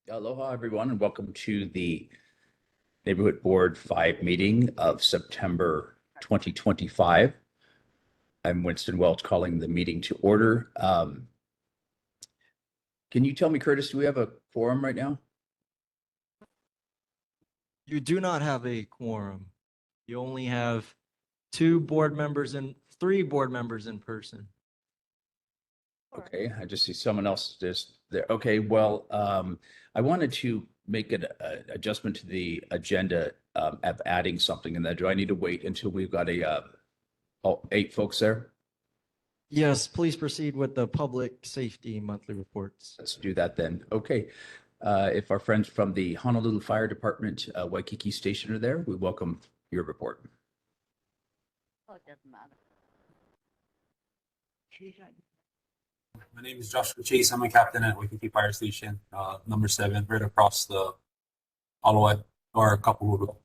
Aloha, everyone, and welcome to the Neighborhood Board 5 meeting of September 2025. I'm Winston Welch calling the meeting to order. Can you tell me, Curtis, do we have a quorum right now? You do not have a quorum. You only have three board members in person. Okay, I just see someone else just there. Okay, well, I wanted to make an adjustment to the agenda of adding something in there. Do I need to wait until we've got 8 folks there? Yes, please proceed with the public safety monthly reports. Let's do that then. Okay. If our friends from the Honolulu Fire Department, Waikiki Station are there, we welcome your report. Oh, it doesn't matter. My name is Joshua Chase. I'm a captain at Waikiki Fire Station, number 7, right across the Alawat or Kapahulu.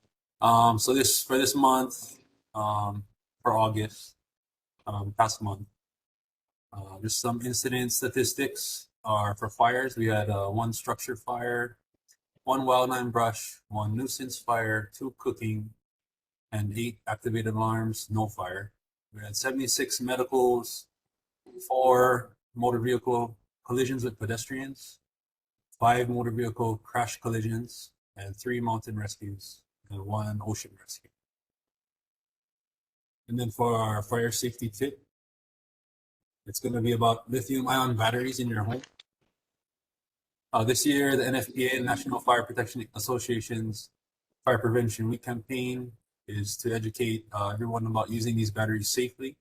So for this month, for August, past month, just some incident statistics are for fires. We had 1 structure fire, 1 wildland brush, 1 nuisance fire, 2 cooking, and 8 activated alarms, no fire. We had 76 medicals, 4 motor vehicle collisions with pedestrians, 5 motor vehicle crash collisions, and 3 mountain rescues, and 1 ocean rescue. And then for our fire safety tip, it's going to be about lithium-ion batteries in your home. This year, the NFPA, National Fire Protection Association's Fire Prevention Week campaign is to educate everyone about using these batteries safely.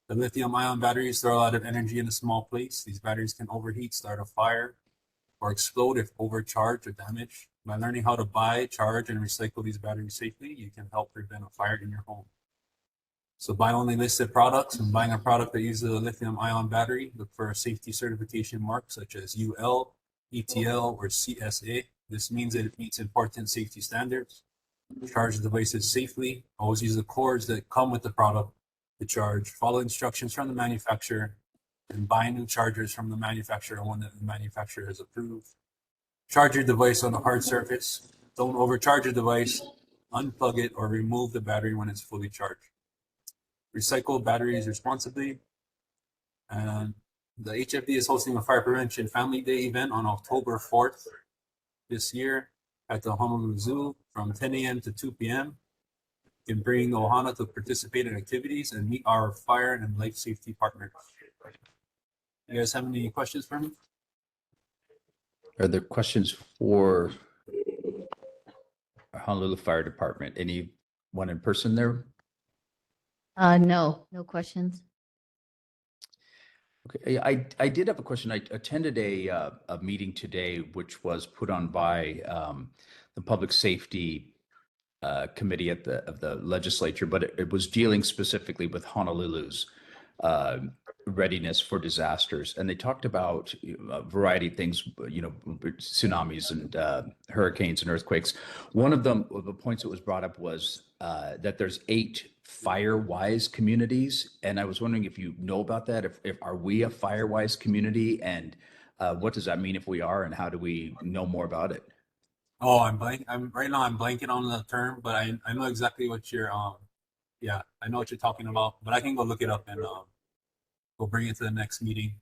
The lithium-ion batteries throw a lot of energy in a small place. These batteries can overheat, start a fire, or explode if overcharged or damaged. By learning how to buy, charge, and recycle these batteries safely, you can help prevent a fire in your home. So buy only listed products, and buying a product that uses a lithium-ion battery, look for a safety certification mark such as UL, ETL, or CSA. This means that it meets important safety standards. Charge devices safely. Always use the cords that come with the product to charge. Follow instructions from the manufacturer, and buy new chargers from the manufacturer, one that the manufacturer has approved. Charge your device on a hard surface. Don't overcharge your device. Unplug it or remove the battery when it's fully charged. Recycle batteries responsibly. And the HFD is hosting a Fire Prevention Family Day event on October 4th this year at the Honolulu Zoo from 10 a.m. to 2 p.m. You can bring Ohana to participate in activities and meet our fire and life safety partners. You guys have any questions for me? Are there questions for our Honolulu Fire Department? Anyone in person there? No questions. Okay, I did have a question. I attended a meeting today, which was put on by the Public Safety Committee of the legislature, but it was dealing specifically with Honolulu's readiness for disasters, and they talked about a variety of things, tsunamis and hurricanes and earthquakes. One of them, the points that was brought up was that there's 8 fire-wise communities, and I was wondering if you know about that. If are we a fire-wise community, and what does that mean if we are, and how do we know more about it? Oh, I'm blanking on the term, but I know exactly what you're I know what you're talking about, but I can go look it up and go bring it to the next meeting.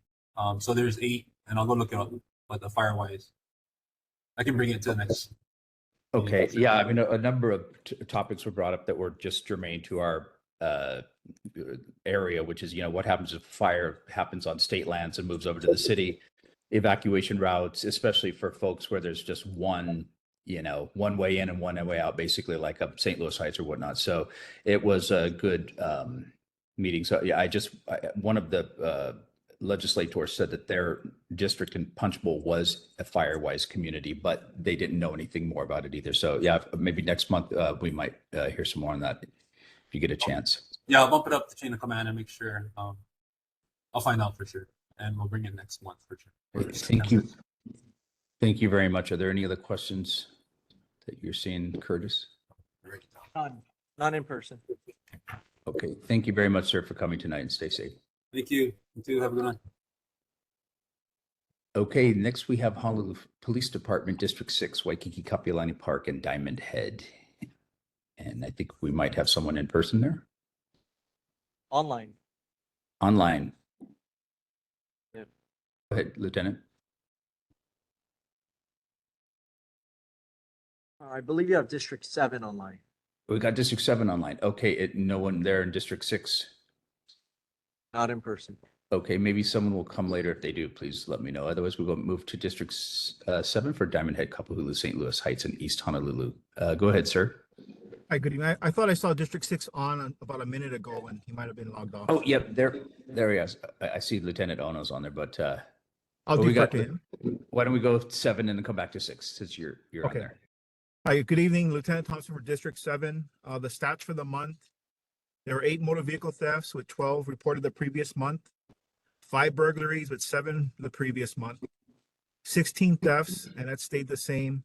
So there's 8, and I'll go look it up. But the firewise, I can bring it to the next. Okay, yeah, I mean, a number of topics were brought up that were just germane to our area, which is, what happens if fire happens on state lands and moves over to the city, evacuation routes, especially for folks where there's just one way in and one way out, basically like up St. Louis Heights or whatnot. So it was a good meeting. So yeah, one of the legislators said that their district in Punchbowl was a fire-wise community, but they didn't know anything more about it either. So yeah, maybe next month we might hear some more on that if you get a chance. Yeah, I'll bump it up the chain of command and make sure. I'll find out for sure, and we'll bring it next month for sure. Thank you. Thank you very much. Are there any other questions that you're seeing, Curtis? None in person. Okay. Thank you very much, sir, for coming tonight, and stay safe. Thank you. You too. Have a good one. Okay, next we have Honolulu Police Department, District 6, Waikiki Kapiolani Park, and Diamond Head. And I think we might have someone in person there. Online. Online. Yep. Go ahead, Lieutenant. I believe you have District 7 online. We got District 7 online. Okay, no one there in District 6. Not in person. Okay, maybe someone will come later. If they do, please let me know. Otherwise, we'll go move to District 7 for Diamond Head, Kapahulu, St. Louis Heights, and East Honolulu. Go ahead, sir. Hi, good evening. I thought I saw District 6 on about a minute ago and he might have been logged off. Oh, yep, there he is. I see Lieutenant Ono's on there, but I'll we defer got- to him. why don't we go 7 and then come back to 6 since you're on Okay. there. Hi, good evening, Lieutenant Thompson for District 7. The stats for the month, there were 8 motor vehicle thefts with 12 reported the previous month, 5 burglaries with 7 the previous month, 16 thefts, and that stayed the same.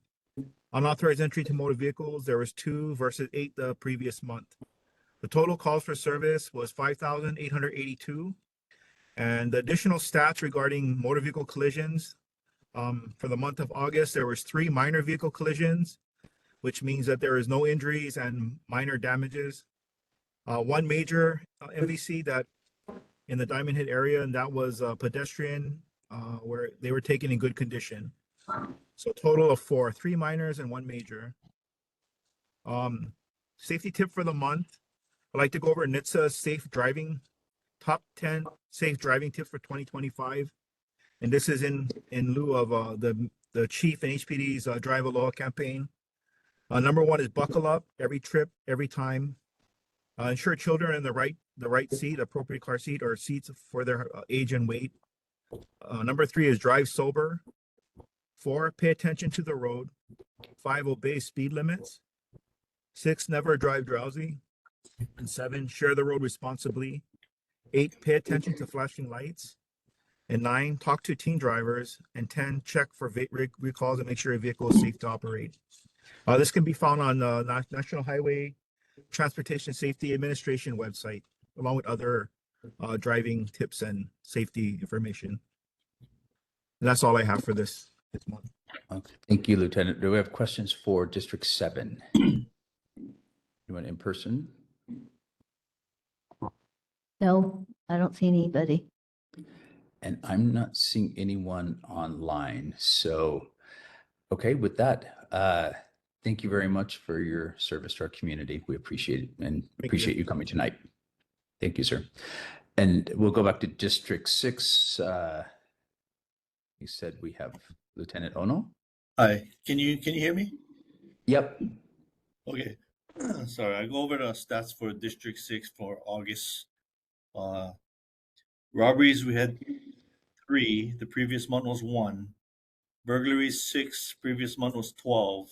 Unauthorized entry to motor vehicles, there was 2 versus 8 the previous month. The total calls for service was 5,882. And the additional stats regarding motor vehicle collisions, for the month of August, there was 3 minor vehicle collisions, which means that there is no injuries and minor damages. 1 major MVC that in the Diamond Head area, and that was a pedestrian where they were taken in good condition. So a total of 4, 3 minors and 1 major. Safety tip for the month. I'd like to go over NHTSA's safe driving, top 10 safe driving tips for 2025. And this is in lieu of the chief and HPD's Drive Aloha campaign. Number 1 is buckle up every trip, every time. Ensure children in the right seat, appropriate car seat, or seats for their age and weight. Number 3 is drive sober. 4, pay attention to the road. 5, obey speed limits. 6, never drive drowsy. And 7, share the road responsibly. 8, pay attention to flashing lights. And 9, talk to teen drivers. And 10, check for recalls and make sure your vehicle is safe to operate. This can be found on the National Highway Transportation Safety Administration website, along with other driving tips and safety information. And that's all I have for this month. Okay. Thank you, Lieutenant. Do we have questions for District 7? Anyone in person? No, I don't see anybody. And I'm not seeing anyone online. So, okay, with that, thank you very much for your service to our community. We appreciate it and appreciate you coming tonight. Thank you, sir. And we'll go back to District 6. You said we have Lieutenant Ono. Hi, can you hear me? Yep. Okay. Sorry, I go over the stats for District 6 for August. Robberies, we had 3. The previous month was 1. Burglaries, 6. Previous month was 12.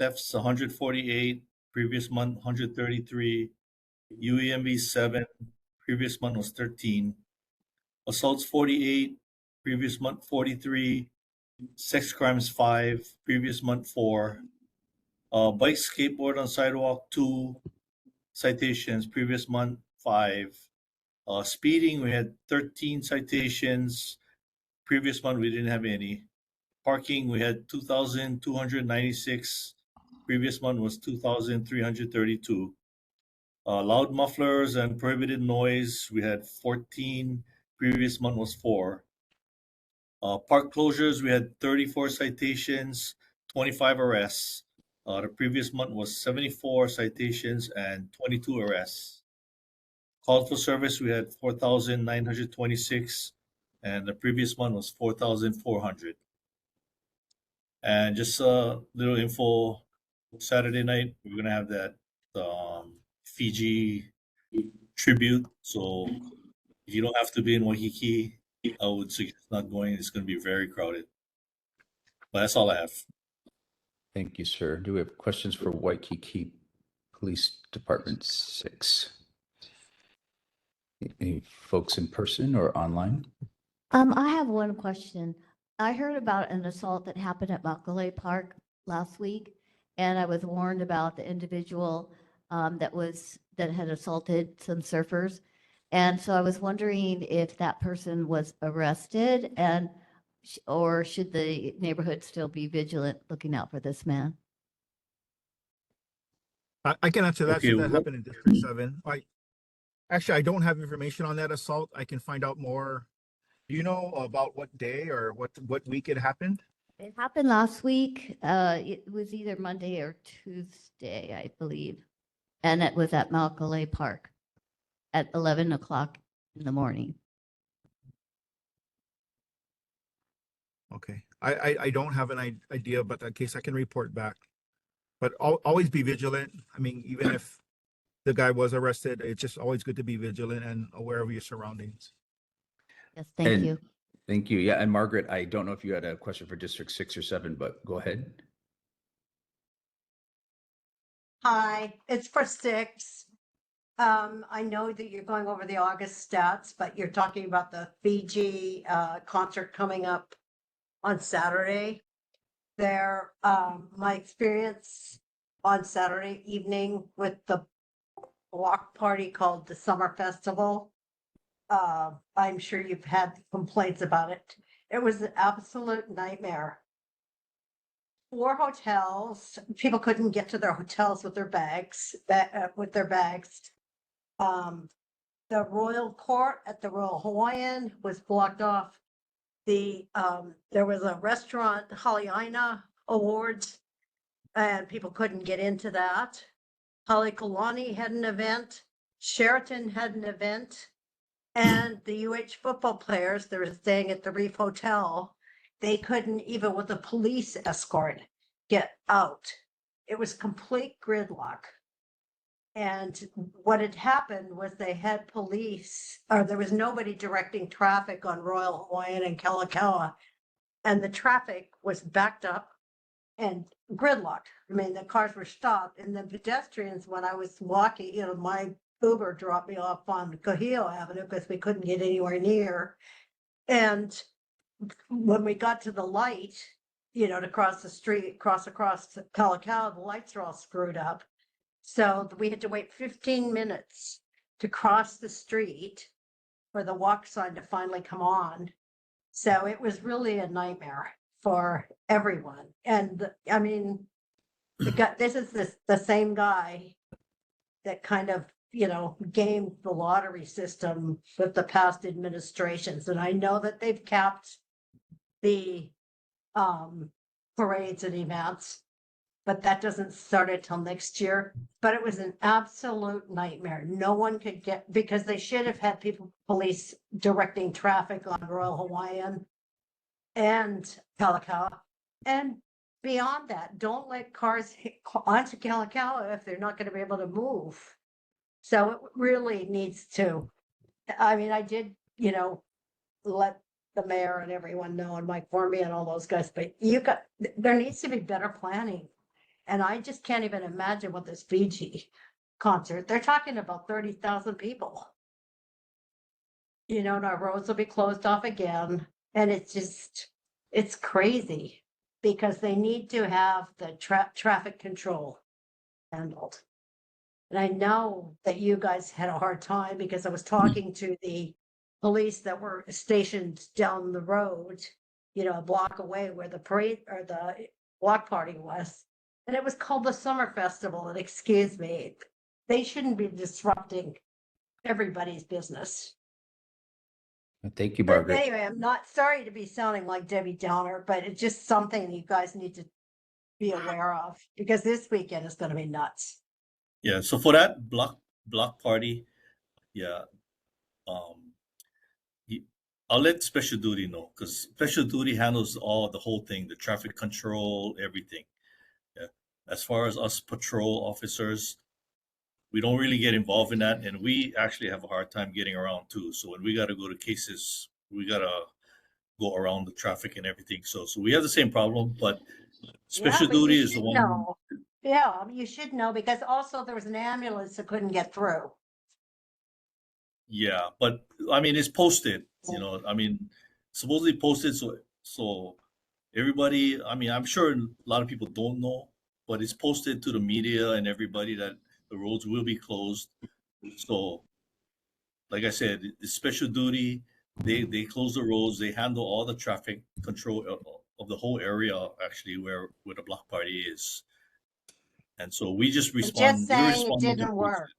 Thefts, 148. Previous month, 133. UEMV, 7. Previous month was 13. Assaults, 48. Previous month, 43. Sex crimes, 5. Previous month, 4. Bike, skateboard on sidewalk, 2 citations. Previous month, 5. Speeding, we had 13 citations. Previous month, we didn't have any. Parking, we had 2,296. Previous month was 2,332. Loud mufflers and prohibited noise, we had 14. Previous month was 4. Park closures, we had 34 citations, 25 arrests. The previous month was 74 citations and 22 arrests. Calls for service, we had 4,926, and the previous month was 4,400. And just a little info, Saturday night, we're going to have that Fiji tribute. So if you don't have to be in Waikiki, I would suggest not going. It's going to be very crowded. But that's all I have. Thank you, sir. Do we have questions for Waikiki Police Department 6? Any folks in person or online? I have one question. I heard about an assault that happened at Makalei Park last week, and I was warned about the individual that had assaulted some surfers. And so I was wondering if that person was arrested, and or should the neighborhood still be vigilant looking out for this man? I can answer that. Okay, So that what- happened in District 7. Actually, I don't have information on that assault. I can find out more. Do you know about what day or what week it happened? It happened last week. It was either Monday or Tuesday, I believe. And it was at Malcolm Park at 11 o'clock in the morning. Okay. I don't have an idea, but in case I can report back. But always be vigilant. I mean, even if the guy was arrested, it's just always good to be vigilant and aware of your surroundings. Yes, thank And- you. Thank you. Yeah, and Margaret, I don't know if you had a question for District 6 or 7, but go ahead. Hi, it's for 6. I know that you're going over the August stats, but you're talking about the Fiji concert coming up on Saturday. There, my experience on Saturday evening with the block party called the Summer Festival. I'm sure you've had complaints about it. It was an absolute nightmare. 4 hotels, people couldn't get to their hotels with their bags, The Royal Court at the Royal Hawaiian was blocked off. There was a restaurant, Haliaina Awards, and people couldn't get into that. Halekulani had an event, Sheraton had an event, and the UH football players, they were staying at the Reef Hotel. They couldn't, even with a police escort, get out. It was complete gridlock. And what had happened was they had police, or there was nobody directing traffic on Royal Hawaiian and Kalakaua. And the traffic was backed up and gridlocked. I mean, the cars were stopped, and the pedestrians, when I was walking, my Uber dropped me off on Kahio Avenue because we couldn't get anywhere near. And when we got to the light, to cross the street, across Kalakaua, the lights are all screwed up. So we had to wait 15 minutes to cross the street for the walk sign to finally come on. So it was really a nightmare for everyone. And I mean, this is the same guy that kind of, gamed the lottery system with the past administrations. And I know that they've capped the parades and events, but that doesn't start until next year. But it was an absolute nightmare. No one could get, because they should have had police directing traffic on Royal Hawaiian and Kalakaua. And beyond that, don't let cars hit onto Kalakaua if they're not going to be able to move. So it really needs to, I mean, I did, let the mayor and everyone know, and Mike Formby and all those guys, but there needs to be better planning. And I just can't even imagine what this Fiji concert, they're talking about 30,000 people. And our roads will be closed off again. And it's crazy because they need to have the traffic control handled. And I know that you guys had a hard time because I was talking to the police that were stationed down the road, a block away where the parade or the block party was. And it was called the Summer Festival. And excuse me, they shouldn't be disrupting everybody's business. Thank you, But Margaret. anyway, I'm not sorry to be sounding like Debbie Downer, but it's just something you guys need to be aware of because this weekend is going to be nuts. Yeah, so for that block party, yeah, I'll let special duty know because special duty handles the whole thing, the traffic control, everything. Yeah, as far as us patrol officers, we don't really get involved in that, and we actually have a hard time getting around too. So when we got to go to cases, we got to go around the traffic and everything. So we have the same problem, but special but you duty is the should one. know. Yeah, you should know because also there was an ambulance that couldn't get through. Yeah, but I mean, it's posted. I mean, supposedly posted, so everybody. I mean, I'm sure a lot of people don't know, but it's posted to the media and everybody that the roads will be closed. So, like I said, it's special duty. They close the roads. They handle all the traffic control of the whole area, actually, where the block party is. And so we just I'm just respond. We saying it respond when the didn't police. work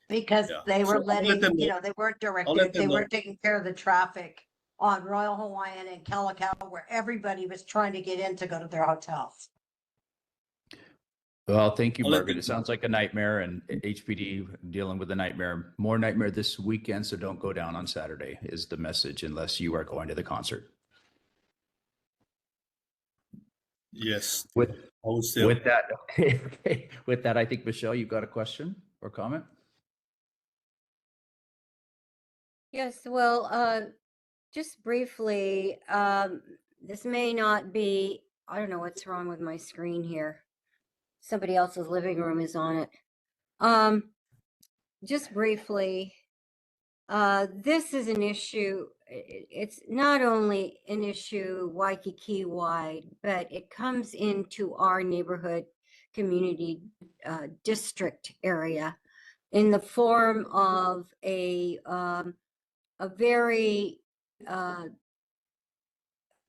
because Yeah. they So were I'll let letting, them know. they weren't I'll let directed, them they know. weren't taking care of the traffic on Royal Hawaiian and Calico where everybody was trying to get in to go to their hotels. Well, thank you, I'll let Margaret. them It sounds like a nightmare, and HPD dealing with a nightmare. More nightmare this weekend, so don't go down on Saturday is the message unless you are going to the concert. Yes. With I will still. with that, okay. With that, I think Michelle, you've got a question or comment? Yes, well, just briefly, this may not be, I don't know what's wrong with my screen here. Somebody else's living room is on it. Just briefly, this is an issue. It's not only an issue Waikiki wide, but it comes into our neighborhood community district area in the form of a very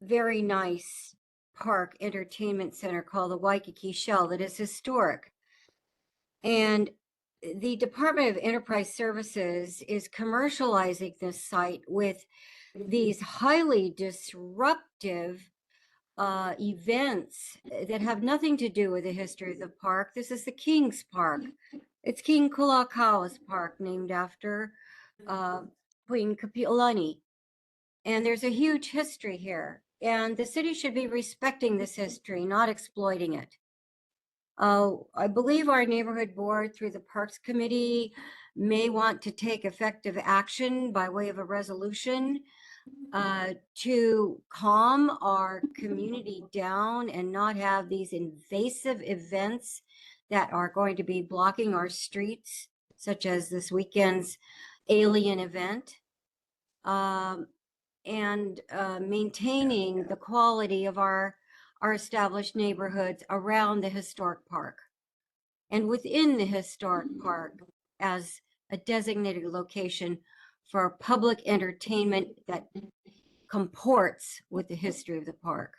very nice park entertainment center called the Waikiki Shell that is historic. And the Department of Enterprise Services is commercializing this site with these highly disruptive events that have nothing to do with the history of the park. This is the King's Park. It's King Kulakau's park, named after Queen Kapi'olani. And there's a huge history here. And the city should be respecting this history, not exploiting it. I believe our neighborhood board through the Parks Committee may want to take effective action by way of a resolution to calm our community down and not have these invasive events that are going to be blocking our streets, such as this weekend's alien event. And maintaining the quality of our established neighborhoods around the historic park and within the historic park as a designated location for public entertainment that comports with the history of the park.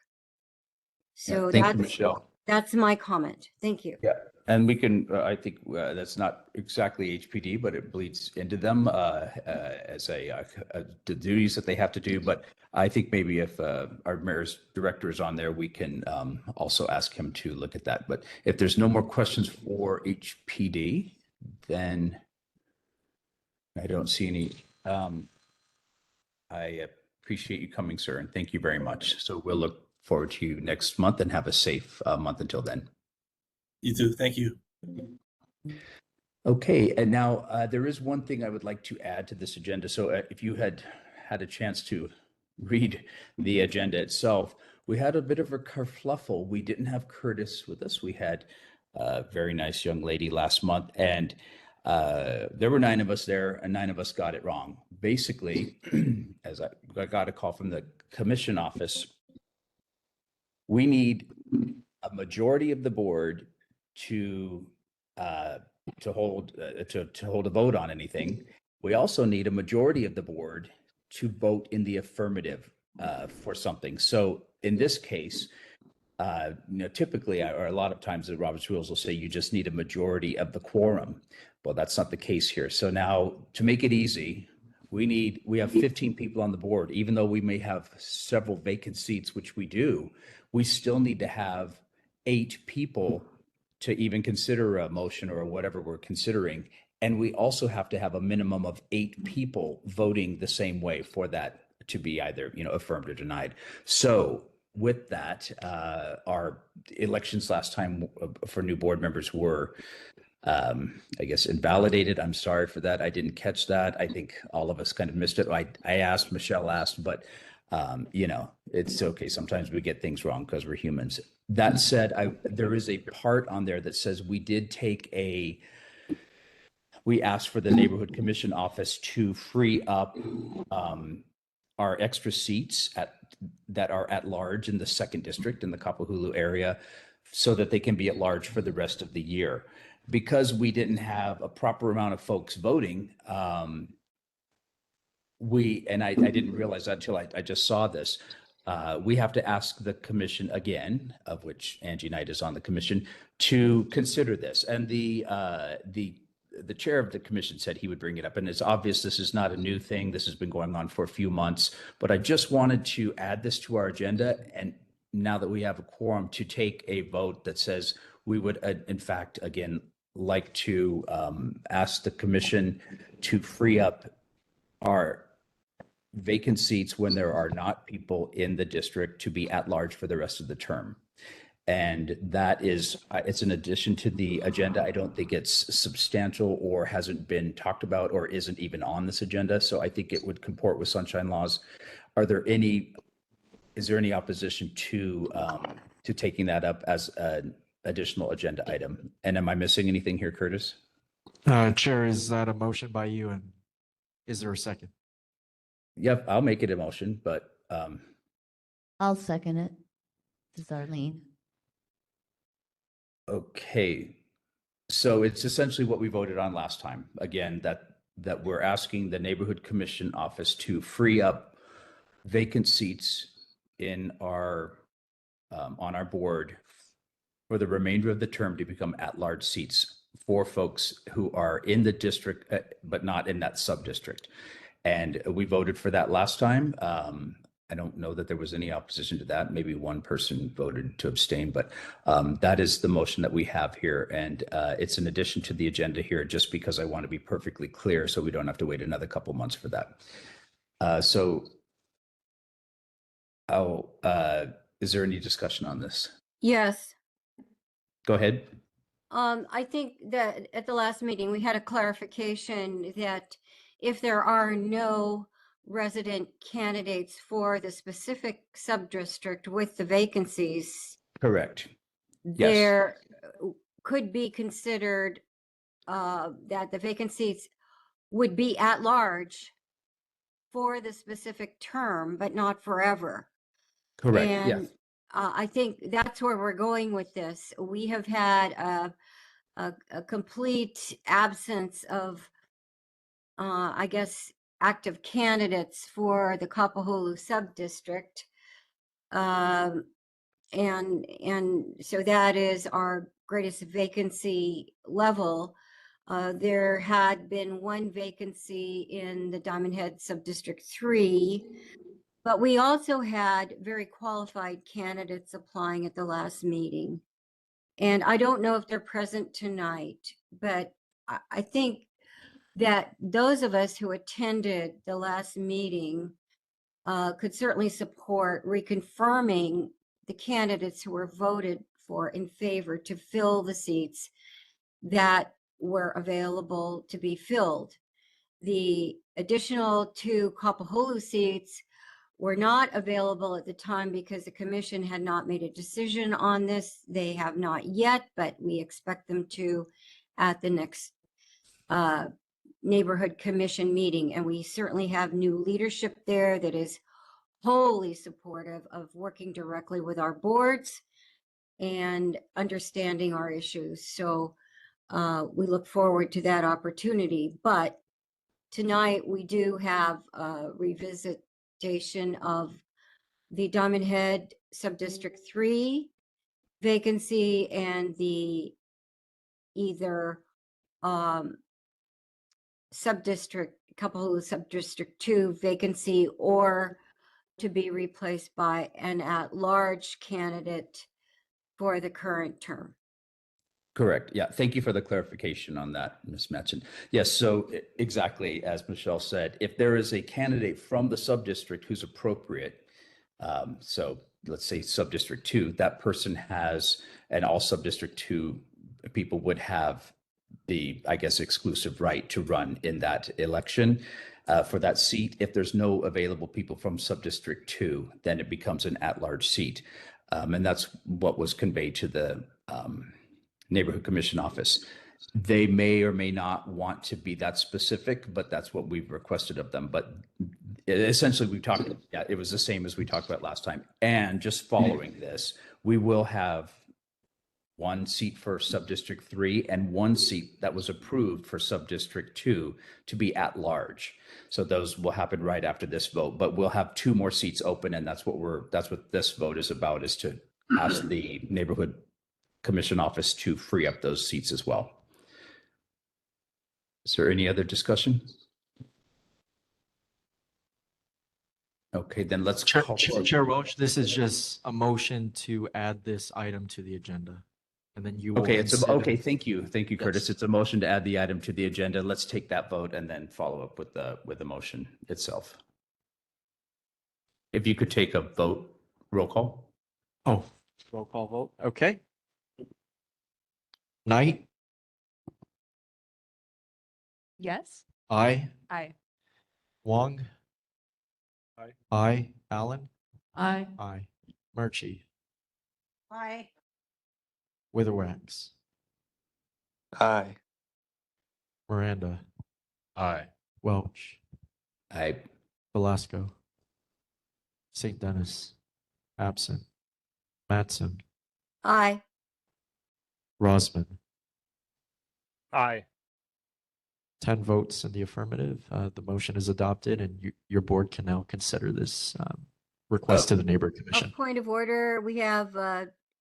So Thank you, Michelle. that's my comment. Thank you. Yeah, and we can, I think that's not exactly HPD, but it bleeds into them as the duties that they have to do. But I think maybe if our mayor's director is on there, we can also ask him to look at that. But if there's no more questions for HPD, then I don't see any. I appreciate you coming, sir, and thank you very much. So we'll look forward to you next month and have a safe month until then. You too. Thank you. Okay, and now there is one thing I would like to add to this agenda. So if you had a chance to read the agenda itself, we had a bit of a kerfluffle. We didn't have Curtis with us. We had a very nice young lady last month, and there were 9 of us there, and 9 of us got it wrong. Basically, as I got a call from the commission office, we need a majority of the board to hold a vote on anything. We also need a majority of the board to vote in the affirmative for something. So in this case, typically, or a lot of times, the Robert's rules will say you just need a majority of the quorum. Well, that's not the case here. So now, to make it easy, we have 15 people on the board. Even though we may have several vacant seats, which we do, we still need to have 8 people to even consider a motion or whatever we're considering. And we also have to have a minimum of 8 people voting the same way for that to be either, affirmed or denied. So with that, our elections last time for new board members were, I guess, invalidated. I'm sorry for that. I didn't catch that. I think all of us kind of missed it. I asked, Michelle asked, but it's okay. Sometimes we get things wrong because we're humans. That said, there is a part on there that says we asked for the neighborhood commission office to free up our extra seats that are at large in the 2nd district in the Kapahulu area so that they can be at large for the rest of the year. Because we didn't have a proper amount of folks voting, and I didn't realize that until I just saw this. We have to ask the commission again, of which Angie Knight is on the commission, to consider this. And the chair of the commission said he would bring it up. And it's obvious this is not a new thing. This has been going on for a few months. But I just wanted to add this to our agenda. And now that we have a quorum, to take a vote that says we would, in fact, again, like to ask the commission to free up our vacant seats when there are not people in the district to be at large for the rest of the term. And that is, it's an addition to the agenda. I don't think it's substantial or hasn't been talked about or isn't even on this agenda. So I think it would comport with sunshine laws. Is there any opposition to taking that up as an additional agenda item? And am I missing anything here, Curtis? Chair, is that a motion by you, and is there a second? Yep, I'll make it a motion, but I'll second it. This is Arlene. okay. So it's essentially what we voted on last time. Again, that we're asking the neighborhood commission office to free up vacant seats in our on our board for the remainder of the term to become at-large seats for folks who are in the district but not in that sub-district. And we voted for that last time. I don't know that there was any opposition to that. Maybe one person voted to abstain, but that is the motion that we have here. And it's an addition to the agenda here just because I want to be perfectly clear so we don't have to wait another couple months for that. Is there any discussion on this? Yes. Go ahead. I think that at the last meeting, we had a clarification that if there are no resident candidates for the specific sub-district with the vacancies, Correct. Yes. there could be considered that the vacancies would be at large for the specific term, but not forever. Correct. And Yes. I think that's where we're going with this. We have had a complete absence of, I guess, active candidates for the Kapahulu sub-district. And so that is our greatest vacancy level. There had been one vacancy in the Diamond Head Sub-District 3, but we also had very qualified candidates applying at the last meeting. And I don't know if they're present tonight, but I think that those of us who attended the last meeting could certainly support reconfirming the candidates who were voted for in favor to fill the seats that were available to be filled. The additional 2 Kapahulu seats were not available at the time because the commission had not made a decision on this. They have not yet, but we expect them to at the next neighborhood commission meeting. And we certainly have new leadership there that is wholly supportive of working directly with our boards and understanding our issues. So we look forward to that opportunity. But tonight we do have a revisitation of the Diamond Head Subdistrict 3 vacancy and the either Kapahulu Subdistrict 2 vacancy, or to be replaced by an at-large candidate for the current term. Correct. Yeah. Thank you for the clarification on that, Ms. Metzen. Yes. So exactly as Michelle said, if there is a candidate from the sub-district who's appropriate, so let's say sub-district 2, that person has, and all sub-district 2 people would have the, I guess, exclusive right to run in that election for that seat. If there's no available people from sub-district 2, then it becomes an at-large seat. And that's what was conveyed to the neighborhood commission office. They may or may not want to be that specific, but that's what we've requested of them. But essentially we talked, yeah, it was the same as we talked about last time. And just following this, we will have one seat for Subdistrict 3, and one seat that was approved for Subdistrict 2 to be at large. So those will happen right after this vote, but we'll have 2 more seats open, and that's what this vote is about, is to ask the Neighborhood Commission Office to free up those seats as well. Is there any other discussion? Okay, then let's call. Chair Roach, this is just a motion to add this item to the agenda. And then you will Okay, consider. okay. Thank you, Curtis. Yes. It's a motion to add the item to the agenda. Let's take that vote and then follow up with the motion itself. If you could take a vote, roll call. Oh, roll call vote. Okay. Knight, Yes. aye. Aye. Wong. Aye. Aye. Allen. Aye. Aye. Murchie. Aye. Witherwax. Aye. Miranda. Aye. Welch. I Velasco. St. Dennis. Absent. Matson. Aye. Rosman. Aye. 10 votes in the affirmative. The motion is adopted, and your board can now consider this request to the Neighborhood A Commission. point of order, we have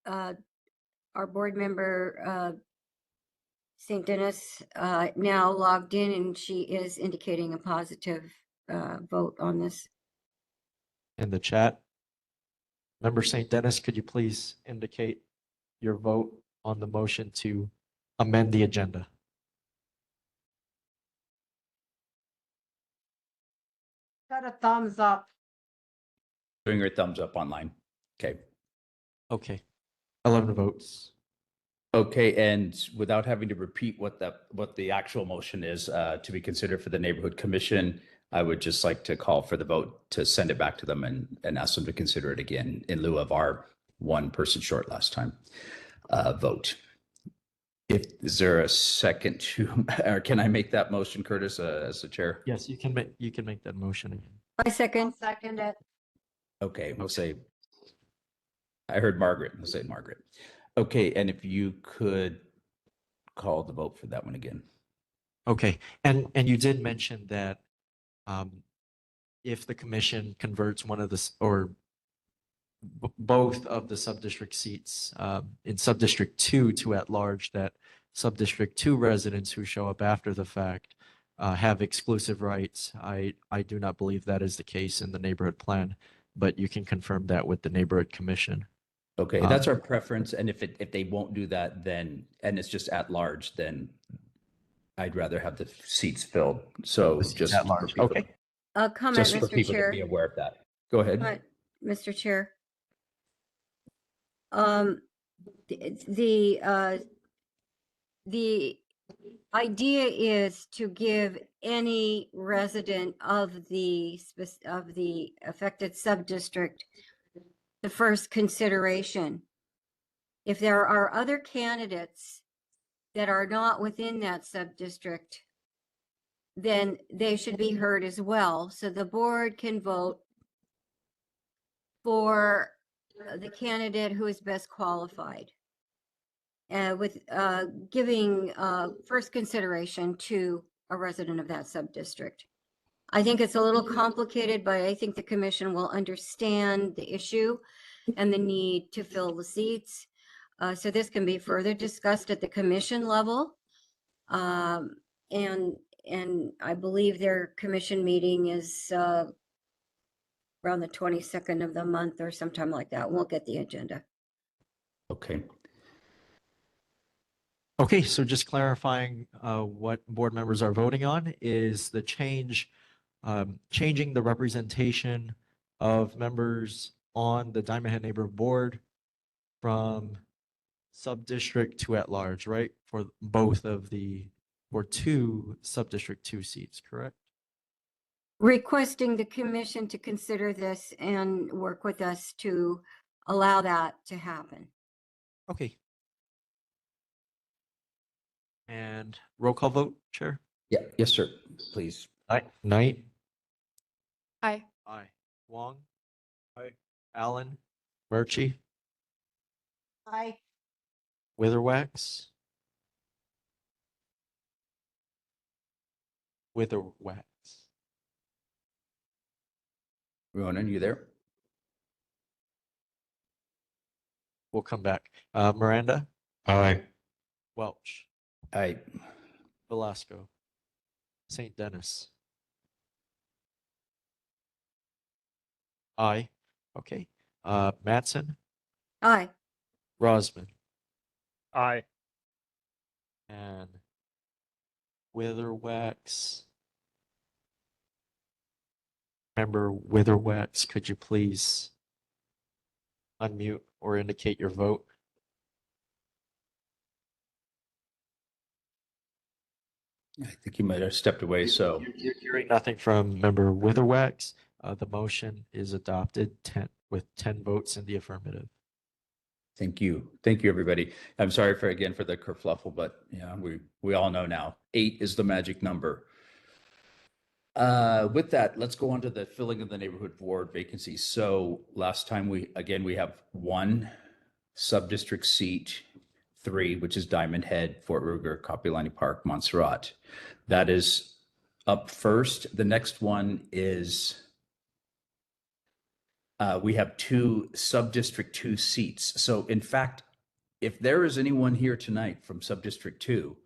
our board member, St. Dennis, now logged in, and she is indicating a positive vote on this. In the chat, Member St. Dennis, could you please indicate your vote on the motion to amend the agenda? Got a thumbs up. doing your thumbs up online. Okay. Okay. 11 votes. Okay, and without having to repeat what the actual motion is to be considered for the Neighborhood Commission, I would just like to call for the vote to send it back to them and ask them to consider it again in lieu of our one person short last time vote. Is there a second to, or can I make that motion, Curtis, as the chair? Yes, you can make that motion again. I I'll second. second it. Okay, we'll say, I heard Margaret, we'll say Margaret. Okay, and if you could call the vote for that one again. Okay, and you did mention that if the commission converts one of the or both of the sub-district seats in sub-district 2 to at large, that sub-district 2 residents who show up after the fact have exclusive rights. I do not believe that is the case in the neighborhood plan, but you can confirm that with the neighborhood commission. Okay, that's our preference, and if they won't do that, then, and it's just at large, then I'd rather have the seats filled. So The seats just at large. Okay. Comment, just for Mr. people to Chair. be aware of that. Go ahead. Comment, Mr. Chair. The idea is to give any resident of the affected sub-district the first consideration. If there are other candidates that are not within that sub-district, then they should be heard as well. So the board can vote for the candidate who is best qualified, with giving first consideration to a resident of that sub-district. I think it's a little complicated, but I think the commission will understand the issue and the need to fill the seats. So this can be further discussed at the commission level. And I believe their commission meeting is around the 22nd of the month or sometime like that. We'll get the agenda. Okay. Okay, so just clarifying what board members are voting on is the changing the representation of members on the Diamond Head Neighborhood Board from sub-district to at large, right? For two sub-district 2 seats, correct? Requesting the commission to consider this and work with us to allow that to happen. Okay. And roll call vote, Chair? Yeah. Yes, sir. Please. Knight? Aye. Aye. Wong? Aye. Allen? Murchie? Aye. Witherwax. Witherwax. Ronan, you there? We'll come back. Miranda, Aye. Welch, Aye. Velasco, St. Dennis. Aye. Okay. Matson, Aye. Rosman, Aye. and Witherwax. Member Witherwax, could you please unmute or indicate your vote? I think you might have stepped away, so You're hearing nothing from Member Witherwax. The motion is adopted with 10 votes in the affirmative. thank you. Thank you, everybody. I'm sorry for the kerfluffle, but yeah, we all know now. 8 is the magic number. With that, let's go on to the filling of the neighborhood board vacancies. So last time we have 1 sub-district seat, 3, which is Diamond Head, Fort Ruger, Kapahulu Park, Montserrat. That is up first. The next one is we have 2 sub-district 2 seats. So in fact, if there is anyone here tonight from sub-district 2,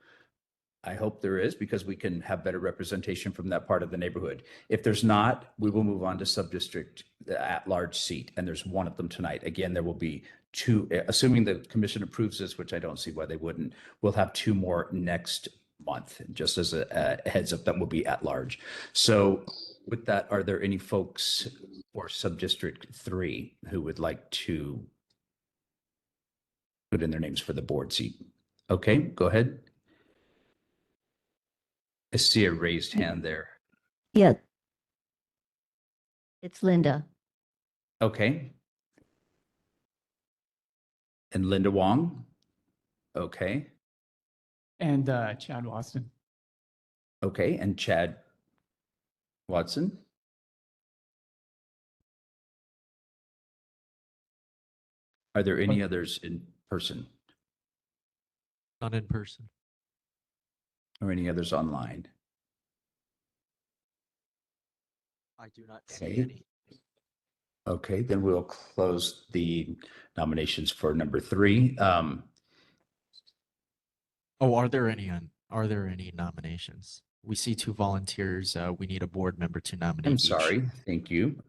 I hope there is, because we can have better representation from that part of the neighborhood. If there's not, we will move on to sub-district at-large seat, and there's 1 of them tonight. Again, there will be 2, assuming the commission approves this, which I don't see why they wouldn't. We'll have 2 more next month, just as a heads up, that will be at large. So with that, are there any folks for sub-district 3 who would like to put in their names for the board seat? Okay, go ahead. I see a raised hand there. Yeah. It's Linda. Okay. And Linda Wong? Okay. And Chad Watson. Okay. And Chad Watson? Are there any others in person Not in person. or any others online? I do not see Okay. any. Okay, then we'll close the nominations for number 3. Oh, are there any nominations? We see 2 volunteers. We need a board member to nominate I'm each. sorry. Thank you.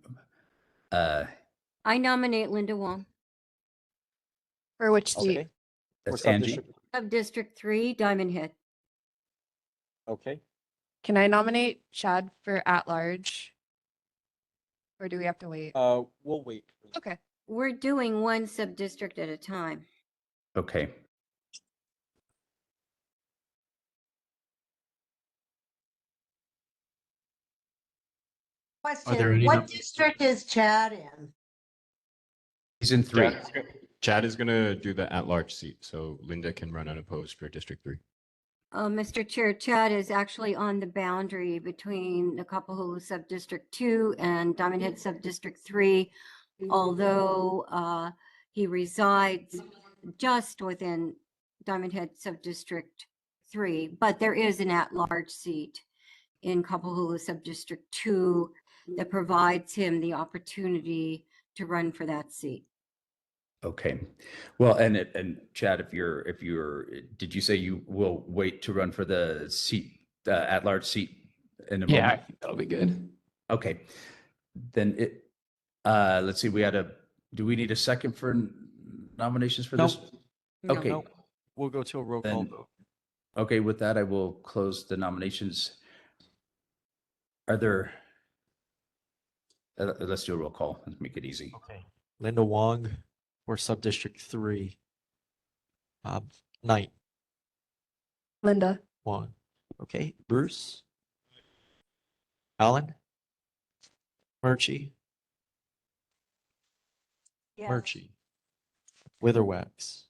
I nominate Linda Wong For which seat? Okay. That's For Angie. sub-district- of District 3, Diamond Head. Okay. Can I nominate Chad for at-large? Or do we have to wait? We'll wait. Okay. We're doing 1 sub-district at a time. Okay. there Question, any what num- district is Chad in? He's in 3. Chad is gonna do the at-large seat, so Linda can run unopposed for District 3. Mr. Chair, Chad is actually on the boundary between the Kapahulu Subdistrict 2 and Diamond Head Subdistrict 3, although he resides just within Diamond Head Subdistrict 3, but there is an at-large seat in Kapahulu Subdistrict 2 that provides him the opportunity to run for that seat. Okay. Well, and Chad, if you're, did you say you will wait to run for the seat, at-large seat in a Yeah, I moment? think that'll be good. Okay. Then let's see, do we need a second for nominations for this? No. Okay. No. We'll go to a roll call Then- vote. Okay, with that, I will close the nominations. Are there, let's do a roll call. Let's make it easy. Okay. Linda Wong for Subdistrict 3. Knight Linda. Wong. Okay. Bruce. Alan. Murchie. Yes. Murchie. Witherwax.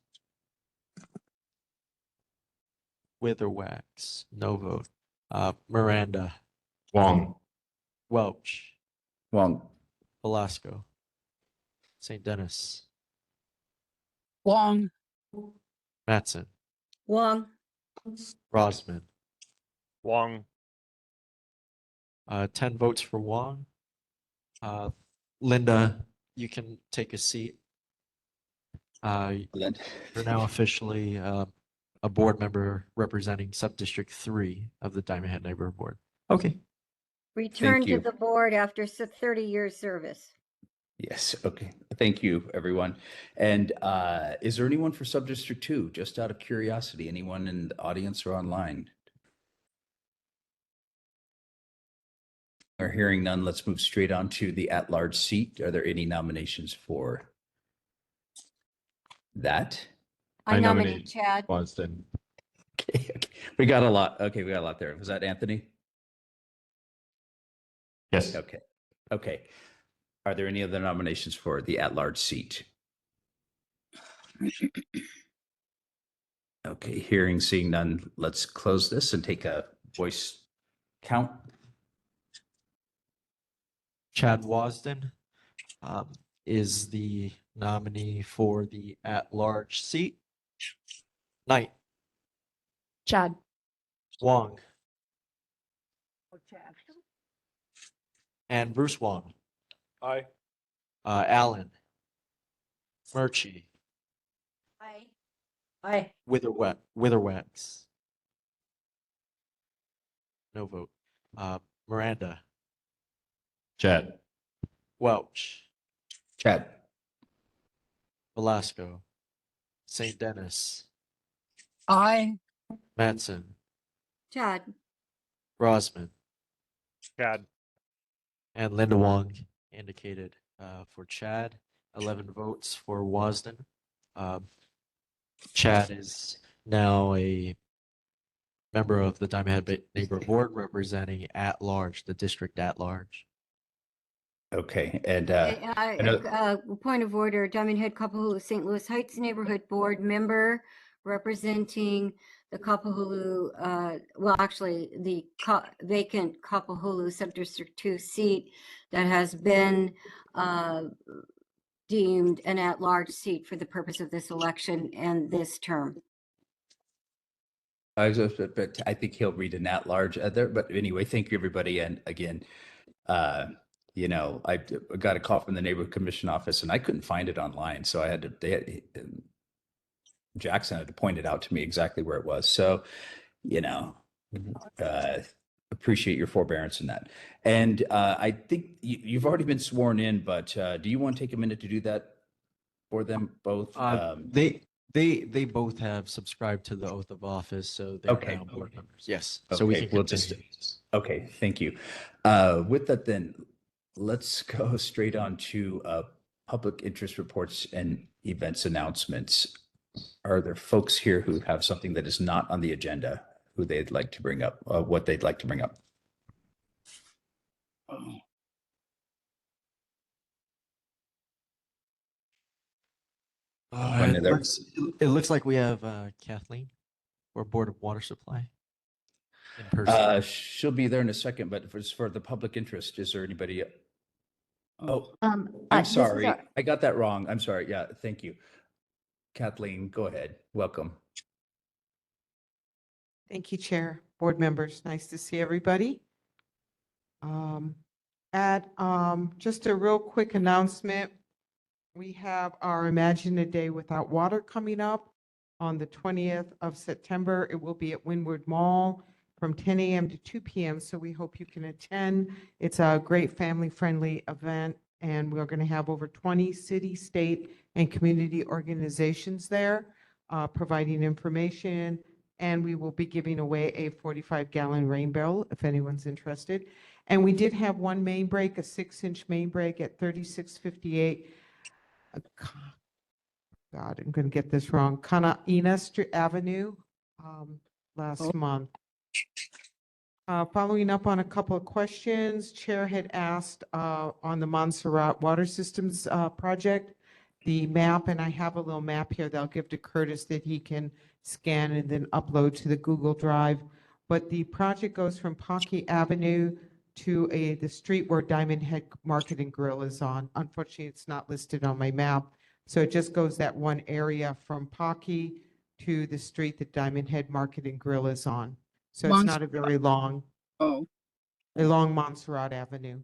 Witherwax. No vote. Miranda. Wong. Welch. Wong. Velasco. St. Dennis. Wong. Mattson, Wong. Rosman. Wong. 10 votes for Wong. Linda, you can take a seat. You're now officially a board member representing Subdistrict 3 of the Diamond Head Neighborhood Board. Okay. Return to you. the board after 30 years service. Yes, okay. Thank you, everyone. And is there anyone for Subdistrict 2? Just out of curiosity, anyone in the audience or online? Or hearing none, let's move straight on to the at-large seat. Are there any nominations for that? I nominate Chad. Wasden. Okay, okay. We got a lot. Okay, we got a lot there. Was that Anthony? Yes. Okay, okay. Are there any other nominations for the at-large seat? Okay, hearing, seeing none, let's close this and take a voice count. Chad Wasden is the nominee for the at-large seat. Knight, Chad. Wong, and Bruce Wong. Aye. Allen, Murchie, Aye. Witherwax. No vote. Miranda, Chad. Welch, Chad. Velasco, St. Dennis, Aye. Mattson, Chad. Rosman, Chad. and Linda Wong indicated for Chad. 11 votes for Wasden. Chad is now a member of the Diamond Head Neighborhood Board representing at large, the district at large. Okay, and Point of order, Diamond Head Kapahulu St. Louis Heights Neighborhood Board member representing the Kapahulu, well, actually the vacant Kapahulu Subdistrict 2 seat that has been deemed an at-large seat for the purpose of this election and this term. I think he'll read an at-large there. But anyway, thank you, everybody. And again, you know, I got a call from the neighborhood commission office and I couldn't find it online. So I had to, Jackson had to point it out to me exactly where it was. So, you know, appreciate your forbearance in that. And I think you've already been sworn in, but do you want to take a minute to do that for them both? They both have subscribed to the oath of office, so they're Okay. now board members. Yes. Okay, So we can we'll continue. okay, thank you. With that then, let's go straight on to public interest reports and events announcements. Are there folks here who have something that is not on the agenda who they'd like to bring up, what they'd like to bring up? When It they're- looks like we have Kathleen for Board of Water Supply in person. She'll be there in a second, but for the public interest, is there anybody? Oh, I'm this is sorry. our- I got that wrong. I'm sorry. Yeah, thank you. Kathleen, go ahead. Welcome. Thank you, Chair, board members. Nice to see everybody. Just a real quick announcement. We have our Imagine a Day Without Water coming up on the 20th of September. It will be at Windward Mall from 10 a.m. to 2 p.m. So we hope you can attend. It's a great family-friendly event, and we're going to have over 20 city, state, and community organizations there providing information. And we will be giving away a 45-gallon rain barrel if anyone's interested. And we did have one main break, a 6-inch main break at 3658. God, I'm going to get this wrong. Kanaina Avenue last month. Following up on a couple of questions, Chair had asked on the Montserrat Water Systems project, the map, and I have a little map here that I'll give to Curtis that he can scan and then upload to the Google Drive. But the project goes from Pocky Avenue to the street where Diamond Head Market and Grill is on. Unfortunately, it's not listed on my map. So it just goes that one area from Pocky to the street that Diamond Head Market and Grill is on. So it's not a very long, Oh, along Montserrat Avenue.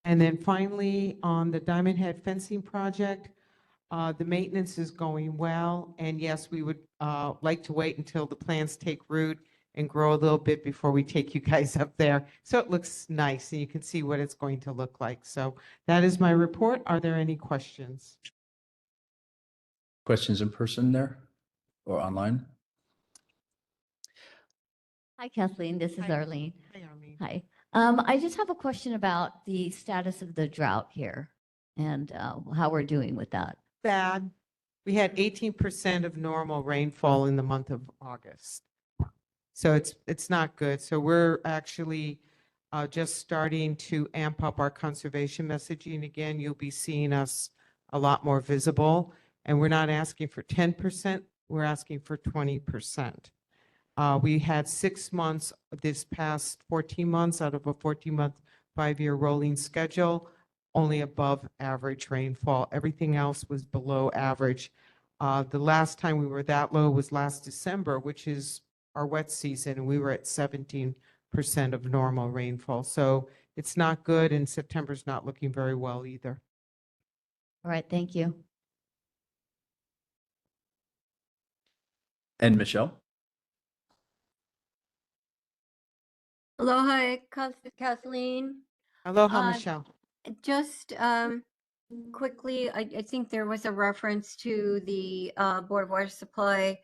And then finally, on the Diamond Head fencing project, the maintenance is going well. And yes, we would like to wait until the plants take root and grow a little bit before we take you guys up there. So it looks nice and you can see what it's going to look like. So that is my report. Are there any questions? Questions in person there or online? Hi, Kathleen. This is Hi. Arlene. Hi, Arlene. Hi. I just have a question about the status of the drought here and how we're doing with that. Bad. We had 18% of normal rainfall in the month of August. So it's not good. So we're actually just starting to amp up our conservation messaging. Again, you'll be seeing us a lot more visible. And we're not asking for 10%, we're asking for 20%. We had 6 months this past 14 months out of a 14-month, 5-year rolling schedule, only above average rainfall. Everything else was below average. The last time we were that low was last December, which is our wet season, and we were at 17% of normal rainfall. So it's not good, and September's not looking very well either. All right, thank you. And Michelle? Aloha, Kathleen. Aloha, Uh, Michelle. Just quickly, I think there was a reference to the Board of Water Supply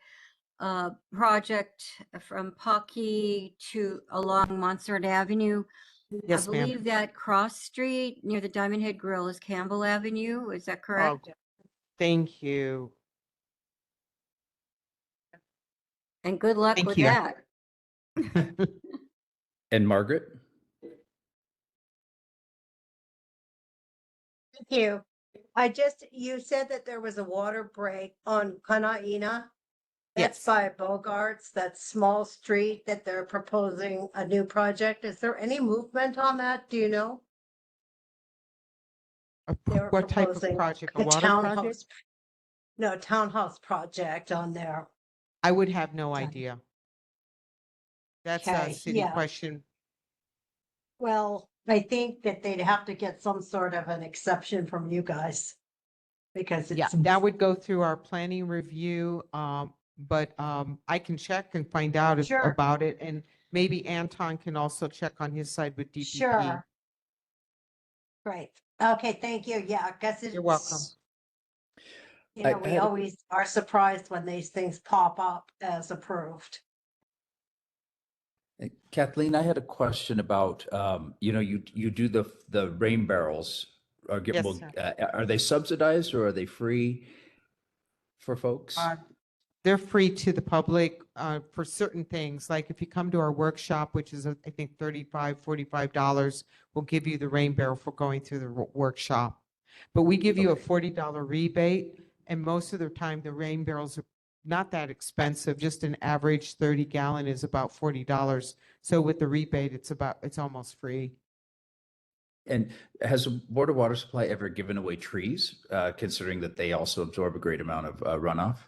project from Pocky to along Montserrat Avenue. Yes, I ma'am. believe that cross street near the Diamond Head Grill is Campbell Avenue. Is that correct? Thank you. And good luck Thank with you. that. And Margaret? Thank you. You said that there was a water break on Kanaina. That's Yes. by Bogarts, that small street that they're proposing a new project. Is there any movement on that? Do you know? They were What type of proposing project? A a water townhouse. project? No, townhouse project on there. I would have no idea. That's a Okay, city yeah. question. Well, I think that they'd have to get some sort of an exception from you guys. Because Yeah, it's, that would go through our planning review, but I can check and find out Sure. about it. And maybe Anton can also check on his side with DPP. sure. Great. Okay, thank you. Yeah, I guess it's. You're welcome. You know, I we had a- always are surprised when these things pop up as approved. Kathleen, I had a question about, you do the rain barrels. Yes, sir. Are they subsidized or are they free for folks? They're free to the public for certain things. Like if you come to our workshop, which is, I think, $35, $45, we'll give you the rain barrel for going through the workshop. But we give you a $40 rebate, and most of the time, the rain barrels are not that expensive. Just an average 30-gallon is about $40. So with the rebate, it's almost free. And has the Board of Water Supply ever given away trees, considering that they also absorb a great amount of runoff?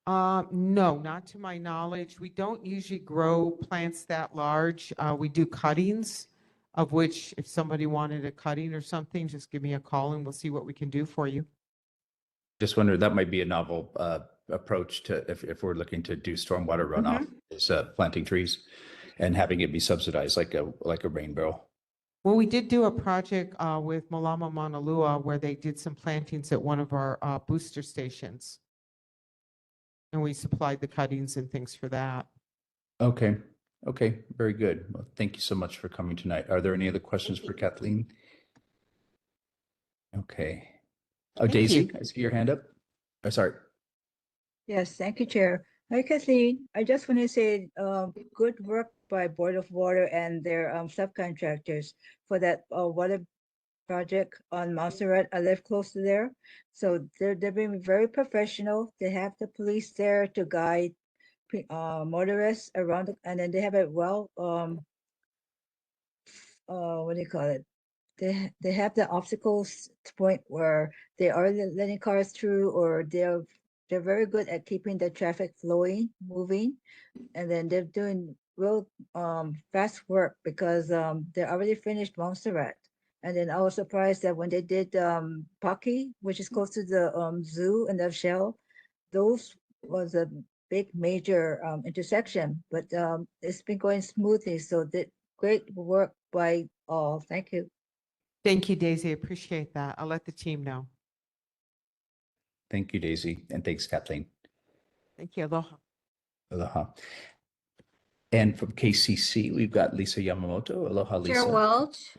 No, not to my knowledge. We don't usually grow plants that large. We do cuttings, of which if somebody wanted a cutting or something, just give me a call and we'll see what we can do for you. Just wonder, that might be a novel approach to if we're looking to do stormwater runoff, is planting trees and having it be subsidized like a rain barrel. Well, we did do a project with Malama Mauna Lua where they did some plantings at one of our booster stations. And we supplied the cuttings and things for that. Okay. Very good. Well, thank you so much for coming tonight. Are there any other questions for Kathleen? Okay. Oh, Thank Daisy, you. I see your hand up. Oh, sorry. yes, thank you, Chair. Hi, Kathleen. I just want to say, good work by Board of Water and their subcontractors for that water project on Montserrat. I live close to there. So they're being very professional. They have the police there to guide motorists around, and then they have a what do you call it? they have the obstacles to point where they are letting cars through, or they're very good at keeping the traffic moving, and then they're doing real fast work because they already finished Montserrat. And then I was surprised that when they did Paki, which is close to the zoo and the shell, those was a big major intersection, but it's been going smoothly. So great work by all. Thank you. Thank you, Daisy. Appreciate that. I'll let the team know. Thank you, Daisy, and thanks, Kathleen. Thank you. Aloha. Aloha. And from KCC, we've got Lisa Yamamoto. Aloha, Lisa. Chair Welch,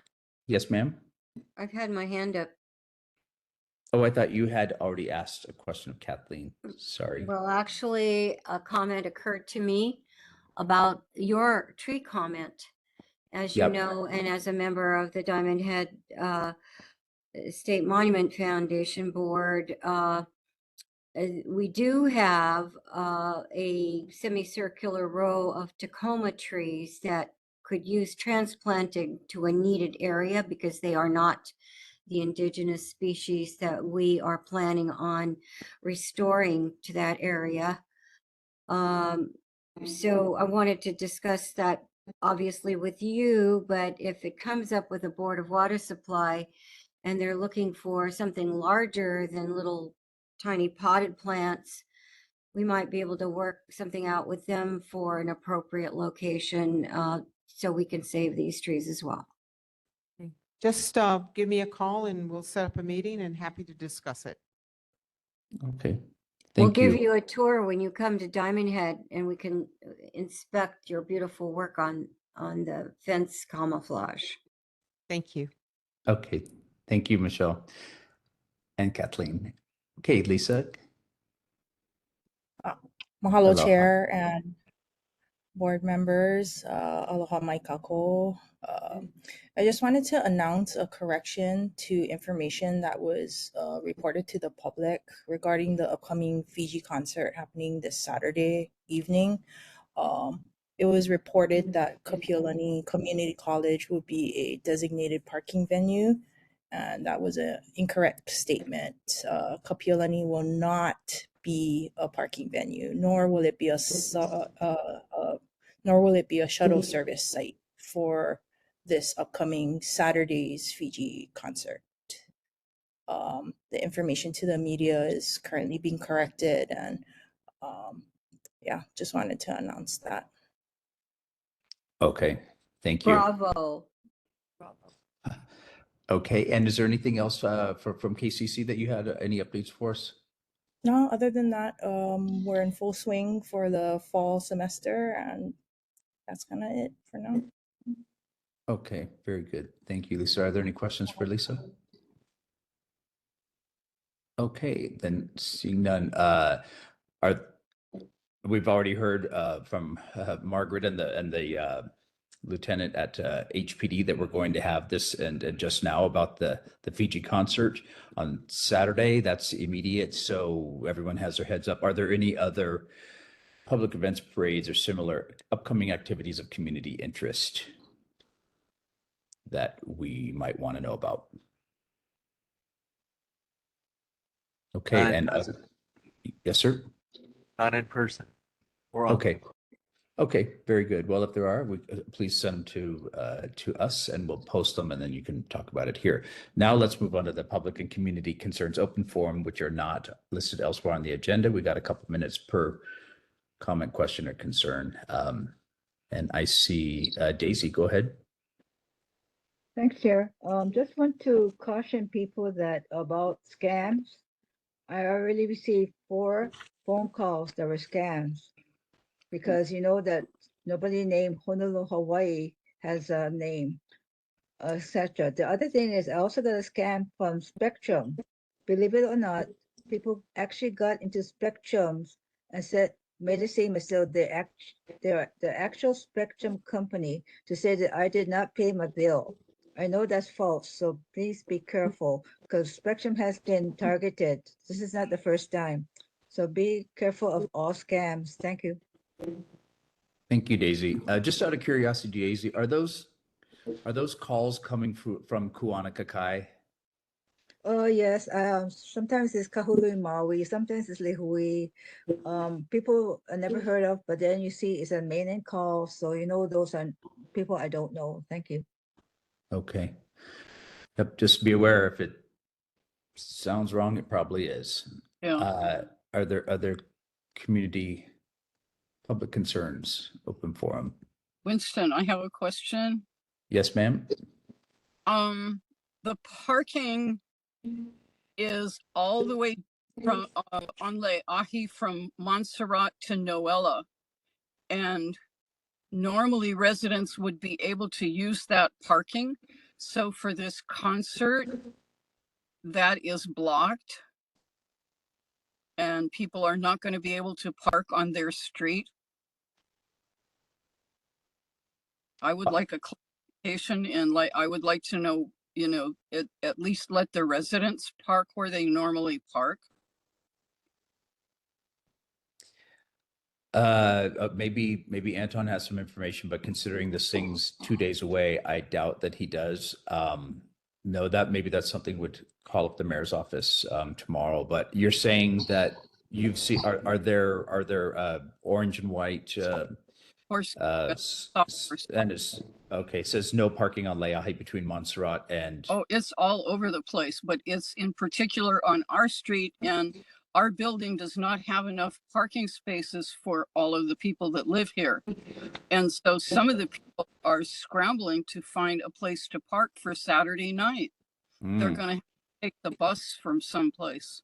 Yes, ma'am. I've had my hand up. Oh, I thought you had already asked a question of Kathleen. Sorry. Well, actually, a comment occurred to me about your tree comment. As you Yep. know, and as a member of the Diamond Head State Monument Foundation Board, we do have a semicircular row of Tacoma trees that could use transplanting to a needed area because they are not the indigenous species that we are planning on restoring to that area. So I wanted to discuss that obviously with you, but if it comes up with a Board of Water Supply and they're looking for something larger than little tiny potted plants, we might be able to work something out with them for an appropriate location so we can save these trees as well. Just give me a call and we'll set up a meeting and happy to discuss it. Okay. We'll Thank give you. you a tour when you come to Diamond Head and we can inspect your beautiful work on the fence camouflage. Thank you. Okay. Thank you, Michelle and Kathleen. Okay, Lisa. Mahalo, Aloha. Chair and board members. Aloha mai kako. I just wanted to announce a correction to information that was reported to the public regarding the upcoming Fiji concert happening this Saturday evening. It was reported that Kapiolani Community College would be a designated parking venue, and that was an incorrect statement. Kapiolani will not be a parking venue, nor will it be a shuttle service site for this upcoming Saturday's Fiji concert. The information to the media is currently being corrected, and yeah, just wanted to announce that. Okay. Thank you. Bravo. Okay. And is there anything else from KCC that you had any updates for us? No, other than that, we're in full swing for the fall semester, and that's kind of it for now. Okay. Very good. Thank you, Lisa. Are there any questions for Lisa? Okay. Then seeing none, we've already heard from Margaret and the lieutenant at HPD that we're going to have this and just now about the Fiji concert on Saturday. That's immediate, so everyone has their heads up. Are there any other public events, parades, or similar upcoming activities of community interest that we might want to know about? Okay, and yes, sir. Not in person. Okay. Okay, very good. Well, if there are, please send them to us and we'll post them and then you can talk about it here. Now let's move on to the public and community concerns open forum, which are not listed elsewhere on the agenda. We got a couple minutes per comment, question, or concern. And I see Daisy, go ahead. Thanks, Chair. Just want to caution people that about scams. I already received 4 phone calls that were scams because you know that nobody named Honolulu, Hawaii has a name, etc. The other thing is I also got a scam from Spectrum. Believe it or not, people actually got into Spectrums and made it seem as though they're the actual Spectrum company to say that I did not pay my bill. I know that's false, so please be careful because Spectrum has been targeted. This is not the first time. So be careful of all scams. Thank you. Thank you, Daisy. Just out of curiosity, Daisy, are those Are those calls coming from Kuanakakai? Oh, yes. Sometimes it's Kahului Maui, sometimes it's Lehui. People I never heard of, but then you see it's a main call, so you know those are people I don't know. Thank you. Okay. Yep, just be aware if it sounds wrong, it probably is. Yeah. Are there other community public concerns, open forum? Winston, I have a question. Yes, ma'am. The parking is all the way from on Le'ahi from Montserrat to Noella. And normally residents would be able to use that parking. So for this concert, that is blocked. And people are not going to be able to park on their street. I would like a clarification, and I would like to know, at least let the residents park where they normally park. Maybe Anton has some information, but considering this thing's 2 days away, I doubt that he does. No, maybe that's something would call up the mayor's office tomorrow. But you're saying that you've seen, are there orange and white Horse, and it's okay, it says no parking on Leahi between Montserrat and oh, it's all over the place, but it's in particular on our street, and our building does not have enough parking spaces for all of the people that live here. And so some of the people are scrambling to find a place to park for Saturday night. They're going to take the bus from someplace.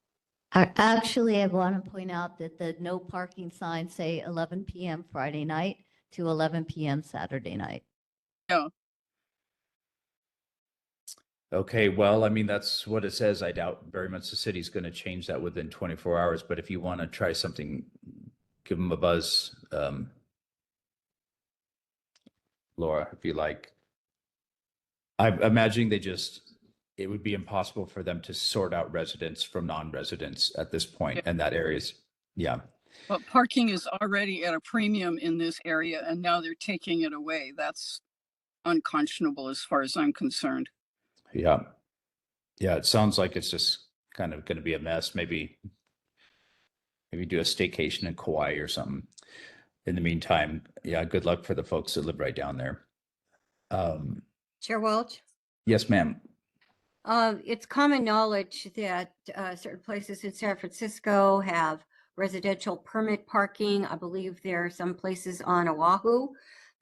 Actually, I want to point out that the no parking signs say 11 p.m. Friday night to 11 p.m. Saturday night. Yeah. Okay, well, I mean, that's what it says. I doubt very much the city's going to change that within 24 hours. But if you want to try something, give them a buzz, Laura, if you like. I'm imagining it would be impossible for them to sort out residents from non-residents at this point, and that area's, yeah. But parking is already at a premium in this area, and now they're taking it away. That's unconscionable as far as I'm concerned. Yeah. Yeah, it sounds like it's just kind of going to be a mess. Maybe do a staycation in Kauai or something. In the meantime, yeah, good luck for the folks that live right down there. Chair Welch? Yes, ma'am. It's common knowledge that certain places in San Francisco have residential permit parking. I believe there are some places on Oahu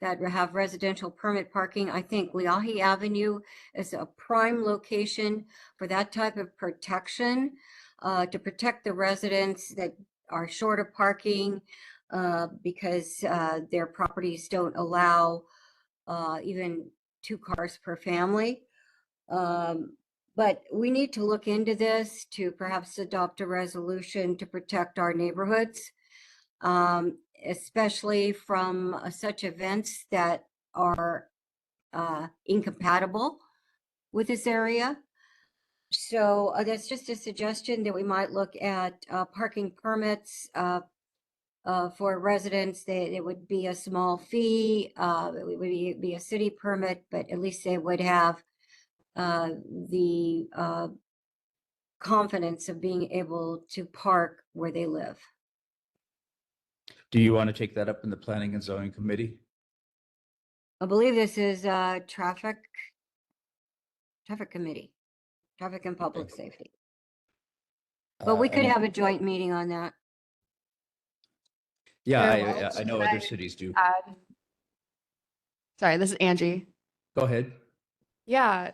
that have residential permit parking. I think Leahi Avenue is a prime location for that type of protection, to protect the residents that are short of parking because their properties don't allow even 2 cars per family. But we need to look into this to perhaps adopt a resolution to protect our neighborhoods, especially from such events that are incompatible with this area. So that's just a suggestion that we might look at parking permits for residents. It would be a small fee. It would be a city permit, but at least they would have the confidence of being able to park where they live. Do you want to take that up in the Planning and Zoning Committee? I believe this is traffic committee, traffic and public safety. But we could have a joint meeting on that. Yeah, I know other cities do. Sorry, this is Angie. Go ahead. Yeah,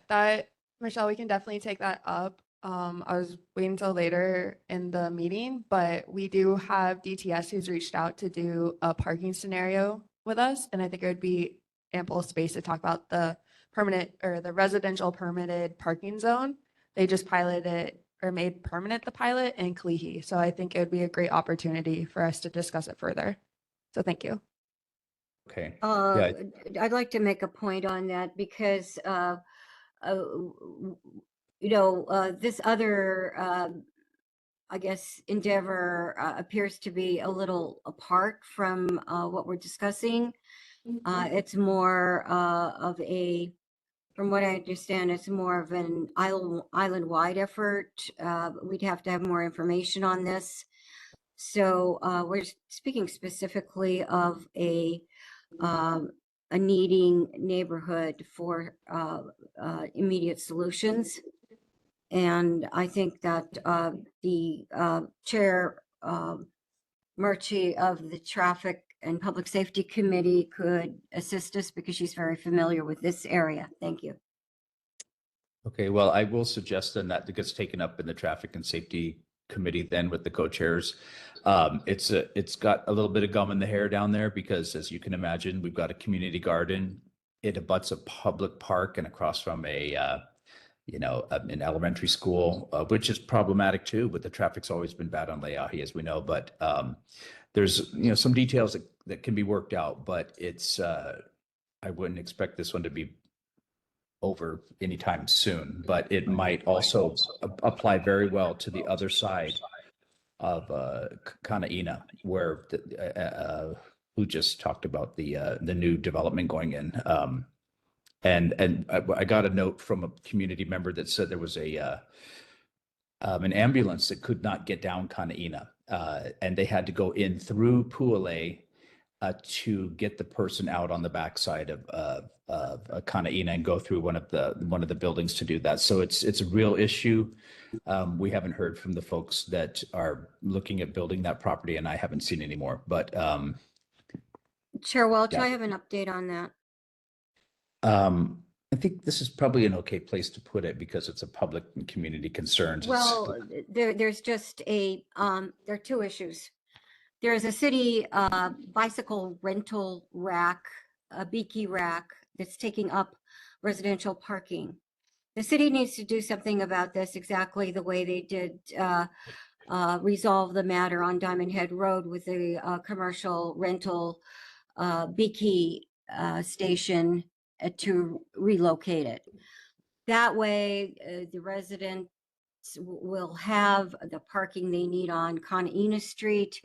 Michelle, we can definitely take that up. I was waiting until later in the meeting, but we do have DTS who's reached out to do a parking scenario with us, and I think it would be ample space to talk about the permanent or the residential permitted parking zone. They just piloted it or made permanent the pilot in Kalihi, so I think it would be a great opportunity for us to discuss it further. So thank you. Okay. I'd like to make a point on that because this other, I guess, endeavor appears to be a little apart from what we're discussing. It's more of a From what I understand, it's more of an island-wide effort. We'd have to have more information on this. So we're speaking specifically of a needing neighborhood for immediate solutions. And I think that the chair, Murchie of the Traffic and Public Safety Committee could assist us because she's very familiar with this area. Thank you. Okay, well, I will suggest then that it gets taken up in the Traffic and Safety Committee then with the co-chairs. It's got a little bit of gum in the hair down there because, as you can imagine, we've got a community garden. It abuts a public park and across from an elementary school, which is problematic too, but the traffic's always been bad on Leahi, as we know. But there's, some details that can be worked out, but I wouldn't expect this one to be over anytime soon, but it might also apply very well to the other side of Kanaina, where who just talked about the new development going in. And I got a note from a community member that said there was an ambulance that could not get down Kanaina, and they had to go in through Puale to get the person out on the backside of Kanaina and go through one of the buildings to do that. So it's a real issue. We haven't heard from the folks that are looking at building that property, and I haven't seen any more. But Chair Welch, yeah. I have an update on that. I think this is probably an okay place to put it because it's a public and community concern. Well, there's just there are two issues. There's a city bicycle rental rack, a Beaky rack that's taking up residential parking. The city needs to do something about this exactly the way they did resolve the matter on Diamond Head Road with the commercial rental Beaky station to relocate it. That way, the residents will have the parking they need on Kanaina Street.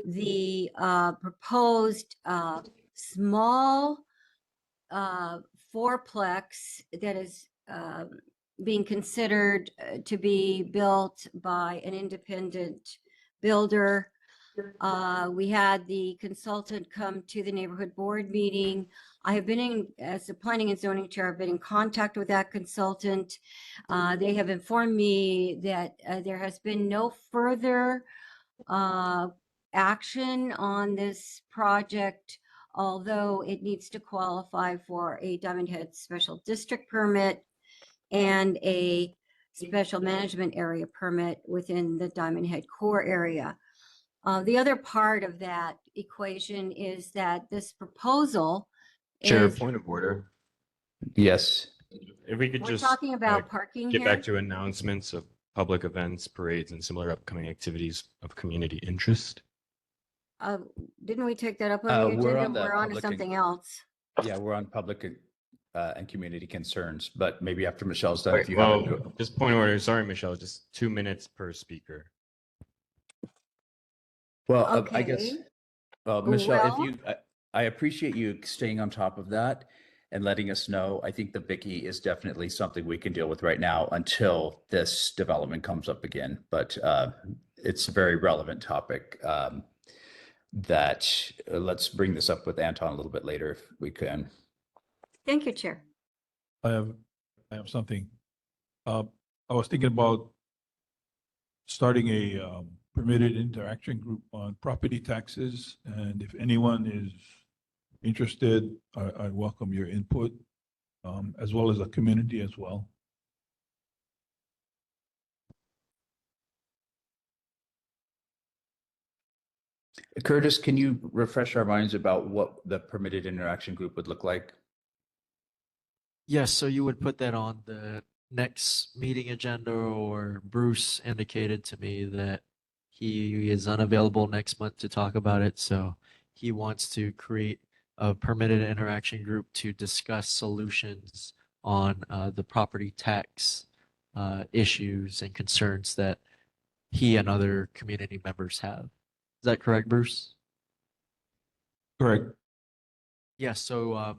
The proposed small fourplex that is being considered to be built by an independent builder. We had the consultant come to the neighborhood board meeting. I have been as the planning and zoning chair, I've been in contact with that consultant. They have informed me that there has been no further action on this project, although it needs to qualify for a Diamond Head special district permit and a special management area permit within the Diamond Head core area. The other part of that equation is that this proposal Chair, is, point of order. Yes. If we could we're just talking about parking get here. back to announcements of public events, parades, and similar upcoming activities of community interest. Didn't we take that up on the We're agenda? on the We're on to public something else. Yeah, we're on public and community concerns, but maybe after Michelle's done, Wait, if you well, have. just point of order. Sorry, Michelle, just 2 minutes per speaker. Well, I guess, Okay. Michelle, if Well- you, I appreciate you staying on top of that and letting us know. I think the Vicky is definitely something we can deal with right now until this development comes up again. But it's a very relevant topic that let's bring this up with Anton a little bit later if we can. Thank you, Chair. I have something. I was thinking about starting a permitted interaction group on property taxes, and if anyone is interested, I welcome your input, as well as the community as well. Curtis, can you refresh our minds about what the permitted interaction group would look like? Yes, so you would put that on the next meeting agenda, or Bruce indicated to me that he is unavailable next month to talk about it. So he wants to create a permitted interaction group to discuss solutions on the property tax issues and concerns that he and other community members have. Is that correct, Bruce? Correct. Yes, so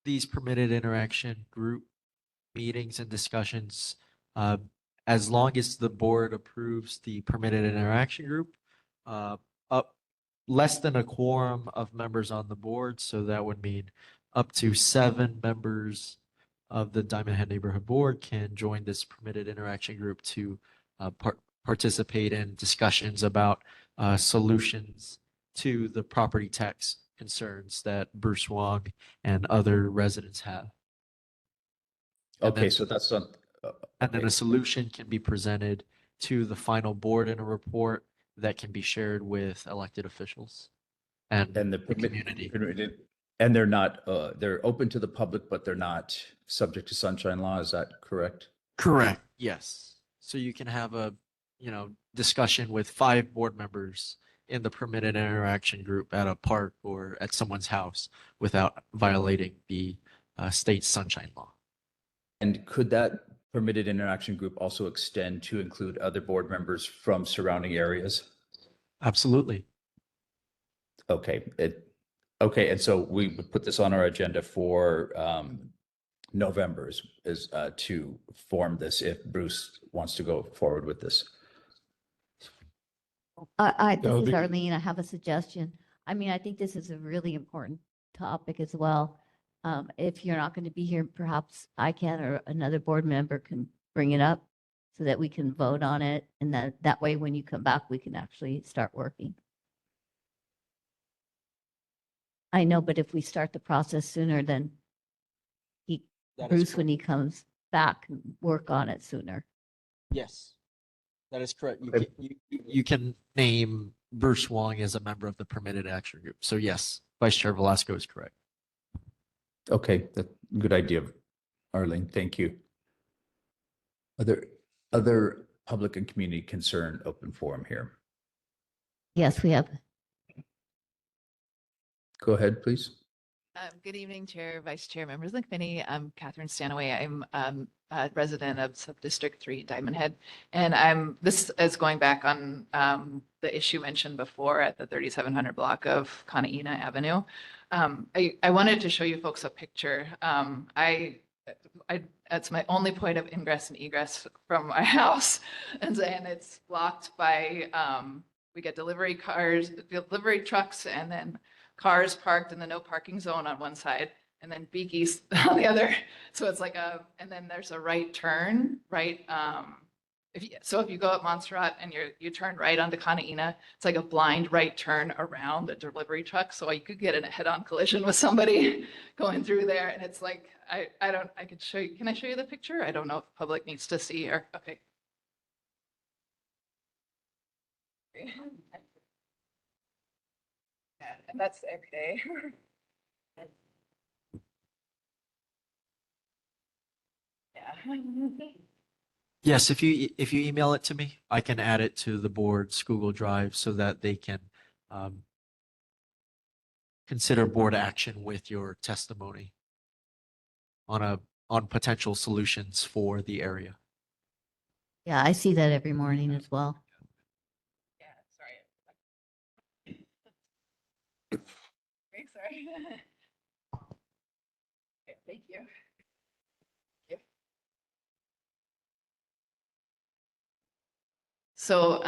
these permitted interaction group meetings and discussions, as long as the board approves the permitted interaction group, up less than a quorum of members on the board. So that would mean up to 7 members of the Diamond Head Neighborhood Board can join this permitted interaction group to participate in discussions about solutions to the property tax concerns that Bruce Wong and other residents have. And Okay, then- so that's on. And then okay. a solution can be presented to the final board in a report that can be shared with elected officials and the community. And they're not, they're open to the public, but they're not subject to sunshine law. Is that correct? Correct. Yes. So you can have a, discussion with 5 board members in the permitted interaction group at a park or at someone's house without violating the state sunshine law. And could that permitted interaction group also extend to include other board members from surrounding areas? Absolutely. Okay, okay, and so we would put this on our agenda for November is to form this if Bruce wants to go forward with this. This would is be- Arlene. I have a suggestion. I mean, I think this is a really important topic as well. If you're not going to be here, perhaps I can or another board member can bring it up so that we can vote on it. And that way, when you come back, we can actually start working. I know, but if we start the process sooner, then That is Bruce, when he comes back, can work on it sooner. Yes, that is correct. You can name Bruce Wong as a member of the permitted action group. So yes, Vice Chair Velasco is correct. Okay, that's a good idea, Arlene. Thank you. Other public and community concern open forum here. Yes, we have. Go ahead, please. Good evening, Chair, Vice Chair, members of the committee. I'm Catherine Stanaway. I'm a resident of Subdistrict 3, Diamond Head. And this is going back on the issue mentioned before at the 3700 block of Kanaina Avenue. I wanted to show you folks a picture. It's my only point of ingress and egress from my house. And it's blocked by, we get delivery trucks, and then cars parked in the no parking zone on one side, and then Beaky's on the other. So it's like and then there's a right turn, right? If you go up Montserrat and you turn right onto Kanaina, it's like a blind right turn around the delivery truck. So you could get in a head-on collision with somebody going through there. And it's like, I could show you, can I show you the picture? I don't know if the public needs to see or, okay. And that's every day. Yeah. Yes, if you email it to me, I can add it to the board's Google Drive so that they can consider board action with your testimony on potential solutions for the area. Yeah, I see that every morning as well. Yeah, sorry. Okay, sorry. Okay, thank you. So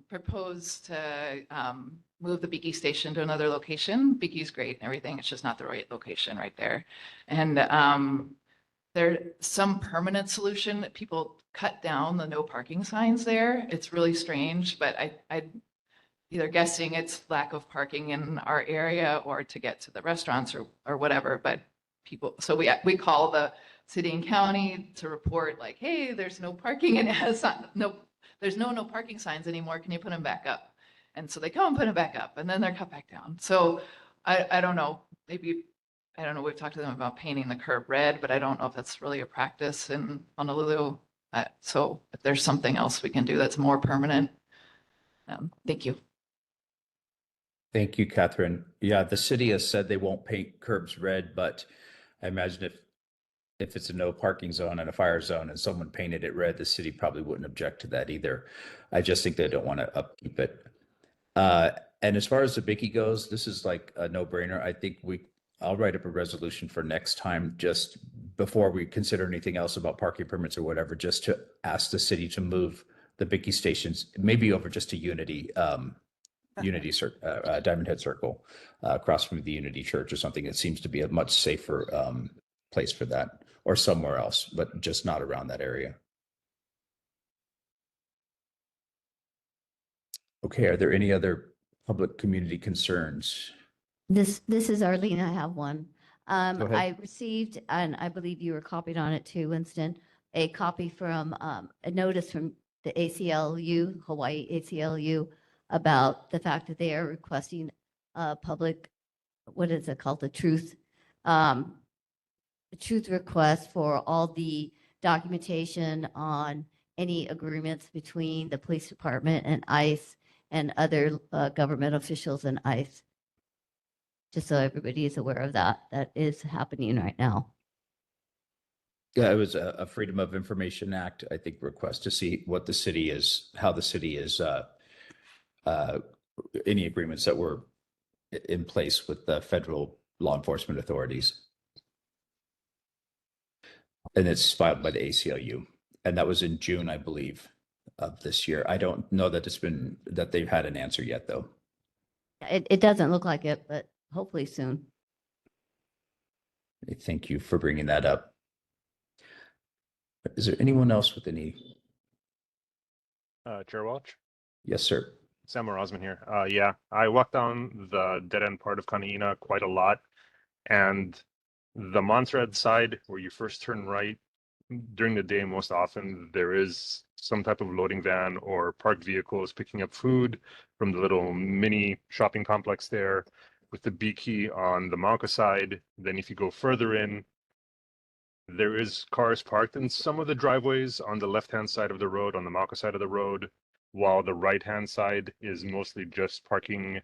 propose to move the Beaky station to another location. Beaky's great and everything. It's just not the right location right there. And there's some permanent solution that people cut down the no parking signs there. It's really strange, but I either guessing it's lack of parking in our area or to get to the restaurants or whatever. But people, so we call the city and county to report like, hey, there's no parking and it has there's no parking signs anymore. Can you put them back up? And so they come and put them back up, and then they're cut back down. So I don't know. Maybe, I don't know. We've talked to them about painting the curb red, but I don't know if that's really a practice in Honolulu. So if there's something else we can do that's more permanent. Thank you. Thank you, Catherine. Yeah, the city has said they won't paint curbs red, but I imagine if it's a no parking zone and a fire zone and someone painted it red, the city probably wouldn't object to that either. I just think they don't want to upkeep it. And as far as the Bicky goes, this is like a no brainer. I think I'll write up a resolution for next time, just before we consider anything else about parking permits or whatever, just to ask the city to move the Bicky stations, maybe over just to Unity, Diamond Head Circle, across from the Unity Church or something. It seems to be a much safer place for that, or somewhere else, but just not around that area. Okay, are there any other public community concerns? This is Arlene. I have one. Go ahead. I received, and I believe you were copied on it too, Winston, a copy from, a notice from the ACLU, Hawaii ACLU, about the fact that they are requesting public, what is it called, the truth request for all the documentation on any agreements between the police department and ICE and other government officials and ICE. Just so everybody is aware of that. That is happening right now. Yeah, it was a Freedom of Information Act, I think, request to see what the city is, how the city is, any agreements that were in place with the federal law enforcement authorities. And it's filed by the ACLU. And that was in June, I believe, of this year. I don't know that that they've had an answer yet, though. It doesn't look like it, but hopefully soon. Thank you for bringing that up. Is there anyone else with any? Chair Welch? Yes, sir. Sam Rosman here. Yeah, I walked down the dead end part of Kanaina quite a lot, and the Montserrat side where you first turn right during the day, most often there is some type of loading van or parked vehicles picking up food from the little mini shopping complex there with the B key on the Mauka side. Then if you go further in, there is cars parked in some of the driveways on the left-hand side of the road, on the Mauka side of the road, while the right-hand side is mostly just parking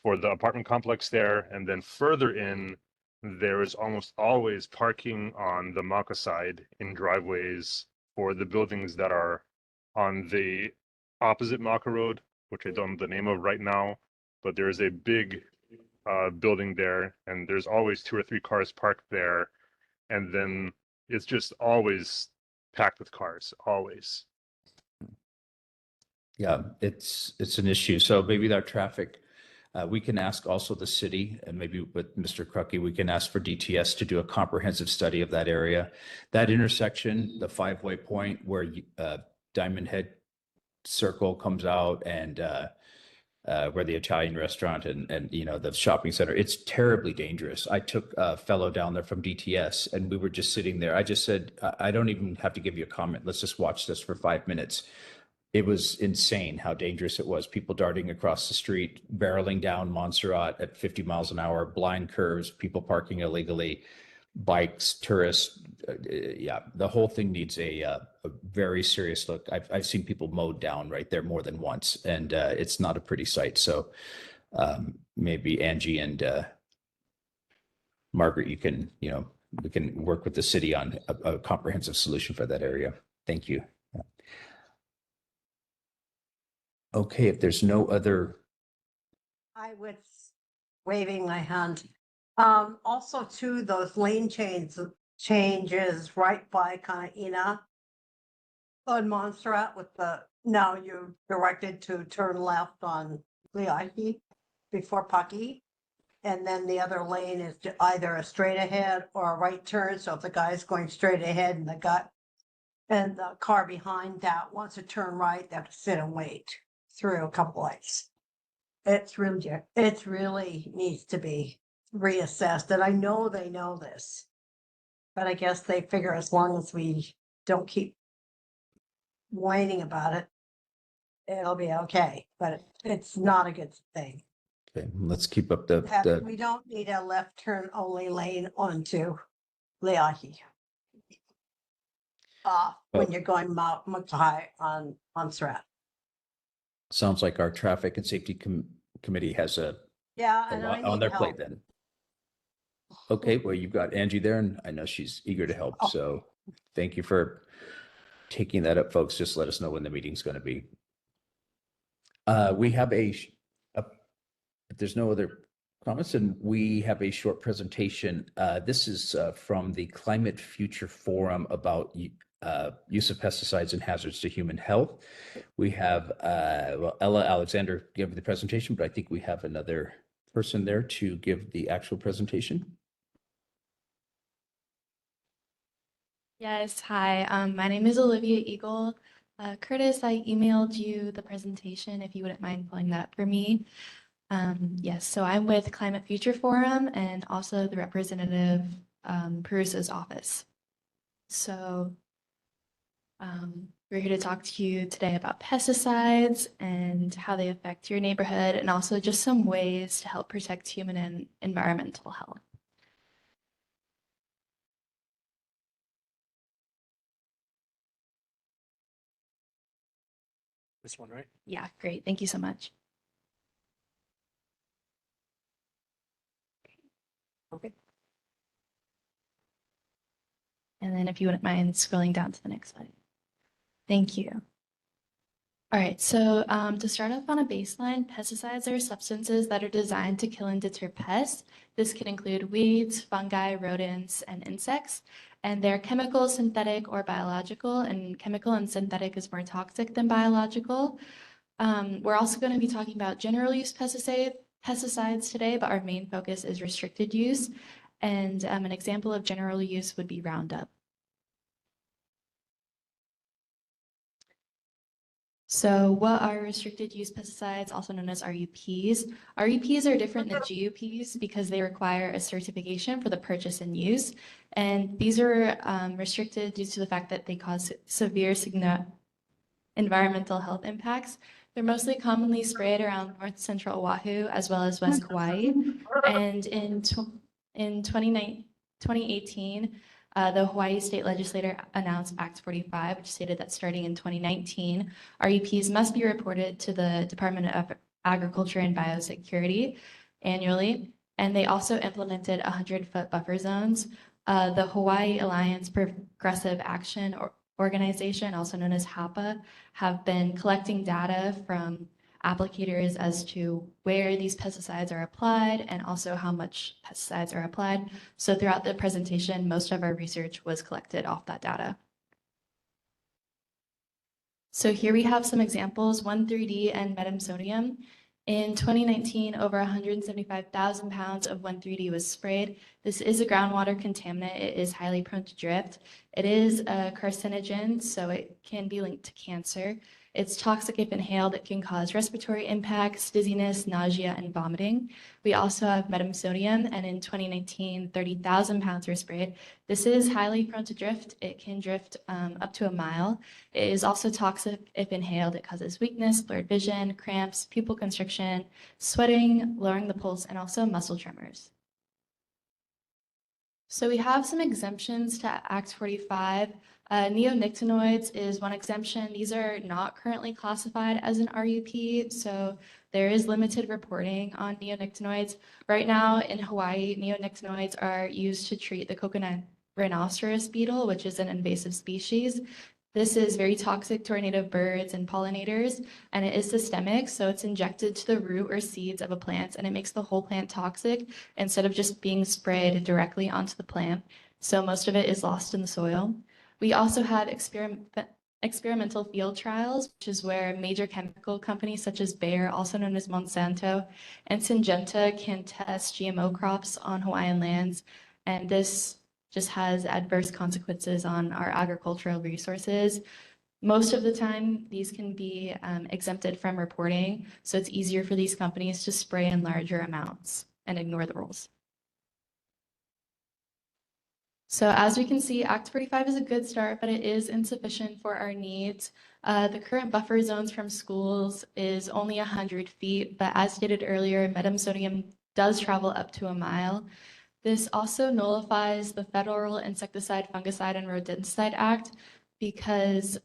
for the apartment complex there. And then further in, there is almost always parking on the Mauka side in driveways for the buildings that are on the opposite Mauka Road, which I don't know the name of right now, but there is a big building there, and there's always 2 or 3 cars parked there, and then it's just always packed with cars, always. Yeah, it's an issue. So maybe our traffic, we can ask also the city, and maybe with Mr. Krucky, we can ask for DTS to do a comprehensive study of that area. That intersection, the 5-way point where Diamond Head Circle comes out, and where the Italian restaurant and the shopping center, it's terribly dangerous. I took a fellow down there from DTS, and we were just sitting there. I just said, I don't even have to give you a comment. Let's just watch this for 5 minutes. It was insane how dangerous it was. People darting across the street, barreling down Montserrat at 50 miles an hour, blind curves, people parking illegally, bikes, tourists. Yeah, the whole thing needs a very serious look. I've seen people mowed down right there more than once, and it's not a pretty sight. So maybe Angie and Margaret, we can work with the city on a comprehensive solution for that area. Thank you. Okay, if there's no other. I was waving my hand. Also too, those lane changes right by Kanaina on Montserrat with now you're directed to turn left on Leahi before Pucky. And then the other lane is either a straight ahead or a right turn. So if the guy's going straight ahead and the car behind that wants to turn right, they have to sit and wait through a couple lights. It really needs to be reassessed, and I know they know this, but I guess they figure as long as we don't keep whining about it, it'll be okay, but it's not a good thing. Okay, let's keep up We don't need a left turn only lane onto Leahi. When you're going Makahi on Montserrat. Sounds like our traffic and safety committee has a lot on their plate then. Okay, well, you've got Angie there, and I know she's eager to help. So thank you for taking that up, folks. Just let us know when the meeting's going to be. We have if there's no other comments, and we have a short presentation. This is from the Climate Future Forum about use of pesticides and hazards to human health. We have Ella Alexander give the presentation, but I think we have another person there to give the actual presentation. Yes, hi. My name is Olivia Eagle. Curtis, I emailed you the presentation if you wouldn't mind pulling that up for me. Yes, so I'm with Climate Future Forum and also the representative Perusa's office. So we're here to talk to you today about pesticides and how they affect your neighborhood, and also just some ways to help protect human and environmental health. This one, right? Yeah, great. Thank you so much. Okay. And then if you wouldn't mind scrolling down to the next slide. Thank you. All right, so to start off on a baseline, pesticides are substances that are designed to kill and deter pests. This can include weeds, fungi, rodents, and insects. And they're chemical, synthetic, or biological, and chemical and synthetic is more toxic than biological. We're also going to be talking about general use pesticides today, but our main focus is restricted use. And an example of general use would be Roundup. So what are restricted use pesticides, also known as RUPs? RUPs are different than GUPs because they require a certification for the purchase and use. And these are restricted due to the fact that they cause severe environmental health impacts. They're mostly commonly sprayed around north central Oahu as well as West Hawaii. And in 2018, the Hawaii State Legislature announced Act 45, which stated that starting in 2019, RUPs must be reported to the Department of Agriculture and Biosecurity annually. And they also implemented 100-foot buffer zones. The Hawaii Alliance Progressive Action Organization, also known as HAPA, have been collecting data from applicators as to where these pesticides are applied and also how much pesticides are applied. So throughout the presentation, most of our research was collected off that data. So here we have some examples, 1,3-D and metamsodium. In 2019, over 175,000 pounds of 1,3-D was sprayed. This is a groundwater contaminant. It is highly prone to drift. It is a carcinogen, so it can be linked to cancer. It's toxic if inhaled. It can cause respiratory impacts, dizziness, nausea, and vomiting. We also have metamsodium, and in 2019, 30,000 pounds were sprayed. This is highly prone to drift. It can drift up to a mile. It is also toxic if inhaled. It causes weakness, blurred vision, cramps, pupil constriction, sweating, lowering the pulse, and also muscle tremors. So we have some exemptions to Act 45. Neonicotinoids is one exemption. These are not currently classified as an RUP, so there is limited reporting on neonicotinoids. Right now in Hawaii, neonicotinoids are used to treat the coconut rhinoceros beetle, which is an invasive species. This is very toxic to our native birds and pollinators, and it is systemic, so it's injected to the root or seeds of a plant, and it makes the whole plant toxic instead of just being sprayed directly onto the plant. So most of it is lost in the soil. We also have experimental field trials, which is where major chemical companies such as Bayer, also known as Monsanto, and Syngenta can test GMO crops on Hawaiian lands, and this just has adverse consequences on our agricultural resources. Most of the time, these can be exempted from reporting, so it's easier for these companies to spray in larger amounts and ignore the rules. So as we can see, Act 45 is a good start, but it is insufficient for our needs. The current buffer zones from schools is only 100 feet, but as stated earlier, metamsodium does travel up to a mile. This also nullifies the Federal Insecticide, Fungicide, and Rodenticide Act because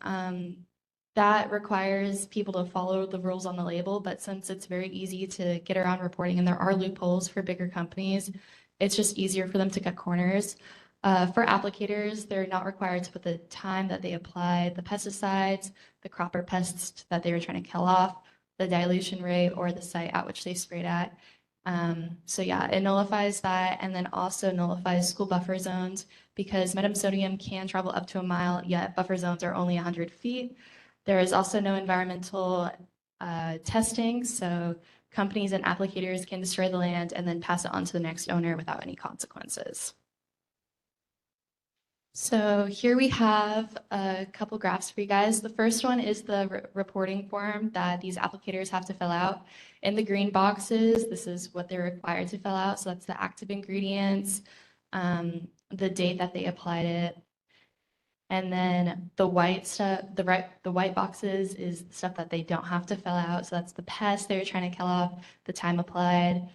that requires people to follow the rules on the label, but since it's very easy to get around reporting and there are loopholes for bigger companies, it's just easier for them to cut corners. For applicators, they're not required to put the time that they applied the pesticides, the crop or pests that they were trying to kill off, the dilution rate, or the site at which they sprayed at. So yeah, it nullifies that and then also nullifies school buffer zones because metamsodium can travel up to a mile, yet buffer zones are only 100 feet. There is also no environmental testing, so companies and applicators can destroy the land and then pass it on to the next owner without any consequences. So here we have a couple graphs for you guys. The first one is the reporting form that these applicators have to fill out. In the green boxes, this is what they're required to fill out. So that's the active ingredients, the date that they applied it. And then the white stuff, the white boxes is stuff that they don't have to fill out. So that's the pest they're trying to kill off, the time applied,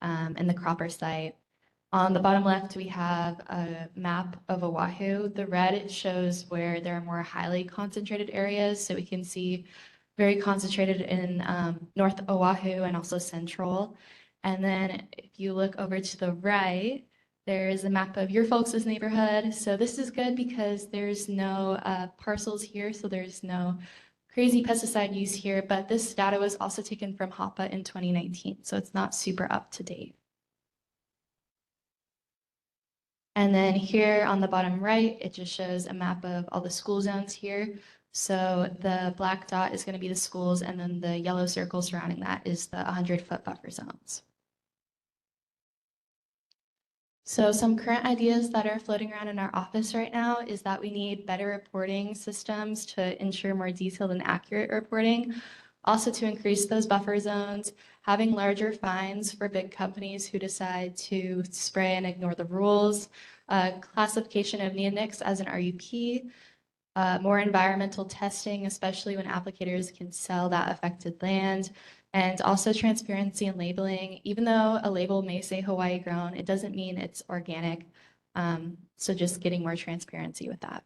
and the cropper site. On the bottom left, we have a map of Oahu. The red shows where there are more highly concentrated areas. So we can see very concentrated in North Oahu and also Central. And then if you look over to the right, there is a map of your folks' neighborhood. So this is good because there's no parcels here. So there's no crazy pesticide use here. But this data was also taken from HAPA in 2019. So it's not super up to date. And then here on the bottom right, it just shows a map of all the school zones here. So the black dot is going to be the schools, and then the yellow circle surrounding that is the 100-foot buffer zones. So some current ideas that are floating around in our office right now is that we need better reporting systems to ensure more detailed and accurate reporting. Also to increase those buffer zones, having larger fines for big companies who decide to spray and ignore the rules, classification of neonics as an RUP, more environmental testing, especially when applicators can sell that affected land, and also transparency and labeling. Even though a label may say Hawaii grown, it doesn't mean it's organic. So just getting more transparency with that.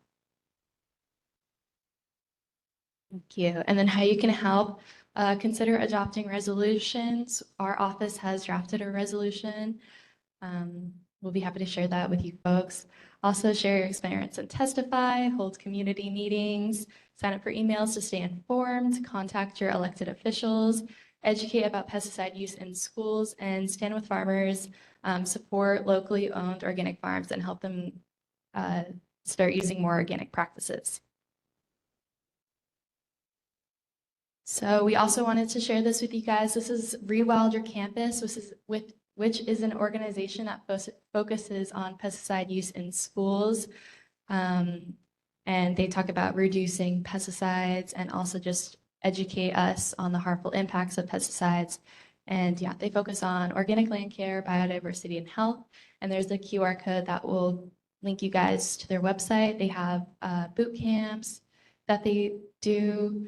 Thank you. And then how you can help, consider adopting resolutions. Our office has drafted a resolution. We'll be happy to share that with you folks. Also share your experience and testify, hold community meetings, sign up for emails to stay informed, contact your elected officials, educate about pesticide use in schools, and stand with farmers, support locally owned organic farms and help them start using more organic practices. So we also wanted to share this with you guys. This is Rewild Your Campus, which is an organization that focuses on pesticide use in schools. And they talk about reducing pesticides and also just educate us on the harmful impacts of pesticides. And yeah, they focus on organic land care, biodiversity, and health. And there's a QR code that will link you guys to their website. They have boot camps that they do.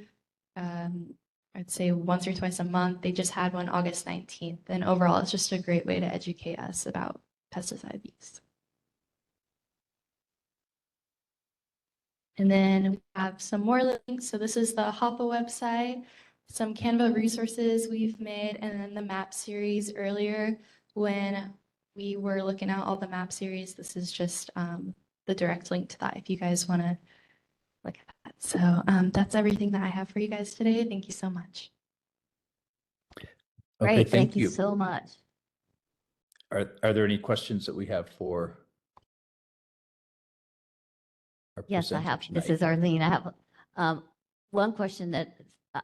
I'd say once or twice a month. They just had one August 19th. And overall, it's just a great way to educate us about pesticide use. And then we have some more links. So this is the HAPA website, some Canva resources we've made, and then the map series earlier when we were looking at all the map series. This is just the direct link to that if you guys want to look at that. So that's everything that I have for you guys today. Thank you so much. Okay, Great, thank you. so much. Are there any questions that we have for our Yes, I presenter have. This tonight? is Arlene. I have one question that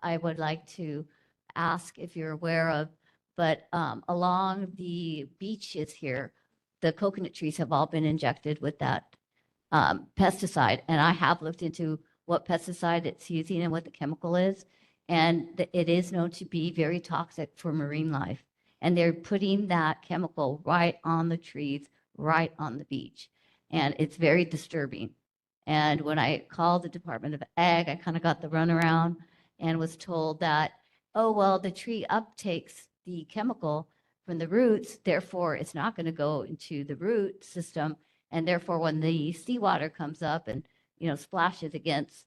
I would like to ask if you're aware of, but along the beaches here, the coconut trees have all been injected with that pesticide. And I have looked into what pesticide it's using and what the chemical is. And it is known to be very toxic for marine life. And they're putting that chemical right on the trees, right on the beach. And it's very disturbing. And when I called the Department of Ag, I kind of got the runaround and was told that, oh, well, the tree uptakes the chemical from the roots, therefore it's not going to go into the root system. And therefore, when the seawater comes up and, splashes against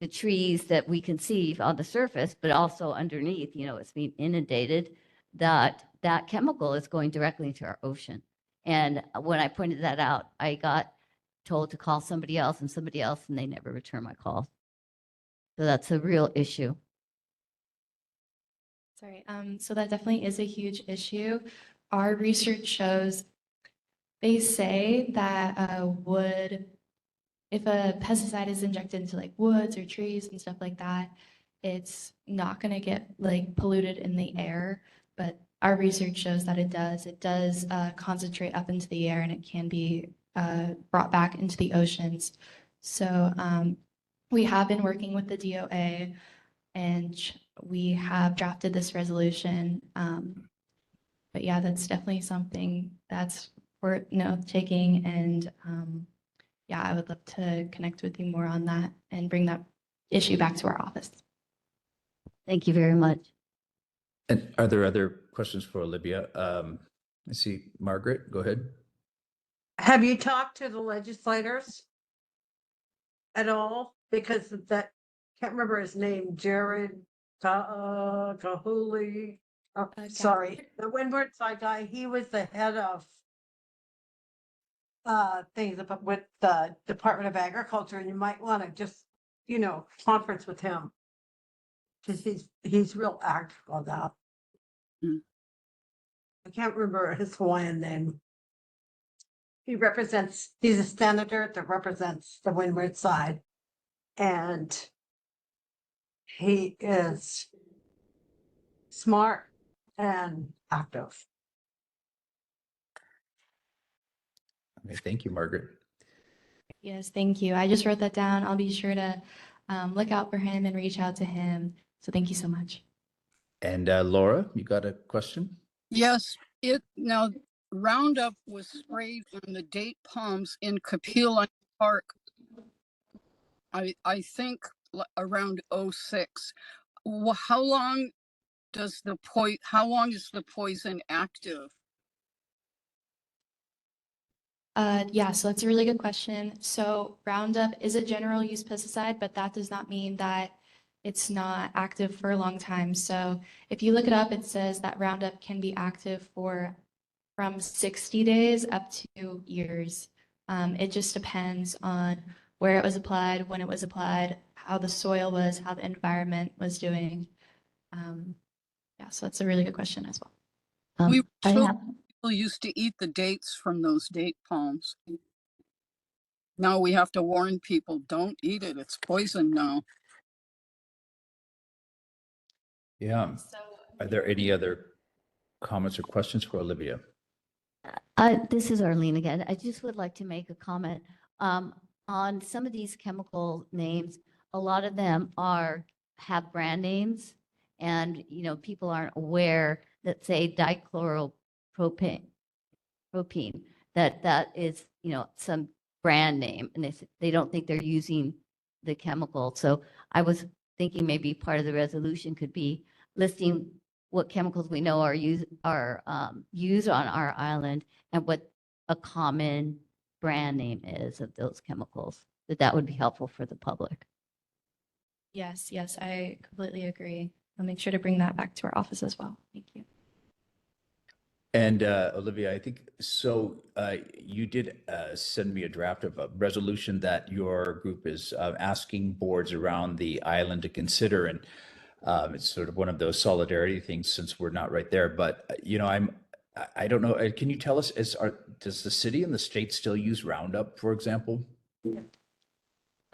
the trees that we can see on the surface, but also underneath, it's being inundated, that chemical is going directly into our ocean. And when I pointed that out, I got told to call somebody else, and they never returned my call. So that's a real issue. Sorry. So that definitely is a huge issue. Our research shows they say that wood, if a pesticide is injected into like woods or trees and stuff like that, it's not going to get like polluted in the air. But our research shows that it does. It does concentrate up into the air and it can be brought back into the oceans. So we have been working with the DOA and we have drafted this resolution. But yeah, that's definitely something that's worth note taking. And yeah, I would love to connect with you more on that and bring that issue back to our office. Thank you very much. And are there other questions for Olivia? I see Margaret, go ahead. Have you talked to the legislators at all? Because that, can't remember his name, Jared Kahuli. Oh, sorry, the Windward side guy, he was the head of things about with the Department of Agriculture, and you might want to just, conference with him. Cause he's real active on that. I can't remember his Hawaiian name. He's a senator that represents the Windward side. And he is smart and active. Okay, thank you, Margaret. Yes, thank you. I just wrote that down. I'll be sure to look out for him and reach out to him. So thank you so much. And Laura, you got a question? Yes, now Roundup was sprayed on the date palms in Kapahulu Park. I think around 06. How long is the poison active? Yeah, so that's a really good question. So Roundup is a general use pesticide, but that does not mean that it's not active for a long time. So if you look it up, it says that Roundup can be active for from 60 days up to years. It just depends on where it was applied, when it was applied, how the soil was, how the environment was doing. Yeah, so that's a really good question as well. We people used to eat the dates from those date palms. Now we have to warn people, don't eat it. It's poison now. Yeah. Are there any other comments or questions for Olivia? This is Arlene again. I just would like to make a comment on some of these chemical names. A lot of them have brand names, and people aren't aware that say dichloropropane, that is some brand name, and they don't think they're using the chemical. So I was thinking maybe part of the resolution could be listing what chemicals we know are used on our island and what a common brand name is of those chemicals. That would be helpful for the public. Yes, I completely agree. I'll make sure to bring that back to our office as well. Thank you. And Olivia, I think so. You did send me a draft of a resolution that your group is asking boards around the island to consider, and it's sort of one of those solidarity things since we're not right there. But I don't know. Can you tell us? Does the city and the state still use Roundup, for example?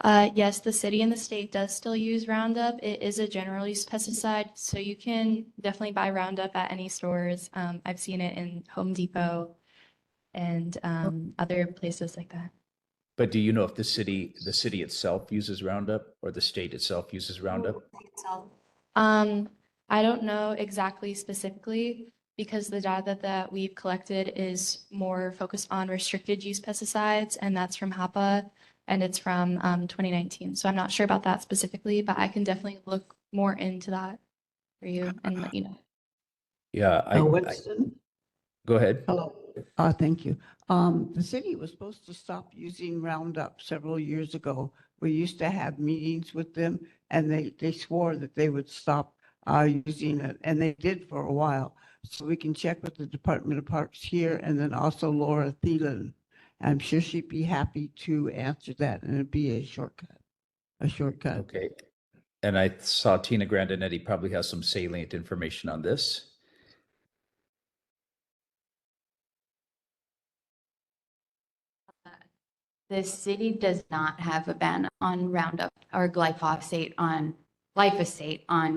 Yes, the city and the state does still use Roundup. It is a general use pesticide, so you can definitely buy Roundup at any stores. I've seen it in Home Depot and other places like that. But do you know if the city itself uses Roundup or the state itself uses Roundup? I don't know exactly specifically because the data that we've collected is more focused on restricted use pesticides, and that's from HAPA. And it's from 2019. So I'm not sure about that specifically, but I can definitely look more into that for you and let you know. Yeah, Winston? Go ahead. Hello. Thank you. The city was supposed to stop using Roundup several years ago. We used to have meetings with them, and they swore that they would stop using it, and they did for a while. So we can check with the Department of Parks here, and then also Laura Thielen. I'm sure she'd be happy to answer that, and it'd be a shortcut. Okay. And I saw Tina Grandinetti probably has some salient information on this. The city does not have a ban on Roundup or glyphosate on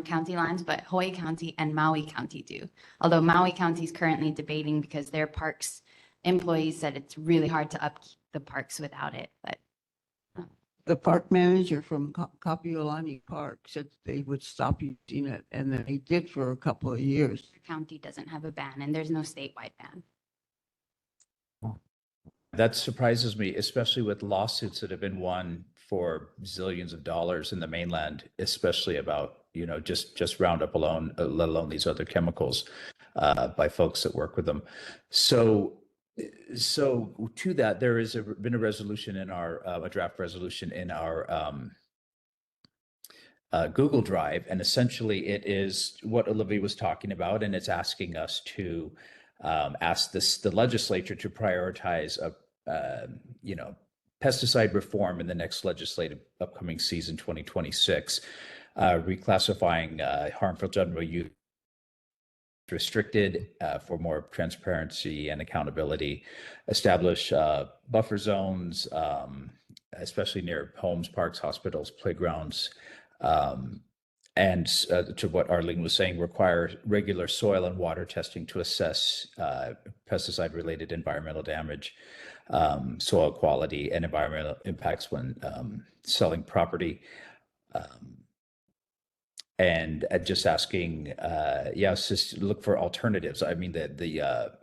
county lines, but Hawaii County and Maui County do. Although Maui County is currently debating because their parks employees said it's really hard to upkeep the parks without it. But The park manager from Kapiolani Park said they would stop using it, and then they did for a couple of years. the county doesn't have a ban, and there's no statewide ban. That surprises me, especially with lawsuits that have been won for zillions of dollars in the mainland, especially about, you know, just Roundup alone, let alone these other chemicals, by folks that work with them. So to that, there is been a resolution in our, a draft resolution in our Google Drive, and essentially it is what Olivia was talking about, and it's asking us to ask the legislature to prioritize you know, pesticide reform in the next legislative upcoming season 2026, reclassifying harmful general use restricted for more transparency and accountability, establish buffer zones, especially near homes, parks, hospitals, playgrounds, and to what Arlene was saying, require regular soil and water testing to assess pesticide-related environmental damage, soil quality, and environmental impacts when selling property. And just asking, yes, just look for alternatives. I mean, the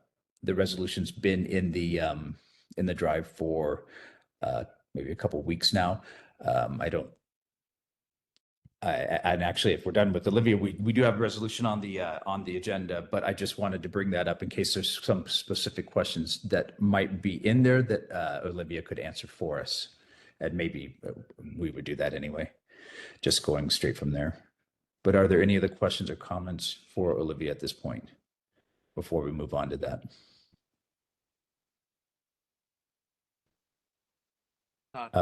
resolution's been in the drive for maybe a couple weeks now. And actually, if we're done with Olivia, we do have a resolution on the agenda, but I just wanted to bring that up in case there's some specific questions that might be in there that Olivia could answer for us. And maybe we would do that anyway, just going straight from there. But are there any other questions or comments for Olivia at this point before we move on to that?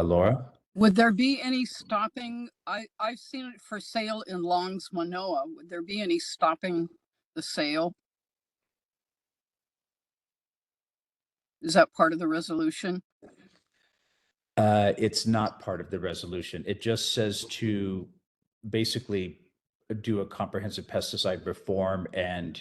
Laura? Would there be any stopping? I've seen it for sale in Longs, Manoa. Would there be any stopping the sale? Is that part of the resolution? It's not part of the resolution. It just says to basically do a comprehensive pesticide reform, and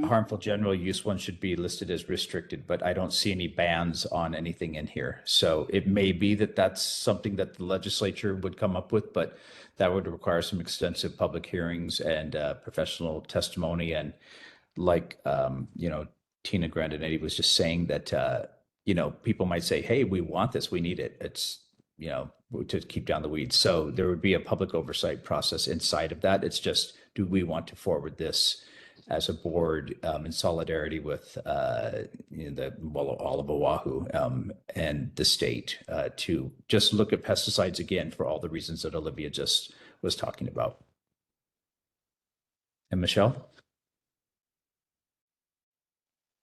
harmful general use one should be listed as restricted, but I don't see any bans on anything in here. So it may be that that's something that the legislature would come up with, but that would require some extensive public hearings and professional testimony. And like, you know, Tina Grandinetti was just saying that, you know, people might say, hey, we want this, we need it. It's, you know, to keep down the weeds. So there would be a public oversight process inside of that. It's just, do we want to forward this as a board in solidarity with you know, all of Oahu and the state to just look at pesticides again for all the reasons that Olivia just was talking about. And Michelle?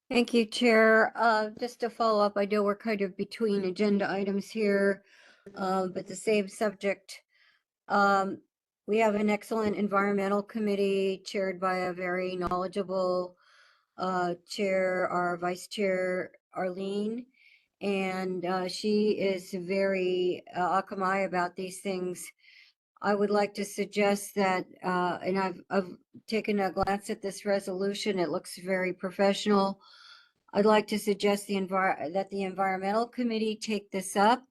Thank you, Chair. Just to follow up, I know we're kind of between agenda items here, but the same subject. We have an excellent environmental committee chaired by a very knowledgeable chair, our vice chair, Arlene. And she is very akamai about these things. I would like to suggest that, and I've taken a glance at this resolution. It looks very professional. I'd like to suggest that the environmental committee take this up,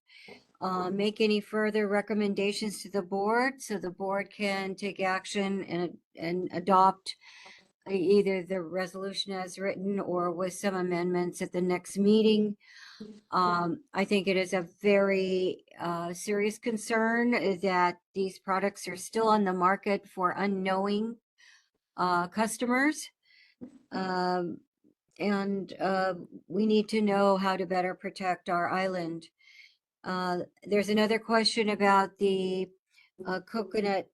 make any further recommendations to the board, so the board can take action and adopt either the resolution as written or with some amendments at the next meeting. I think it is a very serious concern that these products are still on the market for unknowing customers. And we need to know how to better protect our island. There's another question about the coconut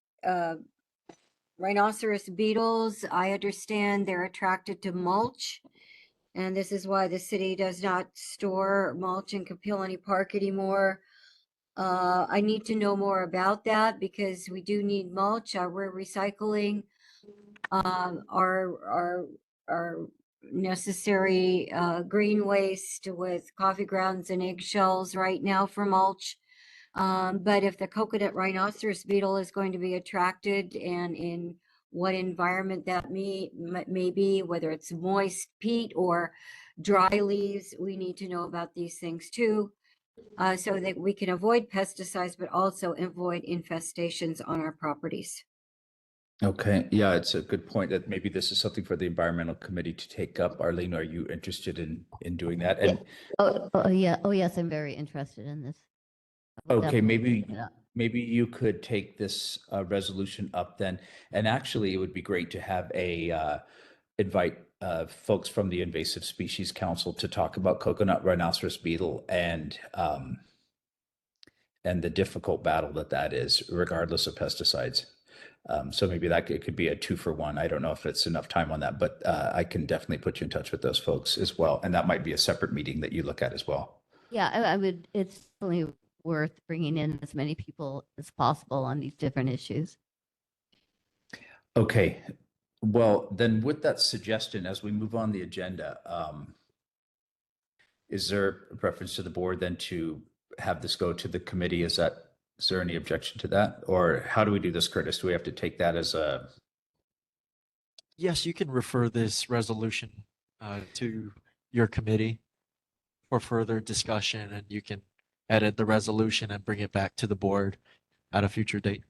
rhinoceros beetles. I understand they're attracted to mulch, and this is why the city does not store mulch in Kapilani Park anymore. I need to know more about that because we do need mulch. We're recycling our necessary green waste with coffee grounds and eggshells right now for mulch. But if the coconut rhinoceros beetle is going to be attracted and in what environment that may be, whether it's moist peat or dry leaves, we need to know about these things too. So that we can avoid pesticides, but also avoid infestations on our properties. Okay, yeah, it's a good point that maybe this is something for the environmental committee to take up. Arlene, are you interested in doing that? And Yeah. Oh, yes, I'm very interested in this. I will okay, definitely take it up. maybe you could take this resolution up then. And actually, it would be great to have a invite folks from the Invasive Species Council to talk about coconut rhinoceros beetle and the difficult battle that is, regardless of pesticides. So maybe that could be a 2-for-1. I don't know if it's enough time on that, but I can definitely put you in touch with those folks as well. And that might be a separate meeting that you look at as well. Yeah, I would, it's definitely worth bringing in as many people as possible on these different issues. Okay. Well, then with that suggestion, as we move on the agenda, is there a preference to the board then to have this go to the committee? Is there any objection to that? Or how do we do this, Curtis? Do we have to take that as a, Yes, you can refer this resolution to your committee for further discussion, and you can edit the resolution and bring it back to the board at a future date.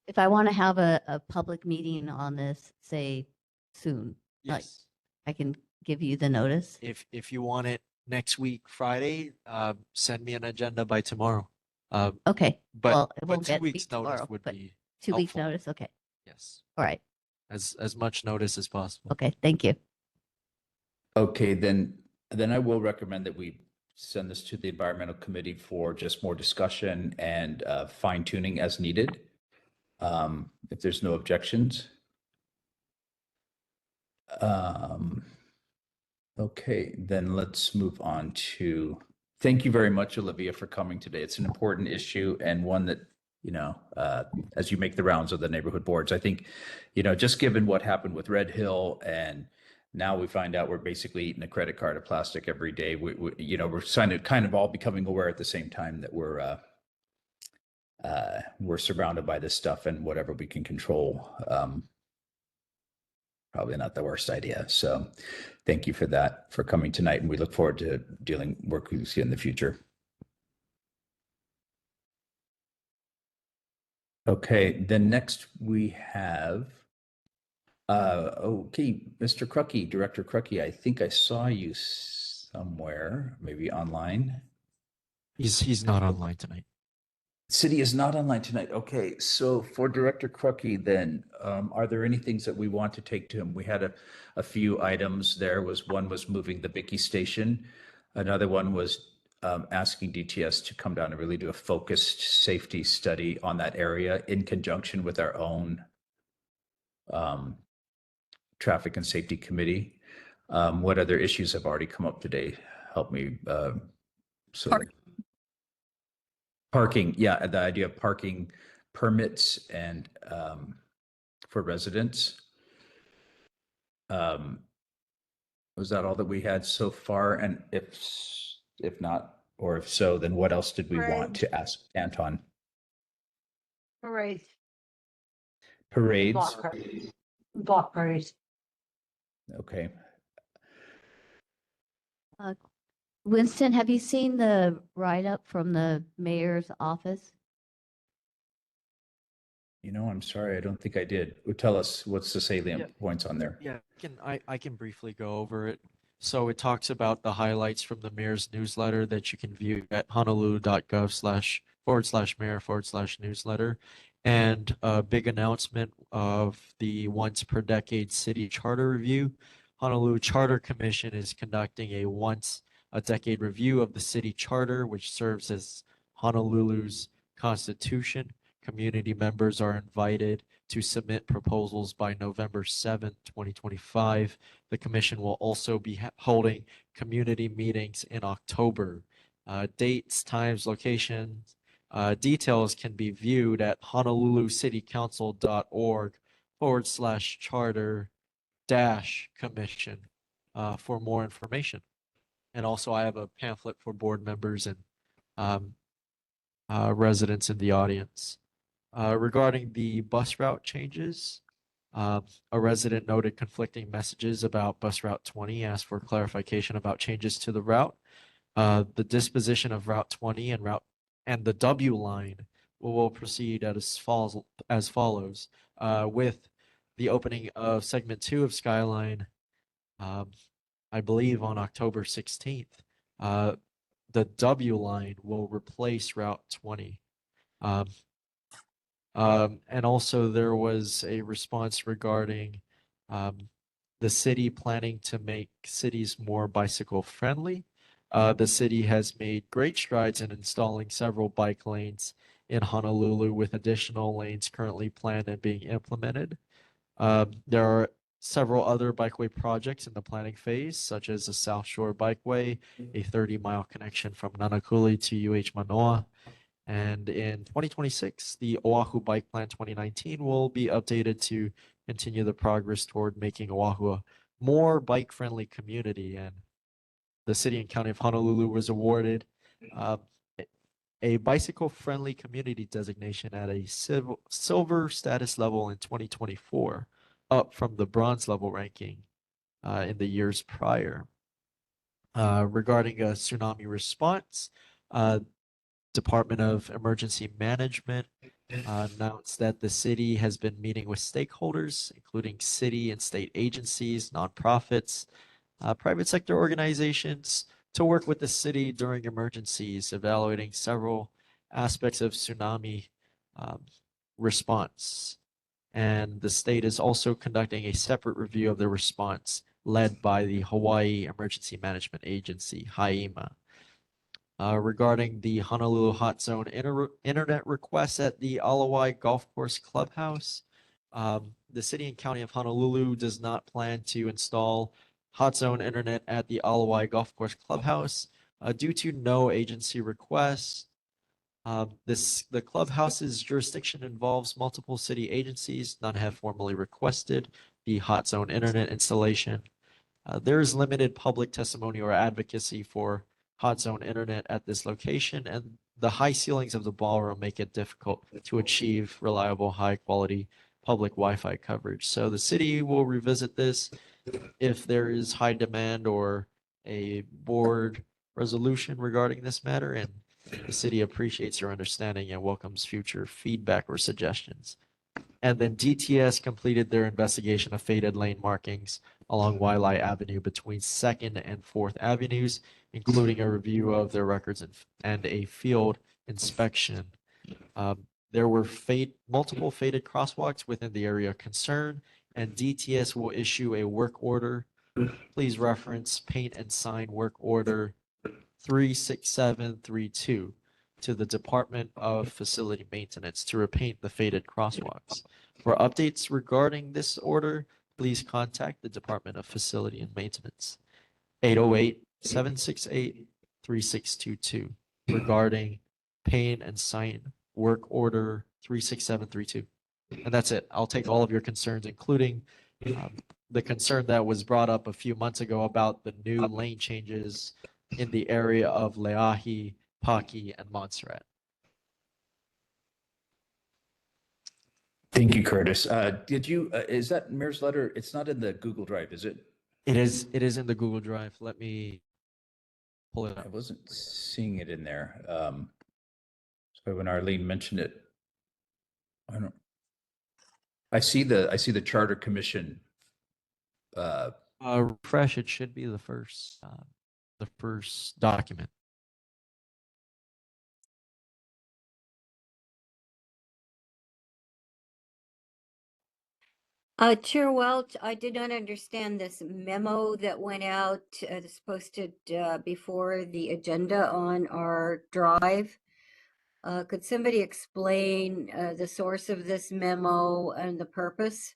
If I want to have a public meeting on this, say soon, like Yes. I can give you the notice. If you want it next week, Friday, send me an agenda by tomorrow. Okay, But well, it but won't 2 get weeks tomorrow, notice would but be 2 weeks helpful. notice. Okay, Yes, all right. as much notice as possible. Okay, thank you. okay, then I will recommend that we send this to the environmental committee for just more discussion and fine tuning as needed. If there's no objections. Okay, then let's move on to, thank you very much, Olivia, for coming today. It's an important issue and one that, as you make the rounds of the neighborhood boards, I think, just given what happened with Red Hill and now we find out we're basically eating a credit card of plastic every day. We're kind of all becoming aware at the same time that we're surrounded by this stuff and whatever we can control. Probably not the worst idea. So thank you for that, for coming tonight. And we look forward to working with you in the future. Okay, then next we have, okay, Mr. Crucky, Director Crucky, I think I saw you somewhere, maybe online. He's not online tonight. City is not online tonight. Okay, so for Director Crucky, then, are there any things that we want to take to him? We had a few items. One was moving the Bicky station. Another one was asking DTS to come down and really do a focused safety study on that area in conjunction with our own traffic and safety committee. What other issues have already come up today? Help me. Parking, yeah, the idea of parking permits and for residents. Was that all that we had so far? And if not, or if so, then what else did we want to ask Anton? Parades. Parades. Block parades. Okay. Winston, have you seen the write-up from the mayor's office? I'm sorry, I don't think I did. Tell us what's the salient points on there. Yeah, I can briefly go over it. So it talks about the highlights from the mayor's newsletter that you can view at honolulu.gov/mayor/newsletter, and a big announcement of the once per decade city charter review. Honolulu Charter Commission is conducting a once a decade review of the city charter, which serves as Honolulu's constitution. Community members are invited to submit proposals by November 7th, 2025. The commission will also be holding community meetings in October. Dates, times, locations, Details can be viewed at honolulucitycouncil.org/charter-commission for more information. And also, I have a pamphlet for board members and residents in the audience. Regarding the bus route changes, a resident noted conflicting messages about bus route 20, asked for clarification about changes to the route. The disposition of Route 20 and the W line will proceed as follows. With the opening of segment 2 of Skyline, I believe on October 16th, the W line will replace Route 20. And also there was a response regarding the city planning to make cities more bicycle friendly. The city has made great strides in installing several bike lanes in Honolulu, with additional lanes currently planned and being implemented. There are several other bikeway projects in the planning phase, such as the South Shore Bikeway, a 30-mile connection from Nanakuli to UH Manoa. And in 2026, the Oahu Bike Plan 2019 will be updated to continue the progress toward making Oahu a more bike-friendly community. And the city and county of Honolulu was awarded a bicycle-friendly community designation at a silver status level in 2024, up from the bronze level ranking in the years prior. Regarding a tsunami response, Department of Emergency Management announced that the city has been meeting with stakeholders, including city and state agencies, nonprofits, private sector organizations, to work with the city during emergencies, evaluating several aspects of tsunami response. And the state is also conducting a separate review of the response led by the Hawaii Emergency Management Agency, HAEMA. Regarding the Honolulu Hot Zone internet request at the Alawai Golf Course Clubhouse, the city and county of Honolulu does not plan to install Hot Zone internet at the Alawai Golf Course Clubhouse due to no agency requests. The clubhouse's jurisdiction involves multiple city agencies. None have formally requested the Hot Zone internet installation. There is limited public testimony or advocacy for Hot Zone internet at this location, and the high ceilings of the ballroom make it difficult to achieve reliable, high-quality public Wi-Fi coverage. So the city will revisit this if there is high demand or a board resolution regarding this matter, and the city appreciates your understanding and welcomes future feedback or suggestions. And then DTS completed their investigation of faded lane markings along Wailai Avenue between 2nd and 4th Avenues, including a review of their records and a field inspection. There were multiple faded crosswalks within the area of concern, and DTS will issue a work order. Please reference paint and sign work order 36732 to the Department of Facility Maintenance to repaint the faded crosswalks. For updates regarding this order, please contact the Department of Facility and Maintenance, 808-768-3622, regarding paint and sign work order 36732. And that's it. I'll take all of your concerns, including the concern that was brought up a few months ago about the new lane changes in the area of Leahi, Paki, and Montserrat. Thank you, Curtis. Is that Mayor's letter? It's not in the Google Drive, is it? It is in the Google Drive. Let me pull it up. I wasn't seeing it in there. So when Arlene mentioned it, I see the Charter Commission. Refresh, it should be the first document. Chair Welch, I did not understand this memo that went out, posted before the agenda on our drive. Could somebody explain the source of this memo and the purpose?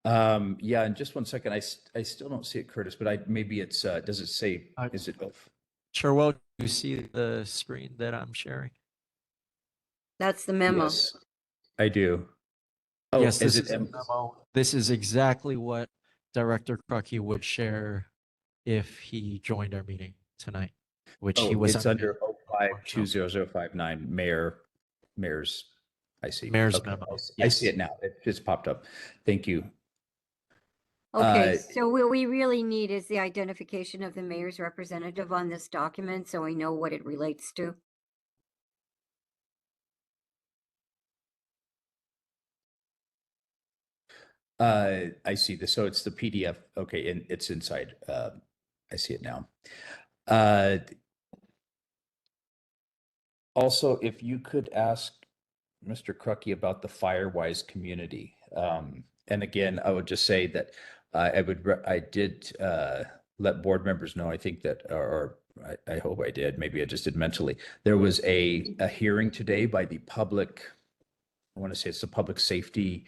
Yeah, in just one second. I still don't see it, Curtis, but maybe it's does it say, is it? Chair Welch, you see the screen that I'm sharing? That's the memo. Yes, I do. Oh, Yes, is this it? is a memo. This is exactly what Director Crucky would share if he joined our meeting tonight, which he Oh, was it's unavailable. under 05200059, mayor's, I see. Mayor's Okay, memo. I see Yes. it now. It just popped up. Thank you. Okay, so what we really need is the identification of the mayor's representative on this document so we know what it relates to. I see this. So it's the PDF. Okay, and it's inside. I see it now. Also, if you could ask Mr. Crucky about the Firewise community. And again, I would just say that I did let board members know, I think that, or I hope I did, maybe I just did mentally. There was a hearing today by the public, I want to say it's the Public Safety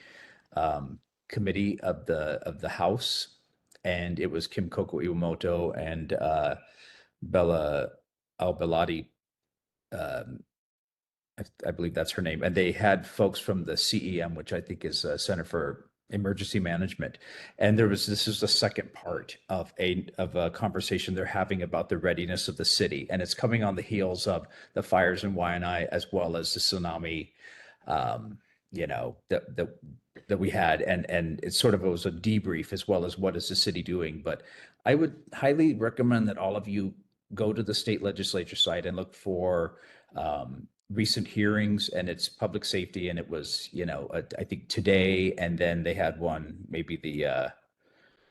Committee of the House. And it was Kim Koko Iwamoto and Bella Albelati, I believe that's her name. And they had folks from the CEM, which I think is Center for Emergency Management. And this is the second part of a conversation they're having about the readiness of the city. And it's coming on the heels of the fires in Waianae, as well as the tsunami, that we had. And it sort of was a debrief as well as what is the city doing. But I would highly recommend that all of you go to the state legislature site and look for recent hearings, and it's public safety, and it was, I think today, and then they had one maybe the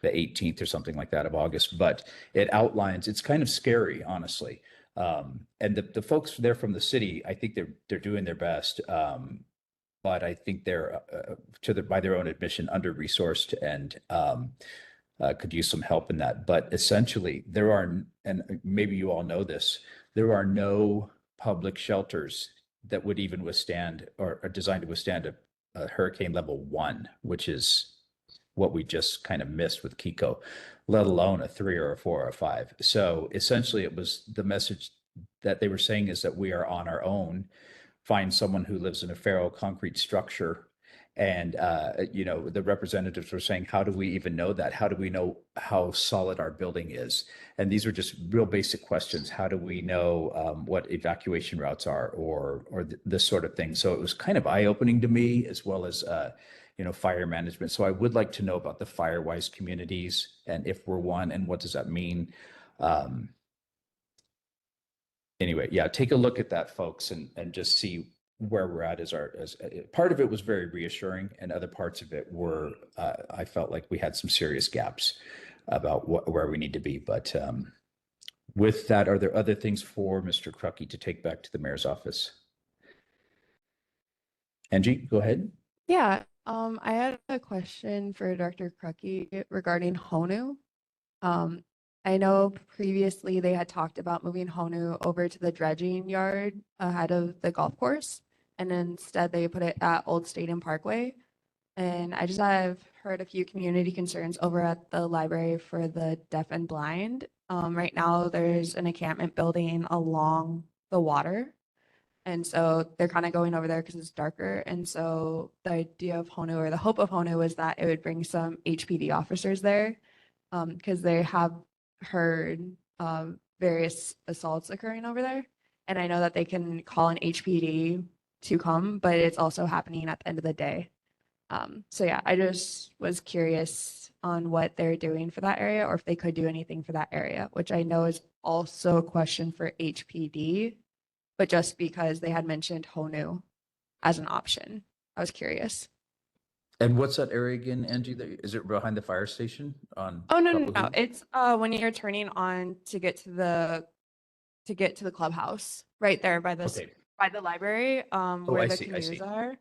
18th or something like that of August, but it outlines, it's kind of scary, honestly. And the folks there from the city, I think they're doing their best. But I think they're by their own admission, under-resourced and could use some help in that. But essentially, there are, and maybe you all know this, there are no public shelters that would even withstand or are designed to withstand a hurricane level 1, which is what we just kind of missed with Kiko, let alone a 3 or a 4 or a 5. So essentially, it was the message that they were saying is that we are on our own. Find someone who lives in a ferro concrete structure. And, the representatives were saying, how do we even know that? How do we know how solid our building is? And these were just real basic questions. How do we know what evacuation routes are or this sort of thing? So it was kind of eye-opening to me, as well as, fire management. So I would like to know about the Firewise communities and if we're one and what does that mean? Anyway, yeah, take a look at that, folks, and just see where we're at as part of it was very reassuring, and other parts of it were, I felt like we had some serious gaps about where we need to be. But with that, are there other things for Mr. Crucky to take back to the mayor's office? Angie, go ahead. Yeah, I had a question for Director Crucky regarding Honu. I know previously they had talked about moving Honu over to the dredging yard ahead of the golf course, and instead they put it at Old Stadium Parkway. And I just have heard a few community concerns over at the library for the deaf and blind. Right now, there's an encampment building along the water. And so they're kind of going over there because it's darker. And so the idea of Honu, or the hope of Honu, was that it would bring some HPD officers there, because they have heard various assaults occurring over there. And I know that they can call an HPD to come, but it's also happening at the end of the day. So yeah, I just was curious on what they're doing for that area, or if they could do anything for that area, which I know is also a question for HPD, but just because they had mentioned Honu as an option, I was curious. And what's that area again, Angie? Is it behind the fire station on? Oh, no. Kapahulu? It's when you're turning on to get to the clubhouse, right there by the Okay. by the library, where I the see. canoes are.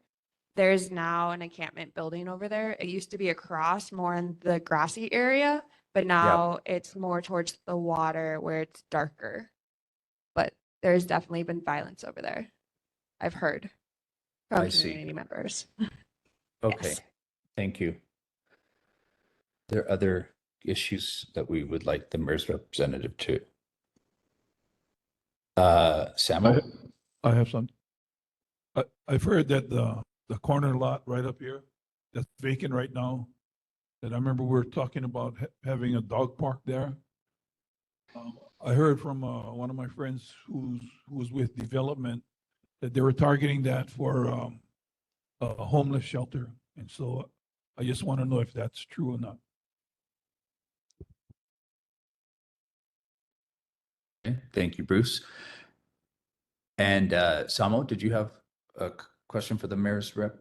There's now an encampment building over there. It used to be across more in the grassy area, but now it's more towards the water where it's darker. But there's definitely been violence over there, I've heard from I see. community members. Okay, Yes. thank you. There are other issues that we would like the mayor's representative to. Samuel? I have some. I've heard that the corner lot right up here, that's vacant right now, that I remember we were talking about having a dog park there. I heard from one of my friends who was with development that they were targeting that for a homeless shelter. And so I just want to know if that's true or not. Okay, thank you, Bruce. And Samo, did you have a question for the mayor's rep?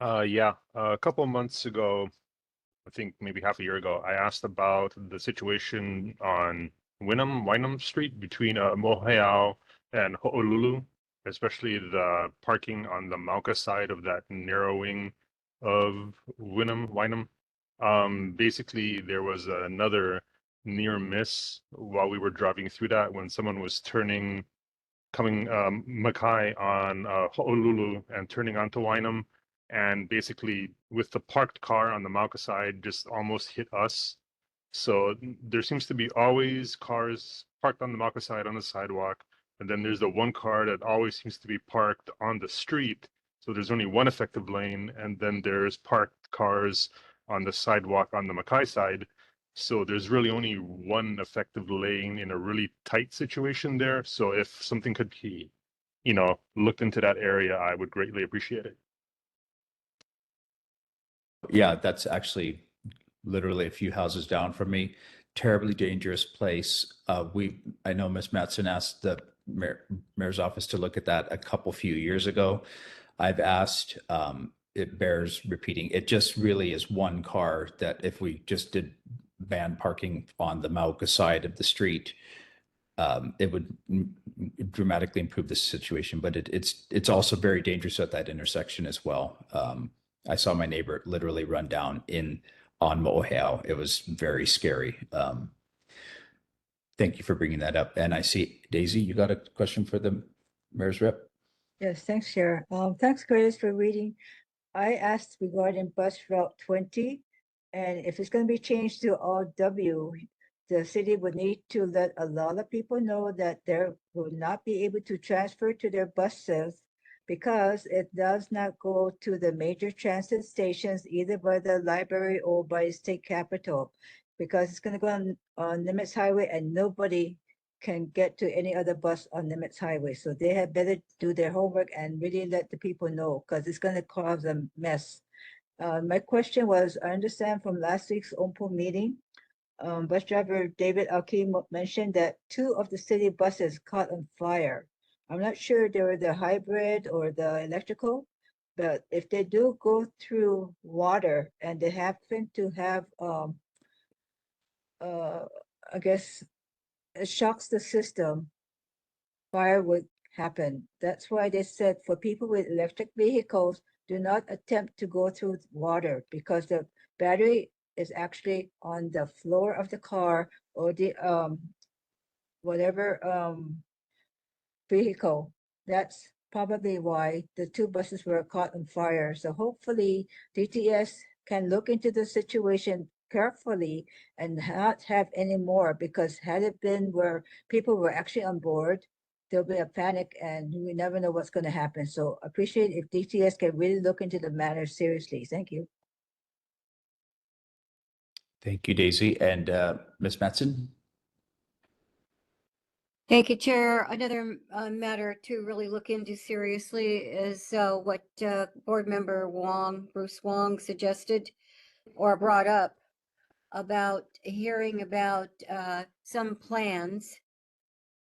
Yeah, a couple of months ago, I think maybe half a year ago, I asked about the situation on Wynham Street between Moheao and Ho'olulu, especially the parking on the Mauka side of that narrowing of Wynham. Basically, there was another near miss while we were driving through that when someone was coming Mackay on Ho'olulu and turning onto Wynham, and basically with the parked car on the Mauka side just almost hit us. So there seems to be always cars parked on the Mauka side on the sidewalk, and then there's the one car that always seems to be parked on the street. So there's only one effective lane, and then there's parked cars on the sidewalk on the Mackay side. So there's really only one effective lane in a really tight situation there. So if something could be, looked into that area, I would greatly appreciate it. Yeah, that's actually literally a few houses down from me. Terribly dangerous place. I know Ms. Matson asked the mayor's office to look at that a few years ago. I've asked, it bears repeating. It just really is one car that if we just did ban parking on the Mauka side of the street, it would dramatically improve the situation. But it's also very dangerous at that intersection as well. I saw my neighbor literally run down on Moheao. It was very scary. Thank you for bringing that up. And I see, Daisy, you got a question for the mayor's rep? Yes, thanks, Chair. Thanks, Curtis, for reading. I asked regarding bus route 20, and if it's going to be changed to all W, the city would need to let a lot of people know that they will not be able to transfer to their buses because it does not go to the major transit stations either by the library or by the state capitol, because it's going to go on Nimitz Highway and nobody can get to any other bus on Nimitz Highway. So they had better do their homework and really let the people know, because it's going to cause a mess. My question was, I understand from last week's OMPO meeting, bus driver David Akim mentioned that 2 of the city buses caught on fire. I'm not sure they were the hybrid or the electrical, but if they do go through water and they happen to have, I guess, it shocks the system, fire would happen. That's why they said for people with electric vehicles, do not attempt to go through water because the battery is actually on the floor of the car or the whatever vehicle. That's probably why the 2 buses were caught on fire. So hopefully DTS can look into the situation carefully and not have any more, because had it been where people were actually on board, there'll be a panic and we never know what's going to happen. So appreciate if DTS can really look into the matter seriously. Thank you. Thank you, Daisy. And Ms. Matson? Thank you, Chair. Another matter to really look into seriously is what Board Member Bruce Wong suggested or brought up about hearing about some plans,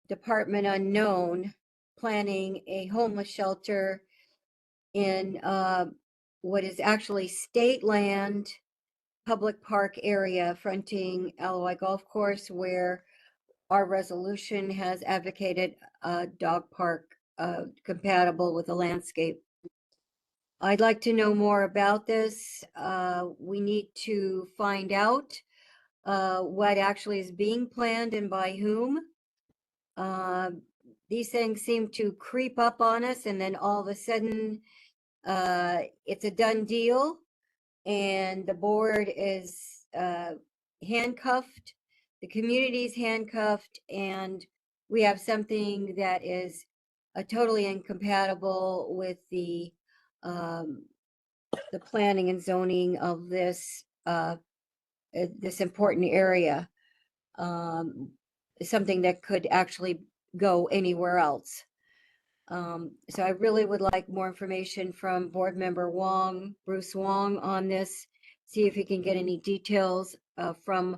Department Unknown, planning a homeless shelter in what is actually state land, public park area fronting LOI Golf Course, where our resolution has advocated a dog park compatible with the landscape. I'd like to know more about this. We need to find out what actually is being planned and by whom. These things seem to creep up on us, and then all of a sudden it's a done deal and the board is handcuffed, the community's handcuffed, and we have something that is totally incompatible with the planning and zoning of this this important area. Something that could actually go anywhere else. So I really would like more information from Board Member Wong, Bruce Wong, on this. See if he can get any details from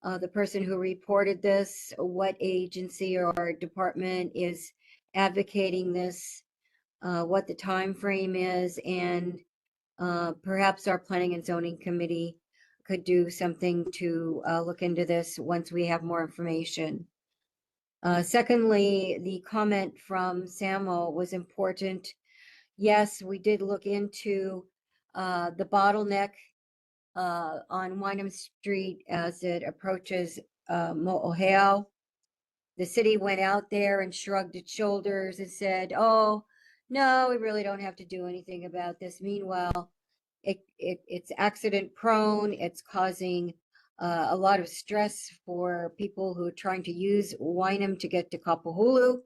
the person who reported this, what agency or department is advocating this, what the time frame is, and perhaps our Planning and Zoning Committee could do something to look into this once we have more information. Secondly, the comment from Samuel was important. Yes, we did look into the bottleneck on Wynham Street as it approaches Mo'oheo. The city went out there and shrugged its shoulders and said, oh, no, we really don't have to do anything about this. Meanwhile, it's accident prone. It's causing a lot of stress for people who are trying to use Wynham to get to Kapahulu.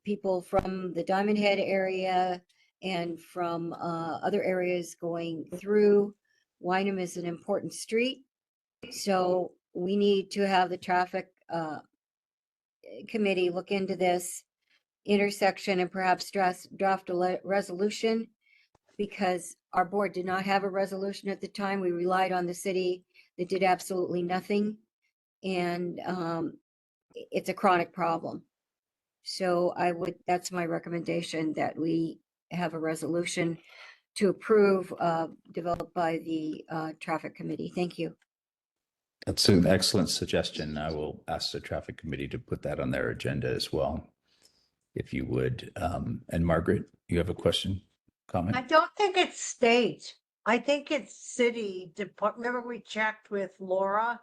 People from the Diamond Head area and from other areas going through. Wynham is an important street. So we need to have the traffic committee look into this intersection and perhaps draft a resolution, because our board did not have a resolution at the time. We relied on the city that did absolutely nothing. And it's a chronic problem. So that's my recommendation, that we have a resolution to approve, developed by the traffic committee. Thank you. That's an excellent suggestion. I will ask the traffic committee to put that on their agenda as well, if you would. And Margaret, you have a question, comment? I don't think it's state. I think it's city department. Remember we checked with Laura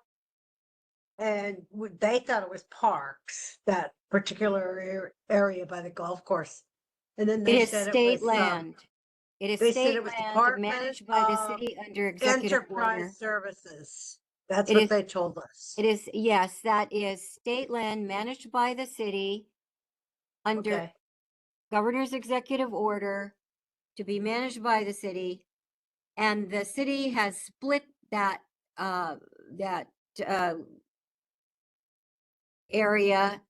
and they thought it was parks, that particular area by the golf course. And then It they is said state it was, land. It is they said state it was land Department managed by the of city under executive order. Enterprise Services. That's It what is- they told us. It is, yes, that is state land managed by the city under Okay. governor's executive order to be managed by the city. And the city has split that, area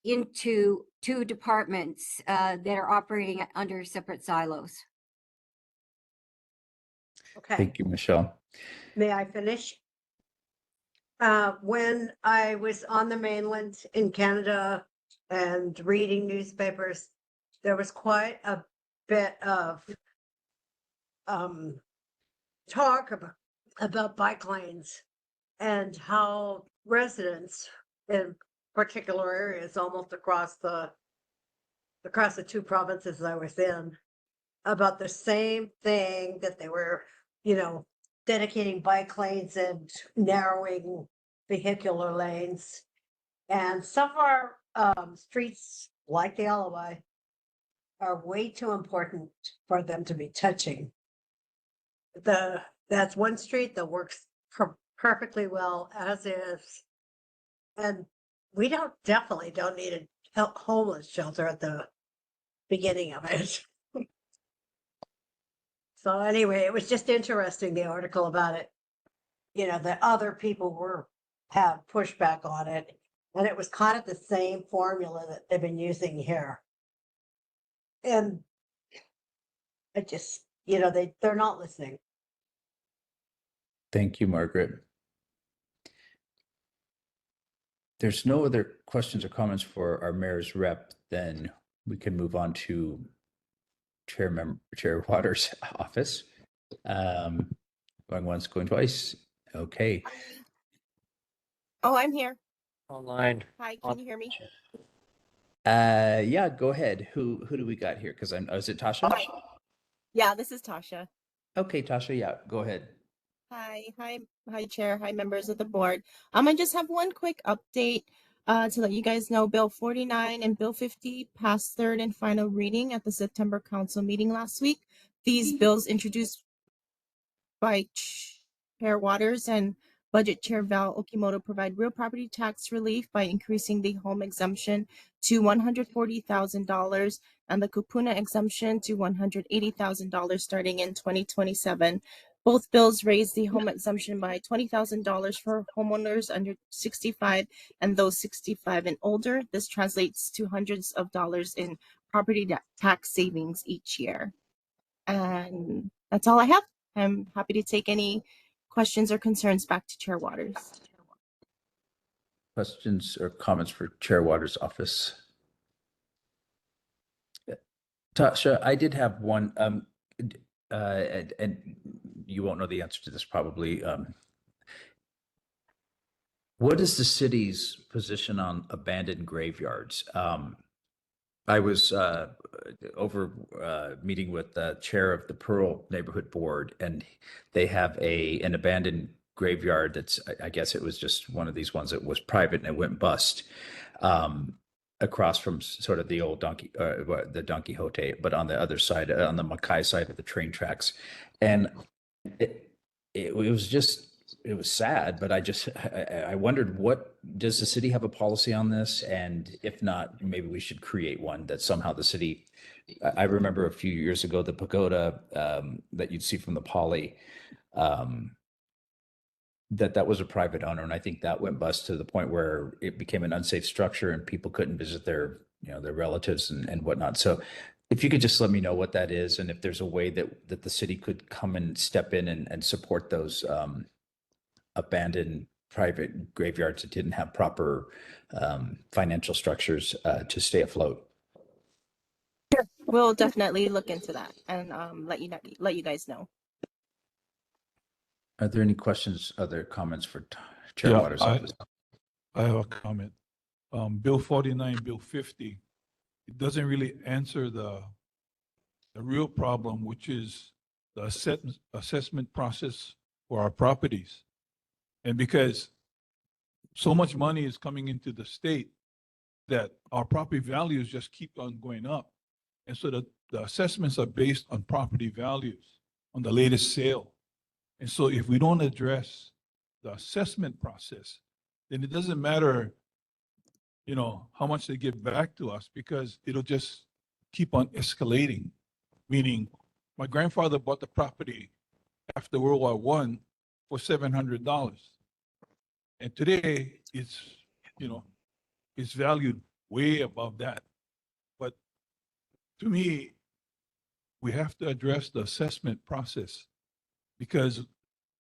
into two departments that are operating under separate silos. Okay. Thank you, Michelle. May I finish? When I was on the mainland in Canada and reading newspapers, there was quite a bit of talk about bike lanes and how residents in particular areas almost across the two provinces I was in, about the same thing, that they were, dedicating bike lanes and narrowing vehicular lanes. And some of our streets, like the Alibi, are way too important for them to be touching. That's one street that works perfectly well as is. And we definitely don't need a homeless shelter at the beginning of it. So anyway, it was just interesting, the article about it. That other people have pushback on it. And it was kind of the same formula that they've been using here. And it just, they're not listening. Thank you, Margaret. There's no other questions or comments for our mayor's rep, then we can move on to Chair Waters' office. Going once, going twice. Okay. Oh, I'm here. Online. Hi, can you hear me? Yeah, go ahead. Who do we got here? Because is it Tasha? Yeah, this is Tasha. Okay, Tasha, yeah, go ahead. Hi, Chair. Hi, members of the board. I just have one quick update to let you guys know. Bill 49 and Bill 50 passed third and final reading at the September Council meeting last week. These bills introduced by Chair Waters and Budget Chair Val Okimoto provide real property tax relief by increasing the home exemption to $140,000 and the kupuna exemption to $180,000 starting in 2027. Both bills raise the home exemption by $20,000 for homeowners under 65 and those 65 and older. This translates to hundreds of dollars in property tax savings each year. And that's all I have. I'm happy to take any questions or concerns back to Chair Waters. Questions or comments for Chair Waters' office? Tasha, I did have one, and you won't know the answer to this probably. What is the city's position on abandoned graveyards? I was over meeting with the chair of the Pearl Neighborhood Board, and they have an abandoned graveyard that's, I guess it was just one of these ones that was private and it went bust, across from sort of the old the Don Quixote, but on the other side, on the Mackay side of the train tracks. And it was just, it was sad, but I wondered, what does the city have a policy on this? And if not, maybe we should create one that somehow the city, I remember a few years ago, the pagoda that you'd see from the Poly, that was a private owner. And I think that went bust to the point where it became an unsafe structure and people couldn't visit their, their relatives and whatnot. So if you could just let me know what that is, and if there's a way that the city could come and step in and support those abandoned private graveyards that didn't have proper financial structures to stay afloat. Sure. We'll definitely look into that and let you guys know. Are there any questions, other comments for Chair Waters' office? I have a comment. Bill 49, Bill 50, it doesn't really answer the real problem, which is the assessment process for our properties. And because so much money is coming into the state that our property values just keep on going up. And so the assessments are based on property values, on the latest sale. And so if we don't address the assessment process, then it doesn't matter, how much they give back to us, because it'll just keep on escalating. Meaning, my grandfather bought the property after World War I for $700. And today it's, it's valued way above that. But to me, we have to address the assessment process, because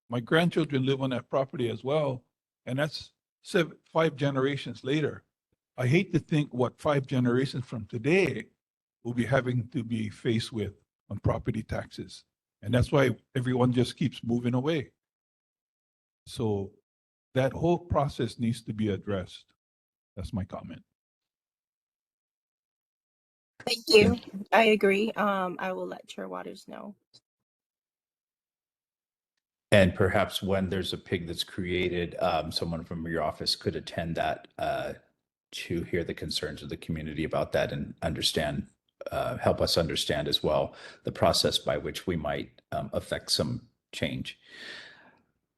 my grandchildren live on that property as well. And that's 5 generations later. I hate to think what 5 generations from today will be having to be faced with on property taxes. And that's why everyone just keeps moving away. So that whole process needs to be addressed. That's my comment. Thank you. I agree. I will let Chair Waters know. And perhaps when there's a pig that's created, someone from your office could attend that to hear the concerns of the community about that and understand, help us understand as well the process by which we might affect some change.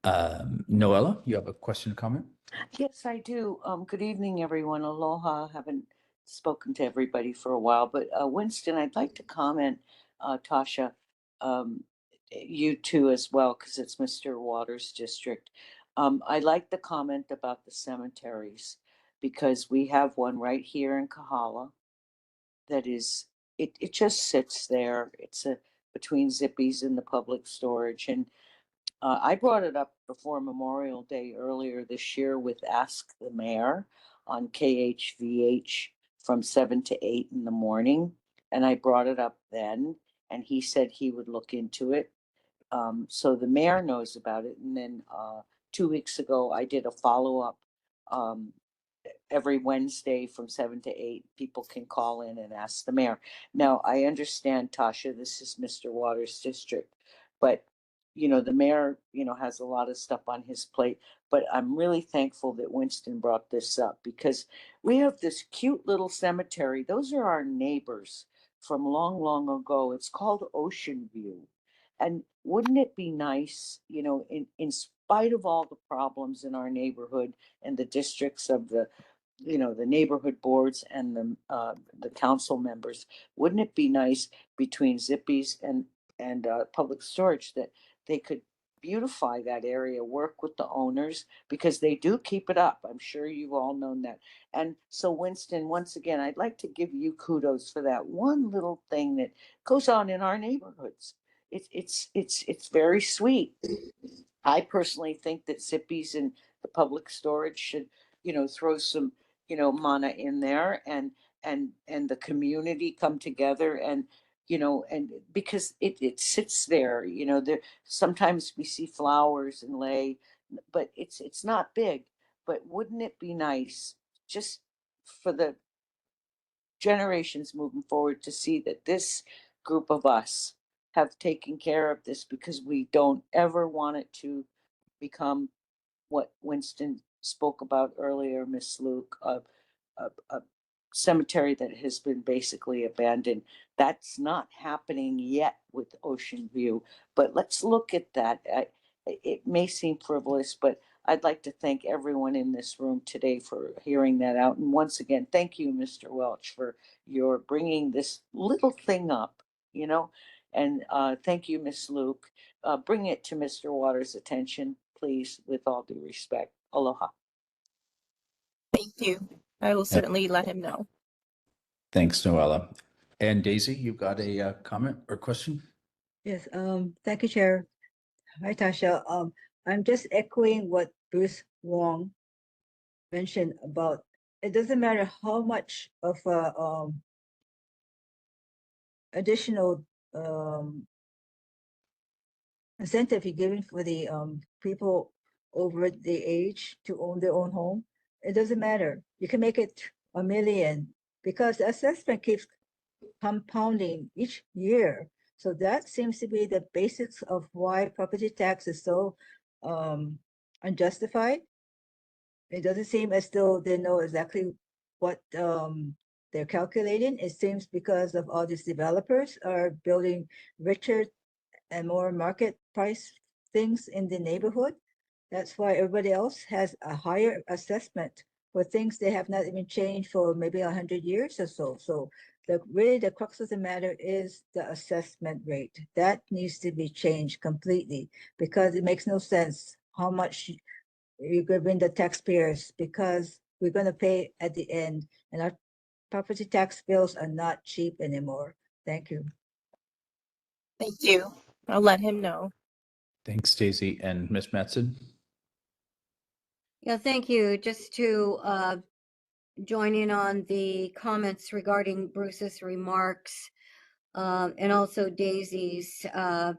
Noella, you have a question, comment? Yes, I do. Good evening, everyone. Aloha. Haven't spoken to everybody for a while, but Winston, I'd like to comment, Tasha, you too as well, because it's Mr. Waters' district. I like the comment about the cemeteries, because we have one right here in Kahala that is, it just sits there. It's between Zippy's and the public storage. And I brought it up before Memorial Day earlier this year with Ask the Mayor on KHVH from 7 to 8 in the morning. And I brought it up then, and he said he would look into it. So the mayor knows about it. And then 2 weeks ago, I did a follow-up. Every Wednesday from 7 to 8, people can call in and ask the mayor. Now, I understand, Tasha, this is Mr. Waters' district, but the mayor, has a lot of stuff on his plate. But I'm really thankful that Winston brought this up, because we have this cute little cemetery. Those are our neighbors from long, long ago. It's called Ocean View. And wouldn't it be nice, in spite of all the problems in our neighborhood and the districts of the, the neighborhood boards and the council members, wouldn't it be nice between Zippies and public storage that they could beautify that area, work with the owners, because they do keep it up. I'm sure you've all known that. And so, Winston, once again, I'd like to give you kudos for that one little thing that goes on in our neighborhoods. It's very sweet. I personally think that Zippies and the public storage should, throw some, mana in there, and the community come together, and because it sits there, there sometimes we see flowers and lay, but it's not big. But wouldn't it be nice just for the generations moving forward to see that this group of us have taken care of this, because we don't ever want it to become what Winston spoke about earlier, Miss Luke, a cemetery that has been basically abandoned. That's not happening yet with Ocean View, but let's look at that. It may seem frivolous, but I'd like to thank everyone in this room today for hearing that out. And once again, thank you, Mr. Welch, for your bringing this little thing up, and thank you, Miss Luke. Bring it to Mr. Waters' attention, please, with all due respect. Aloha. Thank you. I will certainly let him know. Thanks, Noella. And Daisy, you've got a comment or question? Yes, thank you, Chair. Hi, Tasha. I'm just echoing what Bruce Wong mentioned about it doesn't matter how much of a additional incentive you're giving for the people over the age to own their own home. It doesn't matter. You can make it $1 million, because the assessment keeps compounding each year. So that seems to be the basics of why property tax is so unjustified. It doesn't seem as though they know exactly what they're calculating. It seems because of all these developers are building richer and more market price things in the neighborhood. That's why everybody else has a higher assessment for things they have not even changed for maybe 100 years or so. So really the crux of the matter is the assessment rate. That needs to be changed completely, because it makes no sense how much you're giving the taxpayers, because we're going to pay at the end, and our property tax bills are not cheap anymore. Thank you. Thank you. I'll let him know. Thanks, Daisy. And Ms. Matson? Yeah, thank you. Just to join in on the comments regarding Bruce's remarks, and also Daisy's. I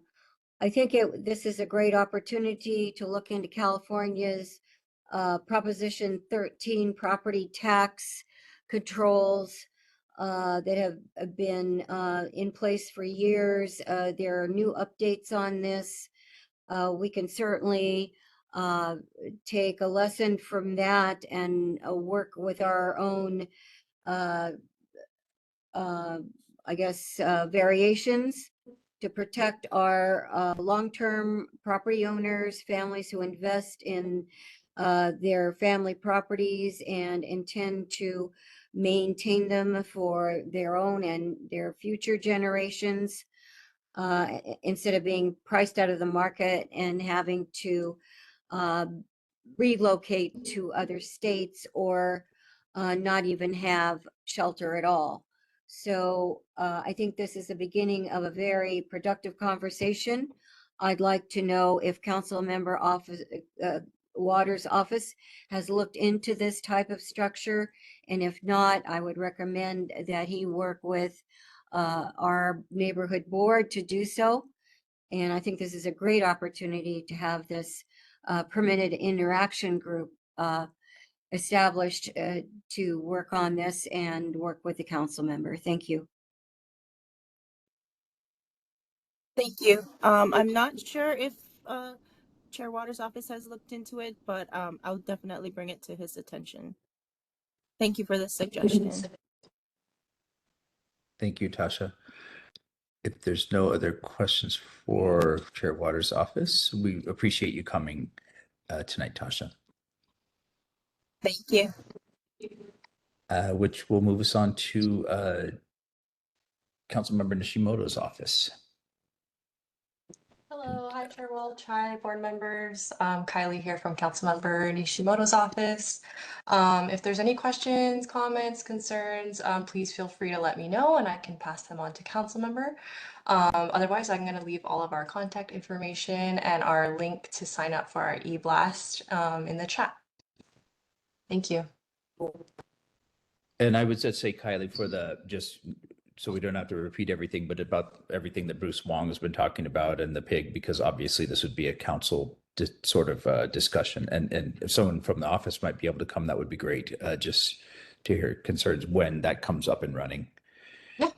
think this is a great opportunity to look into California's Proposition 13 property tax controls that have been in place for years. There are new updates on this. We can certainly take a lesson from that and work with our own, variations to protect our long-term property owners, families who invest in their family properties and intend to maintain them for their own and their future generations, instead of being priced out of the market and having to relocate to other states or not even have shelter at all. So I think this is the beginning of a very productive conversation. I'd like to know if Council Member Waters' office has looked into this type of structure, and if not, I would recommend that he work with our neighborhood board to do so. And I think this is a great opportunity to have this permitted interaction group established to work on this and work with the council member. Thank you. Thank you. I'm not sure if Chair Waters' office has looked into it, but I'll definitely bring it to his attention. Thank you for the suggestion. Thank you, Tasha. If there's no other questions for Chair Waters' office, we appreciate you coming tonight, Tasha. Thank you. Which will move us on to Councilmember Nishimoto's office. Hello, hi Chair Welch, hi board members. Kylie here from Councilmember Nishimoto's office. If there's any questions, comments, concerns, please feel free to let me know and I can pass them on to Councilmember. Otherwise, I'm going to leave all of our contact information and our link to sign up for our e-blast in the chat. Thank you. And I would just say, Kylie, for just so we don't have to repeat everything, but about everything that Bruce Wong has been talking about and the pig, because obviously this would be a council sort of discussion. And if someone from the office might be able to come, that would be great. Just to hear concerns when that comes up and running. Yeah.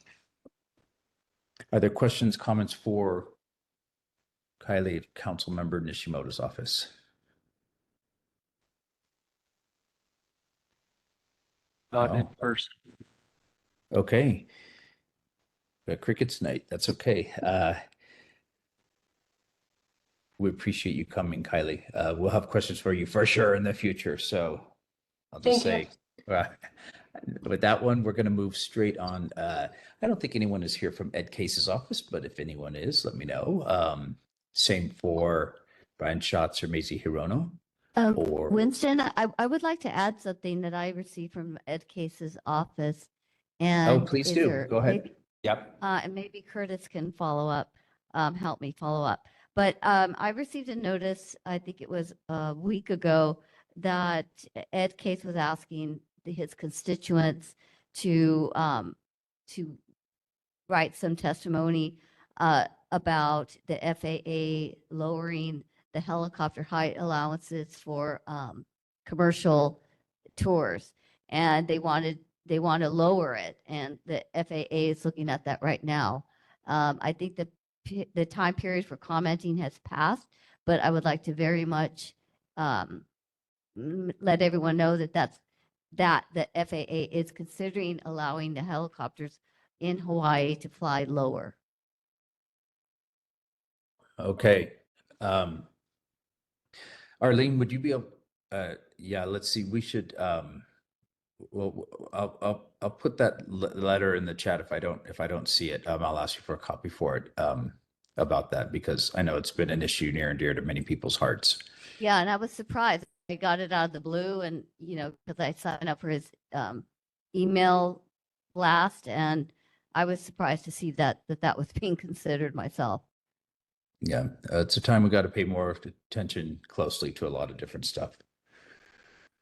Are there questions, comments for Kylie, Councilmember Nishimoto's office? Not in No. person. Okay. We got crickets tonight. That's okay. We appreciate you coming, Kylie. We'll have questions for you for sure in the future. So I'll just Thank say, with that one, we're going to move straight on. I don't think anyone is here from Ed Case's office, but if anyone is, let me know. Same for Brian Schatz or Maisie Hirono. Or Winston, I would like to add something that I received from Ed Case's office. And please is do. there- Go ahead. maybe- Yep. And maybe Curtis can follow up, help me follow up. But I received a notice, I think it was a week ago, that Ed Case was asking his constituents to write some testimony about the FAA lowering the helicopter height allowances for commercial tours, and they want to lower it, and the FAA is looking at that right now. I think the time period for commenting has passed, but I would like to very much let everyone know that the FAA is considering allowing the helicopters in Hawaii to fly lower. Okay. Arlene, would you be able, yeah, let's see, we should, well, I'll put that letter in the chat if I don't see it. I'll ask you for a copy for it, about that, because I know it's been an issue near and dear to many people's hearts. Yeah, and I was surprised. I got it out of the blue, and because I signed up for his email blast, and I was surprised to see that was being considered myself. Yeah, it's a time we got to pay more attention closely to a lot of different stuff.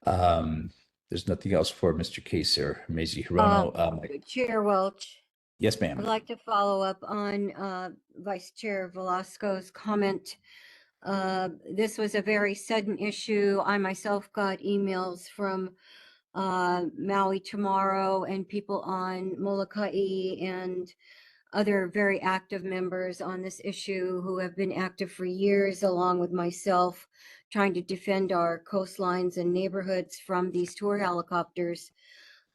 There's nothing else for Mr. Case or Maisie Hirono. Chair Welch. Yes, ma'am. I'd like to follow up on Vice Chair Velasco's comment. This was a very sudden issue. I myself got emails from Maui Tomorrow and people on Molokai and other very active members on this issue who have been active for years, along with myself, trying to defend our coastlines and neighborhoods from these tour helicopters.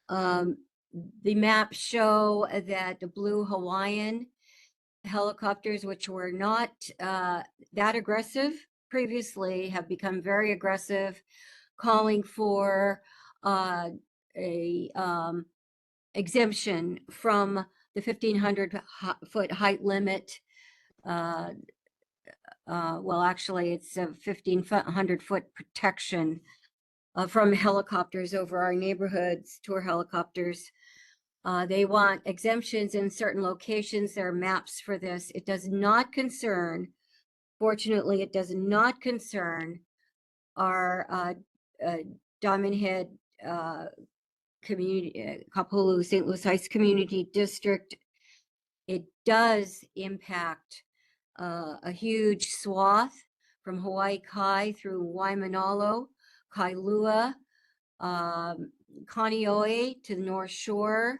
The maps show that the Blue Hawaiian helicopters, which were not that aggressive previously, have become very aggressive, calling for a exemption from the 1,500 foot height limit. Well, actually, it's a 1,500 foot protection from helicopters over our neighborhoods, tour helicopters. They want exemptions in certain locations. There are maps for this. It does not concern, fortunately, it does not concern our Diamond Head community, Kapahulu, St. Louis Heights Community District. It does impact a huge swath from Hawaii Kai through Waimanalo, Kailua, Kaneohe to the North Shore,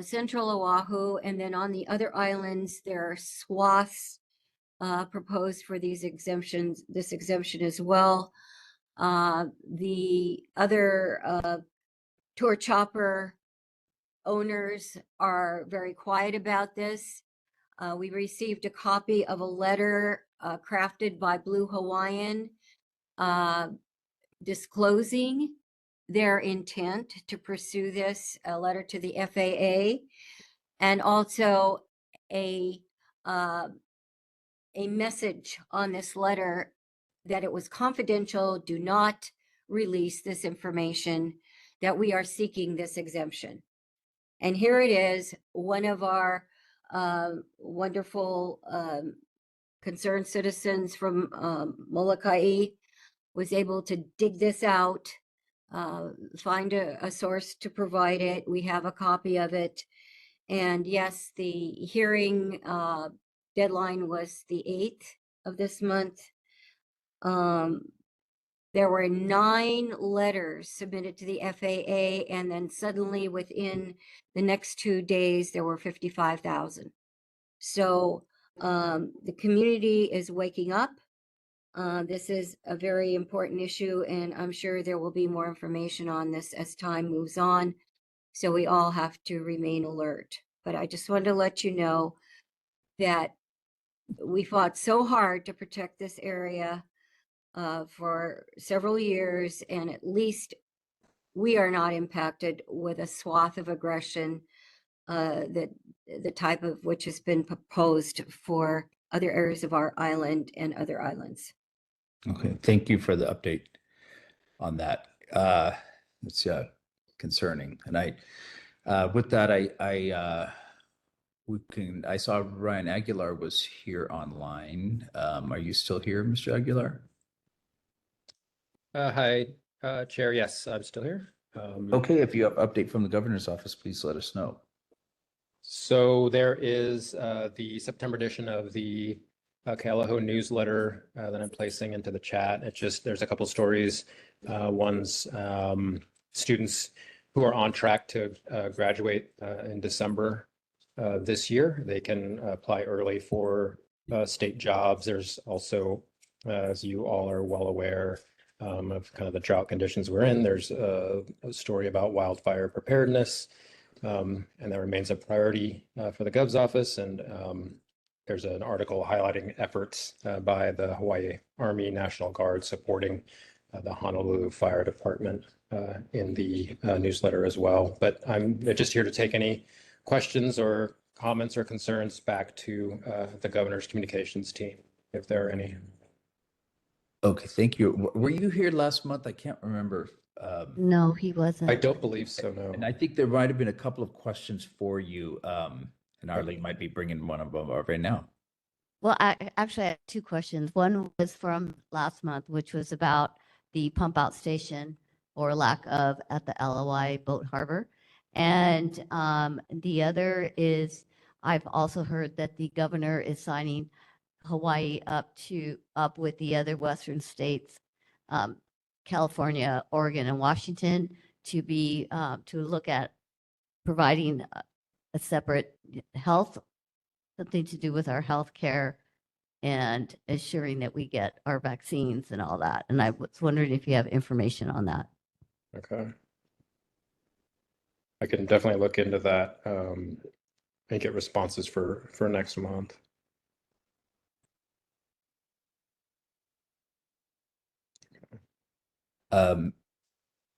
Central Oahu, and then on the other islands, there are swaths proposed for these exemptions, this exemption as well. The other tour chopper owners are very quiet about this. We received a copy of a letter crafted by Blue Hawaiian uh, disclosing their intent to pursue this, a letter to the FAA, and also a message on this letter that it was confidential, do not release this information, that we are seeking this exemption. And here it is, one of our wonderful concerned citizens from Molokai was able to dig this out, find a source to provide it. We have a copy of it. And yes, the hearing deadline was the 8th of this month. There were 9 letters submitted to the FAA, and then suddenly within the next 2 days, there were 55,000. So the community is waking up. This is a very important issue, and I'm sure there will be more information on this as time moves on. So we all have to remain alert. But I just wanted to let you know that we fought so hard to protect this area for several years, and at least we are not impacted with a swath of aggression that the type of which has been proposed for other areas of our island and other islands. Okay, thank you for the update on that. It's concerning. And with that, I saw Ryan Aguilar was here online. Are you still here, Mr. Aguilar? Hi, Chair. Yes, I'm still here. Okay, if you have update from the governor's office, please let us know. So there is the September edition of the Kapahulu newsletter that I'm placing into the chat. There's a couple stories. One's students who are on track to graduate in December this year. They can apply early for state jobs. There's also, as you all are well aware, of kind of the drought conditions we're in. There's a story about wildfire preparedness, and that remains a priority for the Gov's office. And there's an article highlighting efforts by the Hawaii Army National Guard supporting the Honolulu Fire Department in the newsletter as well. But I'm just here to take any questions or comments or concerns back to the governor's communications team, if there are any. Okay, thank you. Were you here last month? I can't remember. No, he wasn't. I don't believe so, no. And I think there might have been a couple of questions for you, and Arlene might be bringing one of them up right now. Well, I actually had 2 questions. One was from last month, which was about the pump out station or lack of at the LOI Boat Harbor. And the other is, I've also heard that the governor is signing Hawaii up with the other Western states, California, Oregon, and Washington, to look at providing a separate something to do with our health care and assuring that we get our vaccines and all that. And I was wondering if you have information on that. Okay. I can definitely look into that and get responses for next month.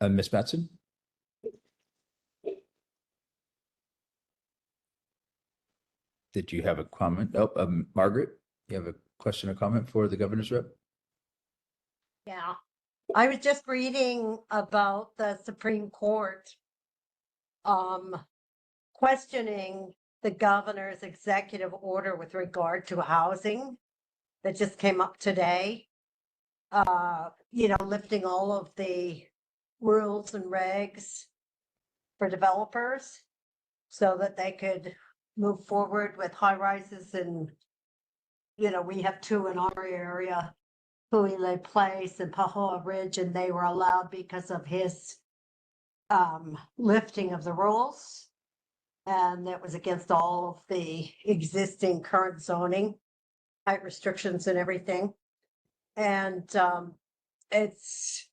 Ms. Matson? Did you have a comment? Oh, Margaret, you have a question or comment for the governor's rep? Yeah, I was just reading about the Supreme Court questioning the governor's executive order with regard to housing that just came up today. Lifting all of the rules and regs for developers so that they could move forward with high rises. And, we have 2 in our area, Huile Place and Pahoa Ridge, and they were allowed because of his lifting of the rules. And that was against all of the existing current zoning, height restrictions and everything. And it's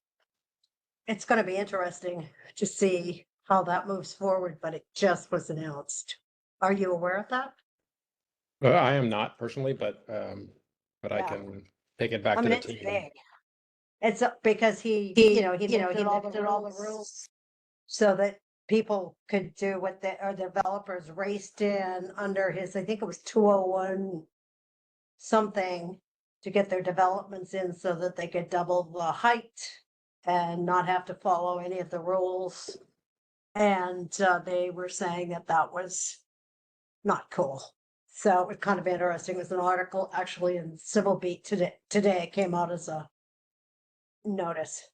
going to be interesting to see how that moves forward, but it just was announced. Are you aware of that? I am not personally, but I Yeah. can take it back to the It's team. big. It's because he lifted all the rules so that people could do what or developers raced in under his, I think it was 201 something, to get their developments in so that they could double the height and not have to follow any of the rules. And they were saying that that was not cool. So it was kind of interesting. It was an article actually in Civil Beat today. Today it came out as a notice.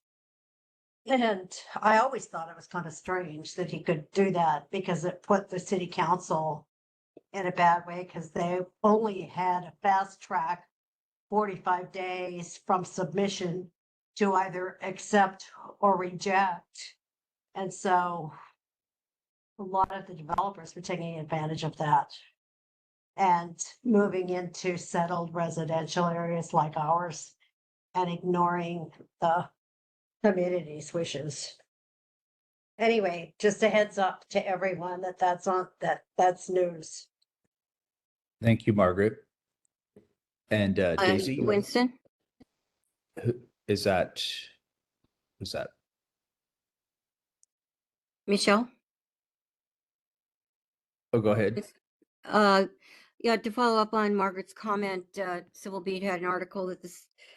And I always thought it was kind of strange that he could do that because it put the city council in a bad way because they only had a fast track 45 days from submission to either accept or reject. And so a lot of the developers were taking advantage of that and moving into settled residential areas like ours and ignoring the community's wishes. Anyway, just a heads up to everyone that that's news. Thank you, Margaret. And Daisy, Winston? is that, Michelle? oh, go ahead. Yeah, to follow up on Margaret's comment, Civil Beat had an article that the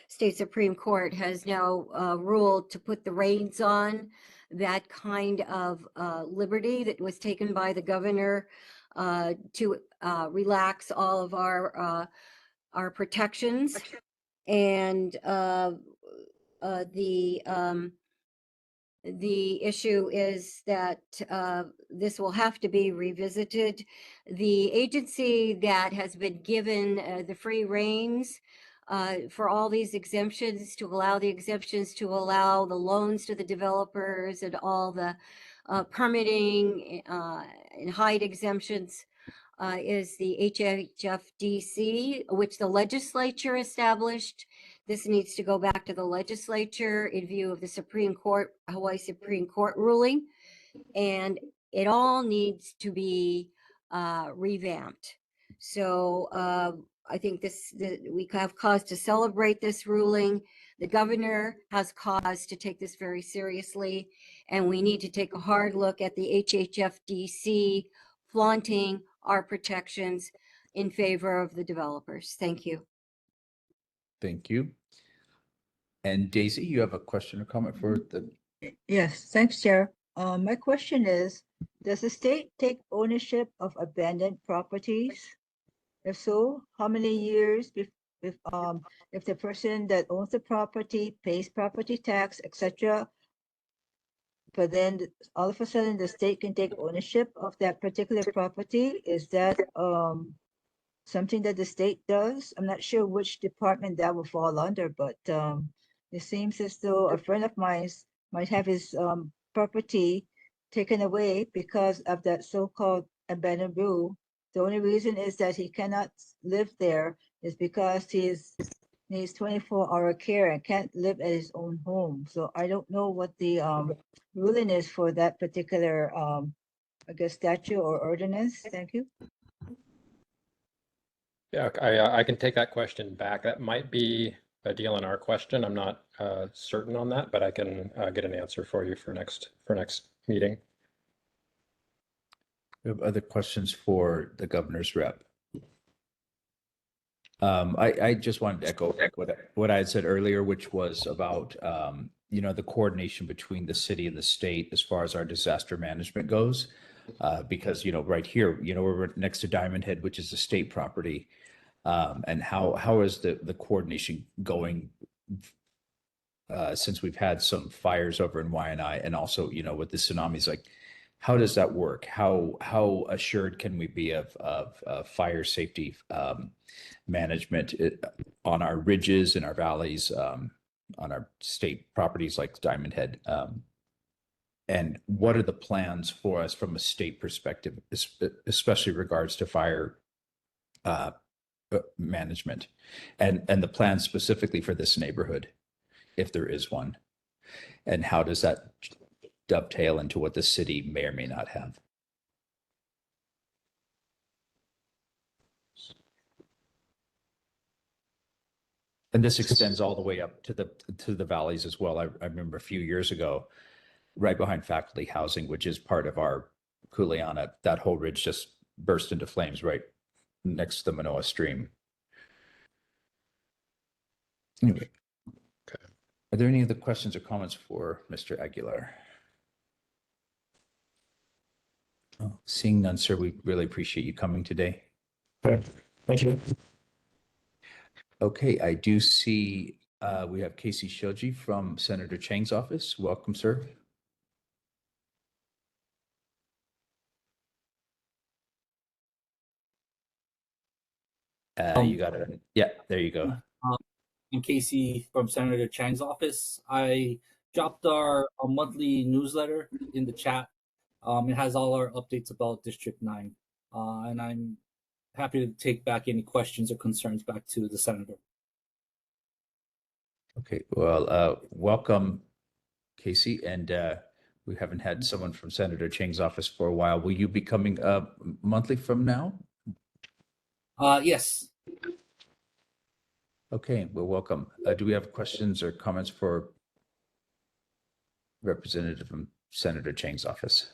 state Supreme Court has now ruled to put the reins on that kind of liberty that was taken by the governor to relax all of our protections. And the issue is that this will have to be revisited. The agency that has been given the free reins for all these exemptions, to allow the exemptions, to allow the loans to the developers and all the permitting and height exemptions is the HHFDC, which the legislature established. This needs to go back to the legislature in view of the Supreme Court, Hawaii Supreme Court ruling, and it all needs to be revamped. So I think we have cause to celebrate this ruling. The governor has cause to take this very seriously, and we need to take a hard look at the HHFDC flaunting our protections in favor of the developers. Thank you. Thank you. And Daisy, you have a question or comment for the? Yes, thanks, Chair. My question is, does the state take ownership of abandoned properties? If so, how many years if the person that owns the property pays property tax, etc., but then all of a sudden the state can take ownership of that particular property? Is that something that the state does? I'm not sure which department that will fall under, but it seems as though a friend of mine might have his property taken away because of that so-called abandoned rule. The only reason is that he cannot live there is because he needs 24-hour care and can't live at his own home. So I don't know what the ruling is for that particular, I guess, statute or ordinance. Thank you. Yeah, I can take that question back. That might be a DLNR question. I'm not certain on that, but I can get an answer for you for next meeting. We have other questions for the governor's rep. I just wanted to echo what I had said earlier, which was about the coordination between the city and the state as far as our disaster management goes. Because right here, we're next to Diamond Head, which is a state property. And how is the coordination going since we've had some fires over in Waianae and also, with the tsunamis, like how does that work? How assured can we be of fire safety management on our ridges and our valleys, on our state properties like Diamond Head? And what are the plans for us from a state perspective, especially regards to fire management and the plan specifically for this neighborhood, if there is one? And how does that dovetail into what the city may or may not have? And this extends all the way up to the valleys as well. I remember a few years ago, right behind faculty housing, which is part of our Kuleana, that whole ridge just burst into flames right next to the Manoa Stream. Anyway, are there any other questions or comments for Mr. Aguilar? Oh, seeing none, sir, we really appreciate you coming today. Thank you. Okay, I do see we have Casey Shoji from Senator Chang's office. Welcome, sir. You got it. Yeah, there you go. I'm Casey from Senator Chang's office. I dropped our monthly newsletter in the chat. It has all our updates about District 9. And I'm happy to take back any questions or concerns back to the senator. Okay, well, welcome, Casey. And we haven't had someone from Senator Chang's office for a while. Will you be coming monthly from now? Yes. Okay, well, welcome. Do we have questions or comments for representative from Senator Chang's office?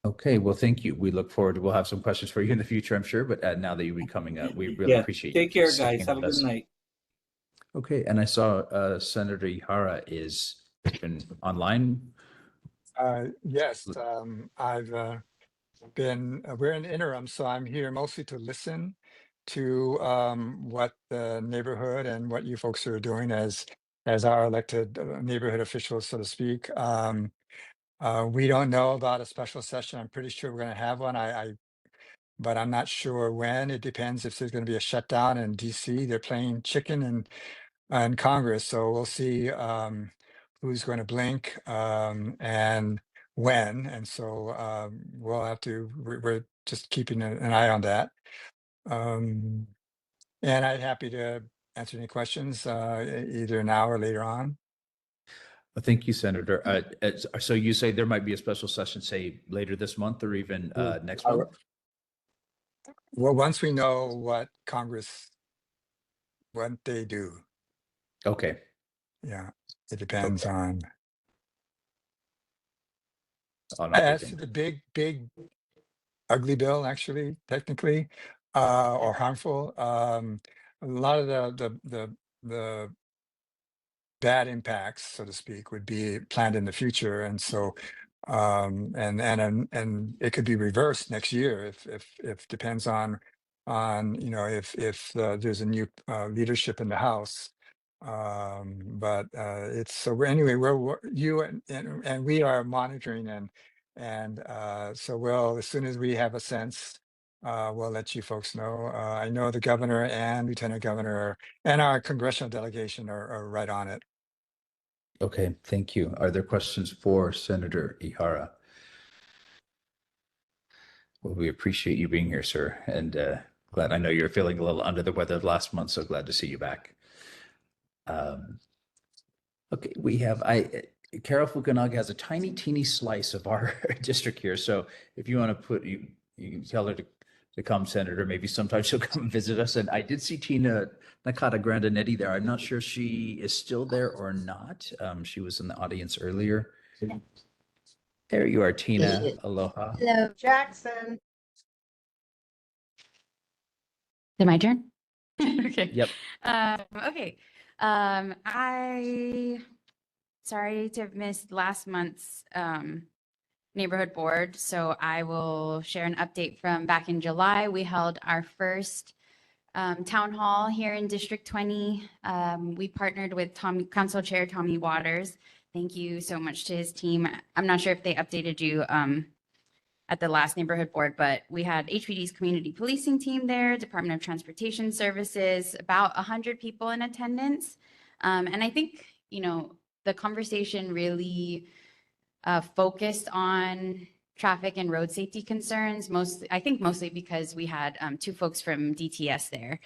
Okay, well, thank you. We look forward to, we'll have some questions for you in the future, I'm sure, but now that you'll be coming up, we really appreciate Take you care, sticking guys. Have a with good us. night. Okay, and I saw Senator Ihara is been online. Yes, I've been, we're in interim, so I'm here mostly to listen to what the neighborhood and what you folks are doing as our elected neighborhood officials, so to speak. We don't know about a special session. I'm pretty sure we're going to have one. But I'm not sure when. It depends if there's going to be a shutdown in DC. They're playing chicken in Congress, so we'll see who's going to blink and when. And so we'll have to. We're just keeping an eye on that. And I'm happy to answer any questions either now or later on. Well, thank you, Senator. So you say there might be a special session, say later this month or even next month? Well, once we know what Congress, what they do. Okay. Yeah, it depends on. As the big, ugly bill, actually, technically, or harmful. A lot of the bad impacts, so to speak, would be planned in the future, and so and it could be reversed next year if depends on if there's a new leadership in the House. But it's so anyway, you and we are monitoring and so as soon as we have a sense, we'll let you folks know. I know the governor and lieutenant governor and our congressional delegation are right on it. Okay, thank you. Are there questions for Senator Ihara? Well, we appreciate you being here, sir, and glad. I know you're feeling a little under the weather last month, so glad to see you back. Okay, we have Carol Fukunaga has a tiny, teeny slice of our district here. So if you want to put, you can tell her to come, Senator. Maybe sometime she'll come visit us. And I did see Tina Nakata Grandinetti there. I'm not sure if she is still there or not. She was in the audience earlier. There you are, Tina. Aloha. Hello. Jackson. Is it my turn? Okay. Yep. Okay. Sorry to have missed last month's neighborhood board. So I will share an update from back in July. We held our first town hall here in District 20. We partnered with Council Chair Tommy Waters. Thank you so much to his team. I'm not sure if they updated you at the last neighborhood board, but we had HPD's community policing team there, Department of Transportation Services, about 100 people in attendance. And I think, the conversation really focused on traffic and road safety concerns, mostly because we had two folks from DTS there.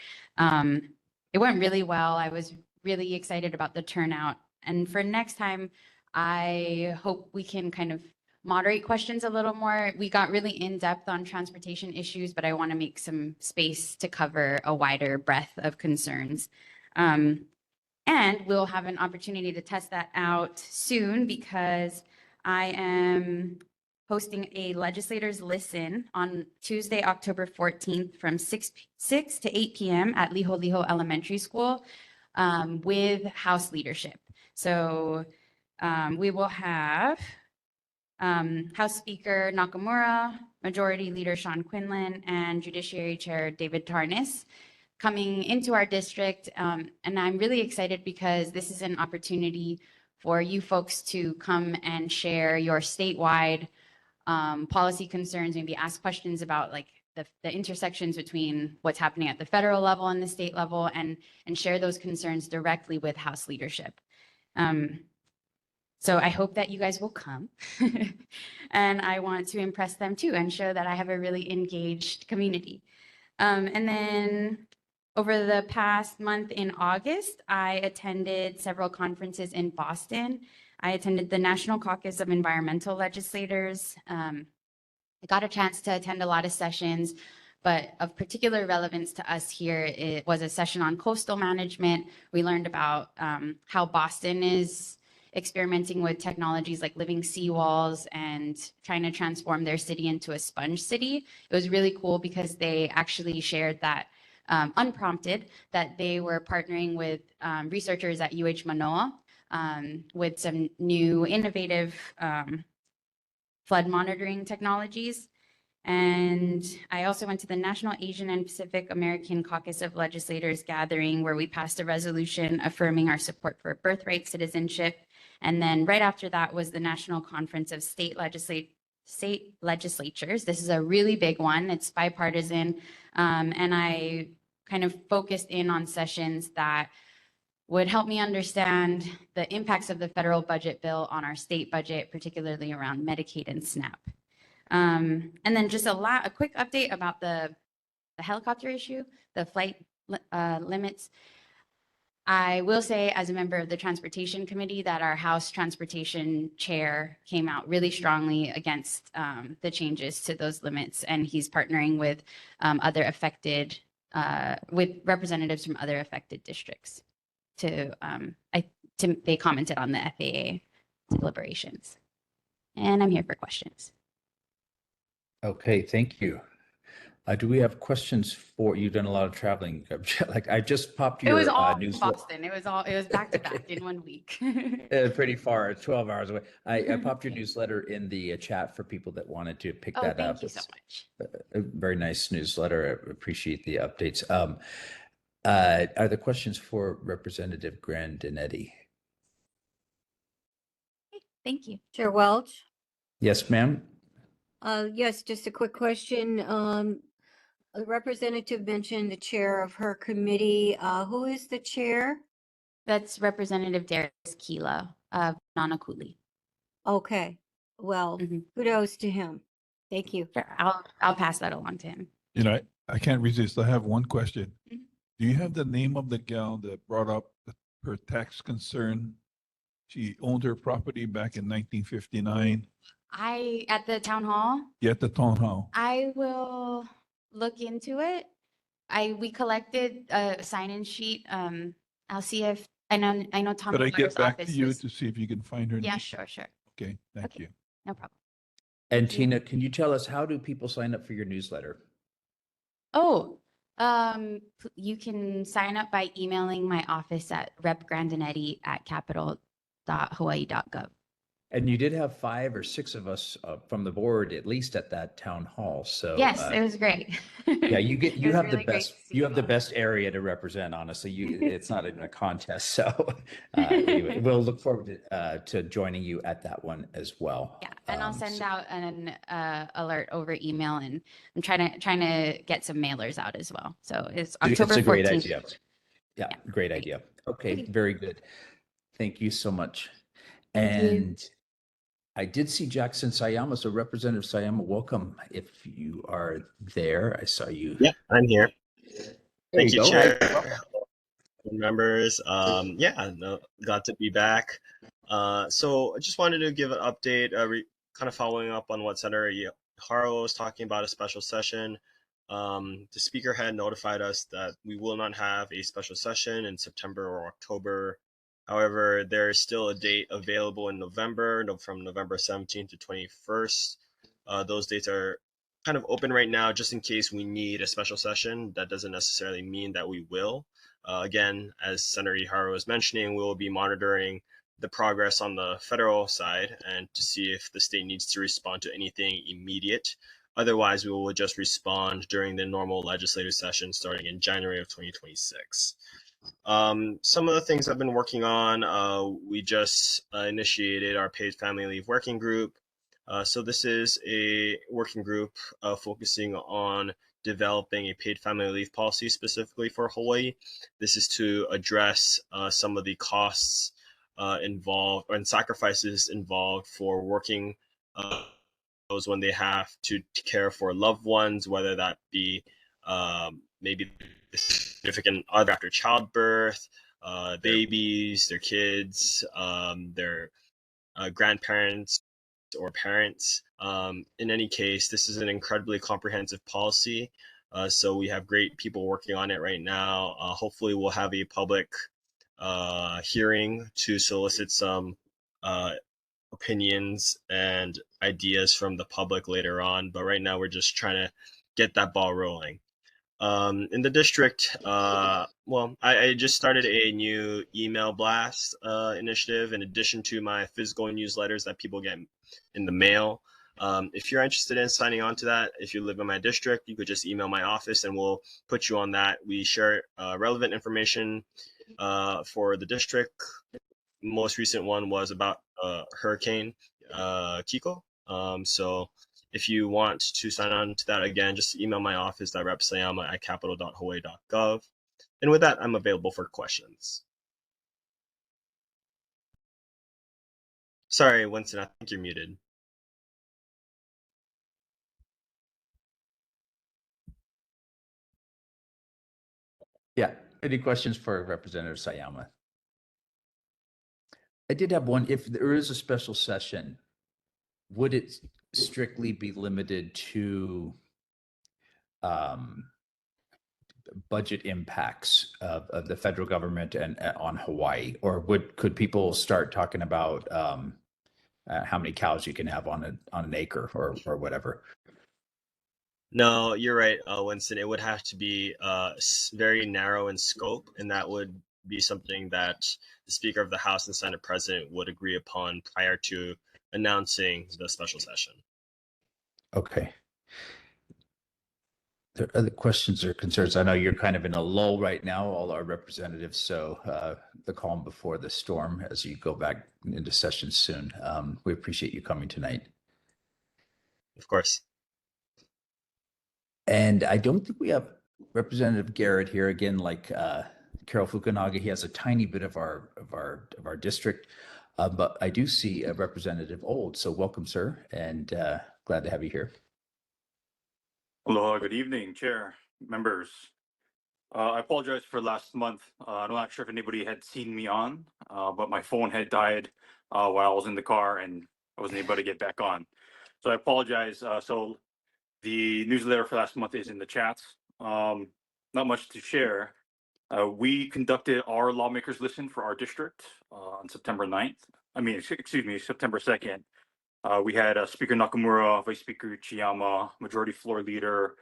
It went really well. I was really excited about the turnout. And for next time, I hope we can kind of moderate questions a little more. We got really in depth on transportation issues, but I want to make some space to cover a wider breadth of concerns. And we'll have an opportunity to test that out soon because I am hosting a legislators listen on Tuesday, October 14th from 6 to 8 p.m. at Liho Liho Elementary School with House leadership. So we will have House Speaker Nakamura, Majority Leader Sean Quinlan, and Judiciary Chair David Tarnas coming into our district. And I'm really excited because this is an opportunity for you folks to come and share your statewide policy concerns, maybe ask questions about like the intersections between what's happening at the federal level and the state level, and share those concerns directly with House leadership. So I hope that you guys will come. And I want to impress them too and show that I have a really engaged community. And then over the past month in August, I attended several conferences in Boston. I attended the National Caucus of Environmental Legislators. I got a chance to attend a lot of sessions, but of particular relevance to us here, it was a session on coastal management. We learned about how Boston is experimenting with technologies like living seawalls and trying to transform their city into a sponge city. It was really cool because they actually shared that unprompted, that they were partnering with researchers at UH Manoa with some new innovative flood monitoring technologies. And I also went to the National Asian and Pacific American Caucus of Legislators gathering where we passed a resolution affirming our support for birthright citizenship. And then right after that was the National Conference of State Legislatures. This is a really big one. It's bipartisan. And I kind of focused in on sessions that would help me understand the impacts of the federal budget bill on our state budget, particularly around Medicaid and SNAP. And then just a quick update about the helicopter issue, the flight limits. I will say as a member of the Transportation Committee that our House Transportation Chair came out really strongly against the changes to those limits, and he's partnering with with representatives from other affected districts they commented on the FAA deliberations. And I'm here for questions. Okay, thank you. Do we have questions for you've done a lot of traveling? Like I just popped your It was all in newsletter. Boston. It was back to back in 1 week. Pretty far, 12 hours away. I popped your newsletter in the chat for people that wanted to pick that up. Thank you so much. A very nice newsletter. I appreciate the updates. Are there questions for Representative Grandinetti? Thank you. Chair Welch? Yes, ma'am. Yes, just a quick question. The representative mentioned the chair of her committee. Who is the chair? That's Representative Darius Keela of Nanakuli. Okay, well, kudos to him. Thank you. Sure. I'll pass that along to him. You know, I can't resist. I have one question. Do you have the name of the gal that brought up her tax concern? She owned her property back in 1959. At the town hall? Yeah, at the town hall. I will look into it. We collected a sign-in sheet. I'll see if I know Tom. Could I Miller's get back to office you was- to see if you can find her? Yeah, name? sure. Okay, thank you. No problem. And Tina, can you tell us how do people sign up for your newsletter? Oh, you can sign up by emailing my office at repgrandinetti@capital.hawaii.gov. And you did have 5 or 6 of us from the board, at least at that town hall. So Yes, it was great. yeah, you was have really the great best. to see You have the all. best area to represent. Honestly, it's not even a contest. So anyway, we'll look forward to joining you at that one as well. Yeah, and I'll send out an alert over email, and I'm trying to get some mailers out as well. So it's October 14th. It's a great idea. Yeah, great idea. Okay, very good. Thank you so much. And I did see Jackson Sayama, so Representative Sayama, welcome. If you are there, I saw you. Yeah, I'm here. Thank you, go. Chair. Members, glad to be back. So I just wanted to give an update kind of following up on what Senator Haro was talking about, a special session. The speaker had notified us that we will not have a special session in September or October. However, there is still a date available in November, from November 17th to 21st. Those dates are kind of open right now, just in case we need a special session. That doesn't necessarily mean that we will. Again, as Senator Iharo was mentioning, we will be monitoring the progress on the federal side and to see if the state needs to respond to anything immediate. Otherwise, we will just respond during the normal legislative session starting in January of 2026. Some of the things I've been working on, we just initiated our paid family leave working group. So this is a working group focusing on developing a paid family leave policy specifically for Hawaii. This is to address some of the costs involved and sacrifices involved for working those when they have to care for loved ones, whether that be maybe significant other after childbirth, babies, their kids, their grandparents or parents. In any case, this is an incredibly comprehensive policy. So we have great people working on it right now. Hopefully we'll have a public hearing to solicit some opinions and ideas from the public later on. But right now we're just trying to get that ball rolling. In the district, I just started a new email blast initiative in addition to my physical newsletters that people get in the mail. If you're interested in signing on to that, if you live in my district, you could just email my office and we'll put you on that. We share relevant information for the district. Most recent one was about Hurricane Kiko. So if you want to sign on to that, again, just email my office at represayama@capital.hawaii.gov. And with that, I'm available for questions. Sorry, Winston, I think you're muted. Yeah. Any questions for Representative Sayama? I did have one. If there is a special session, would it strictly be limited to budget impacts of the federal government and on Hawaii, or could people start talking about how many cows you can have on an acre or whatever? No, you're right, Winston. It would have to be very narrow in scope, and that would be something that the Speaker of the House and Senate President would agree upon prior to announcing the special session. Okay. There are other questions or concerns? I know you're kind of in a lull right now, all our representatives, so the calm before the storm as you go back into session soon. We appreciate you coming tonight. Of course. And I don't think we have Representative Garrett here again, like Carol Fukunaga. He has a tiny bit of our district, but I do see a Representative Old. So welcome, sir, and glad to have you here. Aloha, good evening, Chair, members. I apologize for last month. I'm not sure if anybody had seen me on, but my phone had died while I was in the car and I wasn't able to get back on. So I apologize. So the newsletter for last month is in the chats. Not much to share. We conducted our lawmakers listen for our district on September 9th. September 2nd. We had Speaker Nakamura, Vice Speaker Chiyama, Majority Floor Leader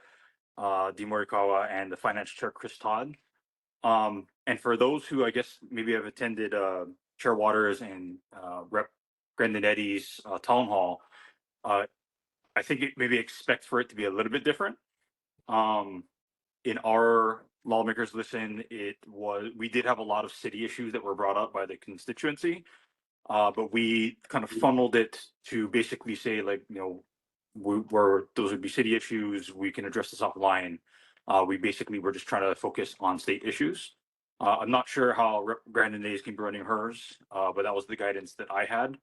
D. Morikawa, and the Finance Chair Chris Todd. And for those who I guess maybe have attended Chair Waters and Rep. Grandinetta's town hall, I think maybe expect for it to be a little bit different. In our lawmakers listen, we did have a lot of city issues that were brought up by the constituency, but we kind of funneled it to basically say, like, those would be city issues. We can address this offline. We basically were just trying to focus on state issues. I'm not sure how Rep. Grandinette can be running hers, but that was the guidance that I had.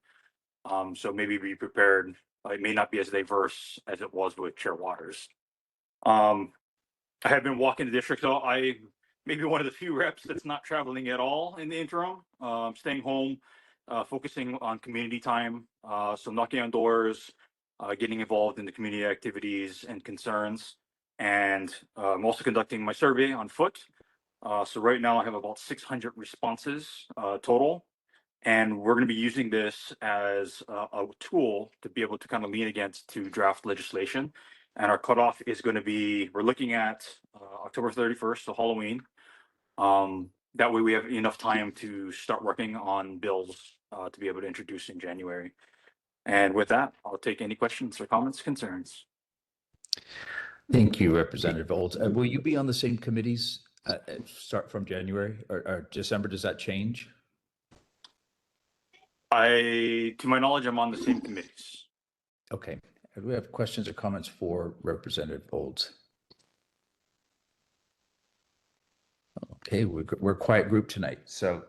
So maybe be prepared. It may not be as diverse as it was with Chair Waters. I have been walking the district, so I may be one of the few reps that's not traveling at all in the interim. Staying home, focusing on community time. So knocking on doors, getting involved in the community activities and concerns. And I'm also conducting my survey on foot. So right now I have about 600 responses total. And we're going to be using this as a tool to be able to kind of lean against to draft legislation. And our cutoff is going to be, we're looking at October 31st, so Halloween. That way we have enough time to start working on bills to be able to introduce in January. And with that, I'll take any questions or comments, concerns. Thank you, Representative Olds. Will you be on the same committees start from January or December? Does that change? To my knowledge, I'm on the same committees. Okay. Do we have questions or comments for Representative Olds? Okay, we're a quiet group tonight, so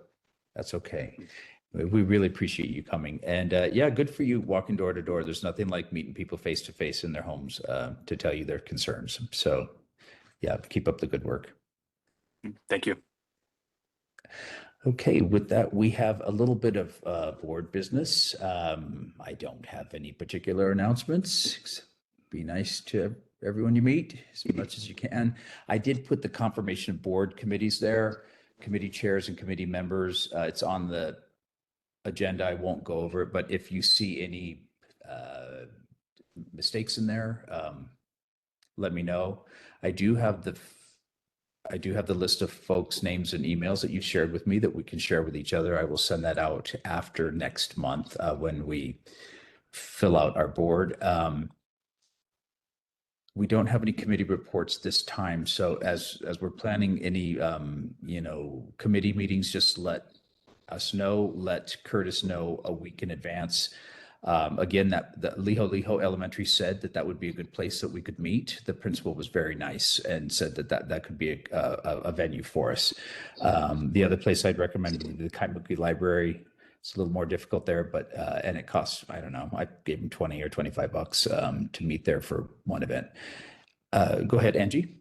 that's okay. We really appreciate you coming. And yeah, good for you walking door to door. There's nothing like meeting people face to face in their homes to tell you their concerns. So yeah, keep up the good work. Thank you. Okay, with that, we have a little bit of board business. I don't have any particular announcements. Be nice to everyone you meet as much as you can. I did put the confirmation of board committees there, committee chairs and committee members. It's on the agenda. I won't go over it, but if you see any mistakes in there, let me know. I do have the list of folks' names and emails that you've shared with me that we can share with each other. I will send that out after next month when we fill out our board. We don't have any committee reports this time, so as we're planning any committee meetings, just let us know. Let Curtis know a week in advance. Again, that Liho Elementary said that would be a good place that we could meet. The principal was very nice and said that could be a venue for us. The other place I'd recommend would be the Kaimuki Library. It's a little more difficult there, but and it costs, I don't know, I gave him $20 or $25 to meet there for one event. Go ahead, Angie.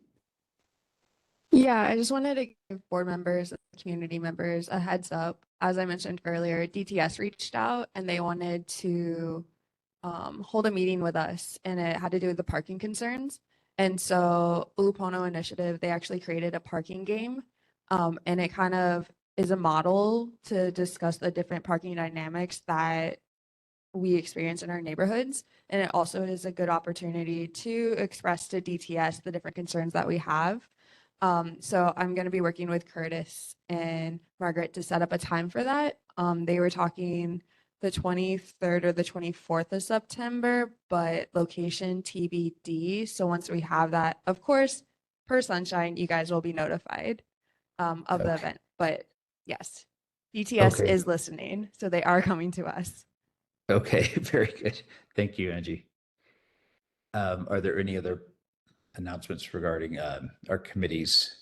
Yeah, I just wanted to give board members and community members a heads up. As I mentioned earlier, DTS reached out and they wanted to hold a meeting with us, and it had to do with the parking concerns. And so Ulupono Initiative, they actually created a parking game, and it kind of is a model to discuss the different parking dynamics that we experience in our neighborhoods. And it also is a good opportunity to express to DTS the different concerns that we have. So I'm going to be working with Curtis and Margaret to set up a time for that. They were talking the 23rd or the 24th of September, but location TBD. So once we have that, of course, per Sunshine, you guys will be notified of the event. But yes, DTS is listening, so they are coming to us. Okay, very good. Thank you, Angie. Are there any other announcements regarding our committees?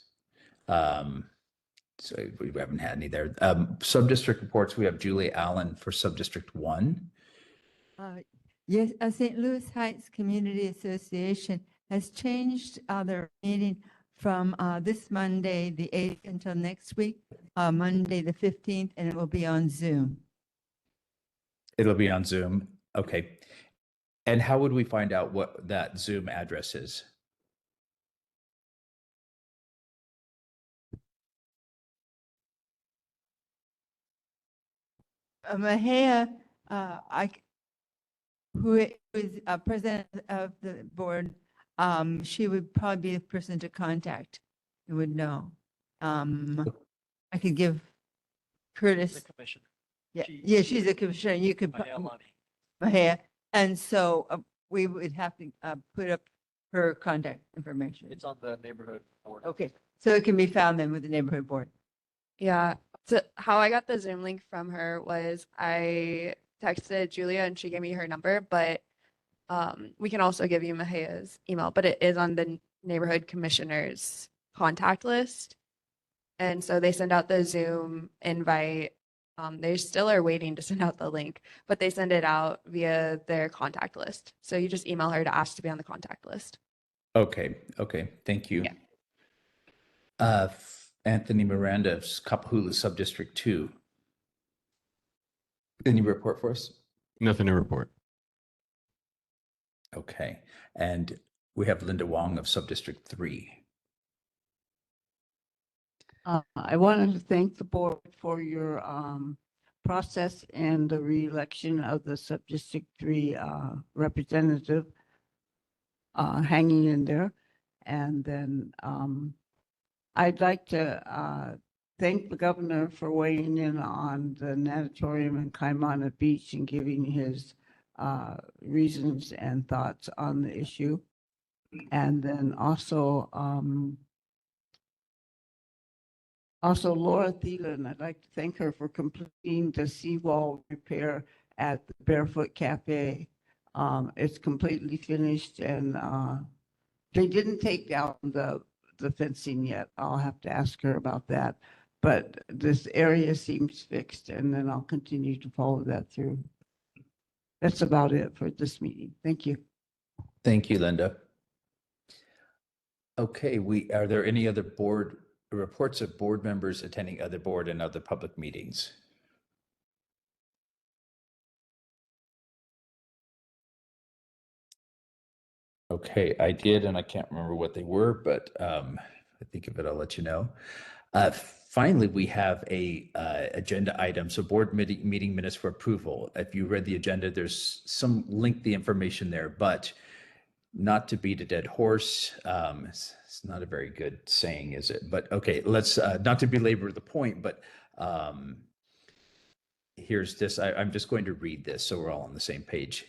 So we haven't had any there. Sub-district reports, we have Julie Allen for Sub-District 1. Yes, St. Louis Heights Community Association has changed their meeting from this Monday, the 8th, until next week, Monday, the 15th, and it will be on Zoom. It'll be on Zoom. Okay. And how would we find out what that Zoom address is? Mahia, who is president of the board, she would probably be the person to contact. You would know. I could give Curtis. The commission. Yeah, she's a commissioner. You could. Mahia. And so we would have to put up her contact information. It's on the neighborhood board. Okay, so it can be found then with the neighborhood board. Yeah. So how I got the Zoom link from her was I texted Julia and she gave me her number, but we can also give you Mahia's email, but it is on the neighborhood commissioner's contact list. And so they send out the Zoom invite. They still are waiting to send out the link, but they send it out via their contact list. So you just email her to ask to be on the contact list. Okay. Thank you. Yeah. Anthony Miranda of Kapahulu Subdistrict 2. Any report for us? Nothing to report. Okay. And we have Linda Wong of Subdistrict 3. I wanted to thank the board for your process and the reelection of the Subdistrict 3 representative hanging in there. And then I'd like to thank the governor for weighing in on the natatorium in Kaimana Beach and giving his reasons and thoughts on the issue. And then also Laura Thielen, I'd like to thank her for completing the seawall repair at the Barefoot Cafe. It's completely finished and they didn't take down the fencing yet. I'll have to ask her about that. But this area seems fixed and then I'll continue to follow that through. That's about it for this meeting. Thank you. Thank you, Linda. Okay, are there any other board reports of board members attending other board and other public meetings? Okay, I did, and I can't remember what they were, but I think of it, I'll let you know. Finally, we have a agenda item, so board meeting minutes for approval. If you read the agenda, there's some lengthy information there, but not to beat a dead horse. It's not a very good saying, is it? But okay, let's not to belabor the point, but here's this. I'm just going to read this so we're all on the same page.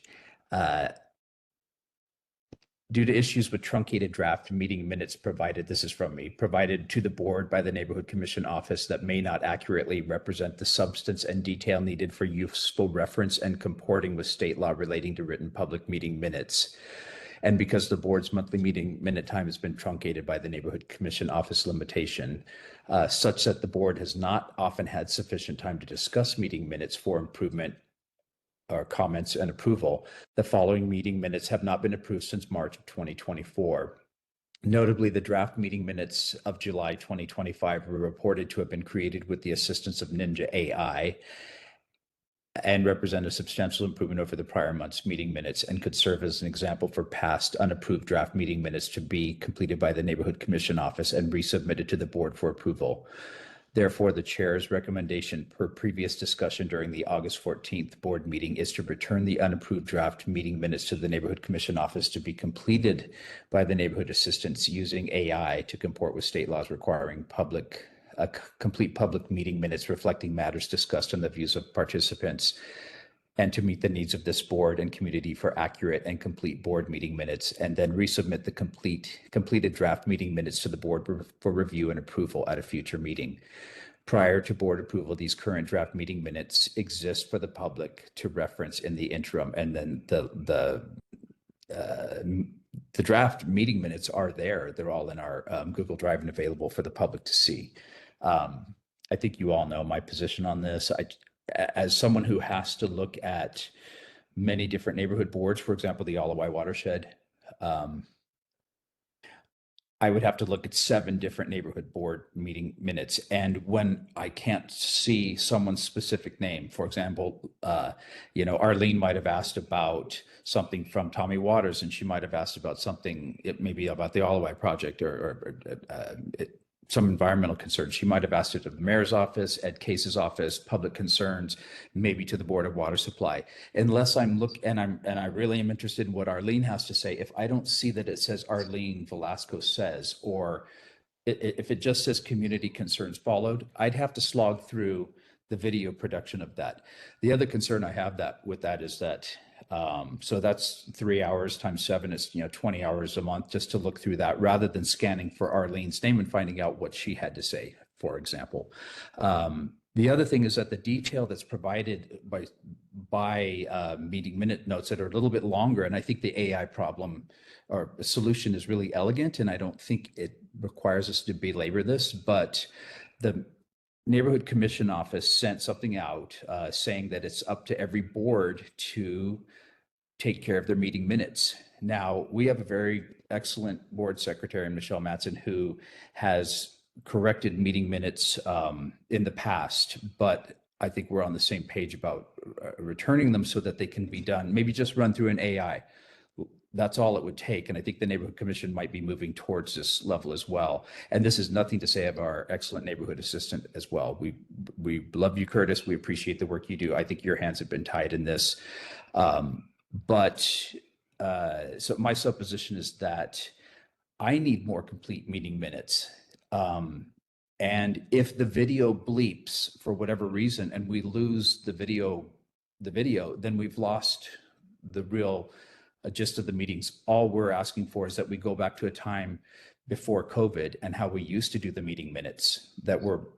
Due to issues with truncated draft meeting minutes provided, this is from me, provided to the board by the Neighborhood Commission Office that may not accurately represent the substance and detail needed for useful reference and comporting with state law relating to written public meeting minutes. And because the board's monthly meeting minute time has been truncated by the Neighborhood Commission Office limitation, such that the board has not often had sufficient time to discuss meeting minutes for improvement or comments and approval, the following meeting minutes have not been approved since March of 2024. Notably, the draft meeting minutes of July 2025 were reported to have been created with the assistance of Ninja AI and represent a substantial improvement over the prior month's meeting minutes and could serve as an example for past unapproved draft meeting minutes to be completed by the Neighborhood Commission Office and resubmitted to the board for approval. Therefore, the chair's recommendation per previous discussion during the August 14th board meeting is to return the unapproved draft meeting minutes to the Neighborhood Commission Office to be completed by the neighborhood assistants using AI to comport with state laws requiring complete public meeting minutes reflecting matters discussed and the views of participants, and to meet the needs of this board and community for accurate and complete board meeting minutes, and then resubmit the completed draft meeting minutes to the board for review and approval at a future meeting. Prior to board approval, these current draft meeting minutes exist for the public to reference in the interim, and then the draft meeting minutes are there. They're all in our Google Drive and available for the public to see. I think you all know my position on this. As someone who has to look at many different neighborhood boards, for example, the Alawai watershed, I would have to look at 7 different neighborhood board meeting minutes. And when I can't see someone's specific name, for example, Arlene might have asked about something from Tommy Waters, and she might have asked about something, maybe about the Alawai project or some environmental concerns. She might have asked it to the mayor's office, Ed Case's office, public concerns, maybe to the Board of Water Supply. Unless I really am interested in what Arlene has to say, if I don't see that it says Arlene Velasco says, or if it just says community concerns followed, I'd have to slog through the video production of that. The other concern I have with that is that so that's 3 hours times 7 is 20 hours a month just to look through that, rather than scanning for Arlene's name and finding out what she had to say, for example. The other thing is that the detail that's provided by meeting minute notes that are a little bit longer, and I think the AI problem or solution is really elegant, and I don't think it requires us to belabor this, but the Neighborhood Commission Office sent something out saying that it's up to every board to take care of their meeting minutes. Now, we have a very excellent board secretary, Michelle Matson, who has corrected meeting minutes in the past, but I think we're on the same page about returning them so that they can be done, maybe just run through an AI. That's all it would take. And I think the neighborhood commission might be moving towards this level as well. And this is nothing to say of our excellent neighborhood assistant as well. We love you, Curtis. We appreciate the work you do. I think your hands have been tied in this. So my supposition is that I need more complete meeting minutes. And if the video bleeps for whatever reason and we lose the video, then we've lost the real gist of the meetings. All we're asking for is that we go back to a time before COVID and how we used to do the meeting minutes that were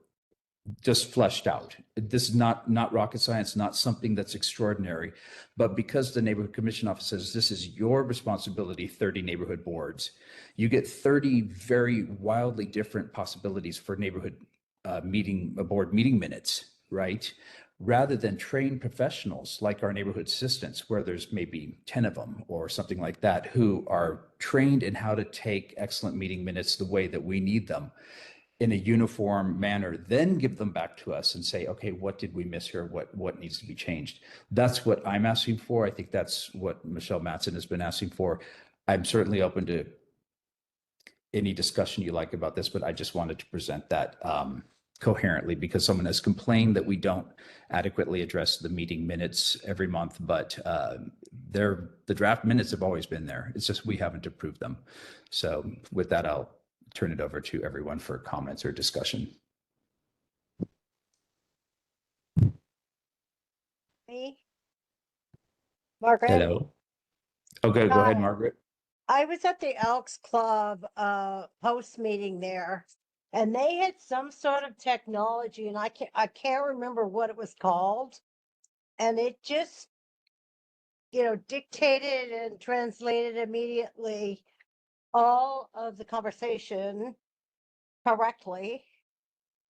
just fleshed out. This is not rocket science, not something that's extraordinary, but because the neighborhood commission office says this is your responsibility, 30 neighborhood boards, you get 30 very wildly different possibilities for neighborhood board meeting minutes, right? Rather than trained professionals like our neighborhood assistants, where there's maybe 10 of them or something like that, who are trained in how to take excellent meeting minutes the way that we need them in a uniform manner, then give them back to us and say, okay, what did we miss here? What needs to be changed? That's what I'm asking for. I think that's what Michelle Matson has been asking for. I'm certainly open to any discussion you like about this, but I just wanted to present that coherently because someone has complained that we don't adequately address the meeting minutes every month, but the draft minutes have always been there. It's just we haven't approved them. So with that, I'll turn it over to everyone for comments or discussion. Me? Margaret? Hello. Okay, go ahead, Margaret. I was at the Elks Club post meeting there, and they had some sort of technology, and I can't remember what it was called, and it just dictated and translated immediately all of the conversation correctly.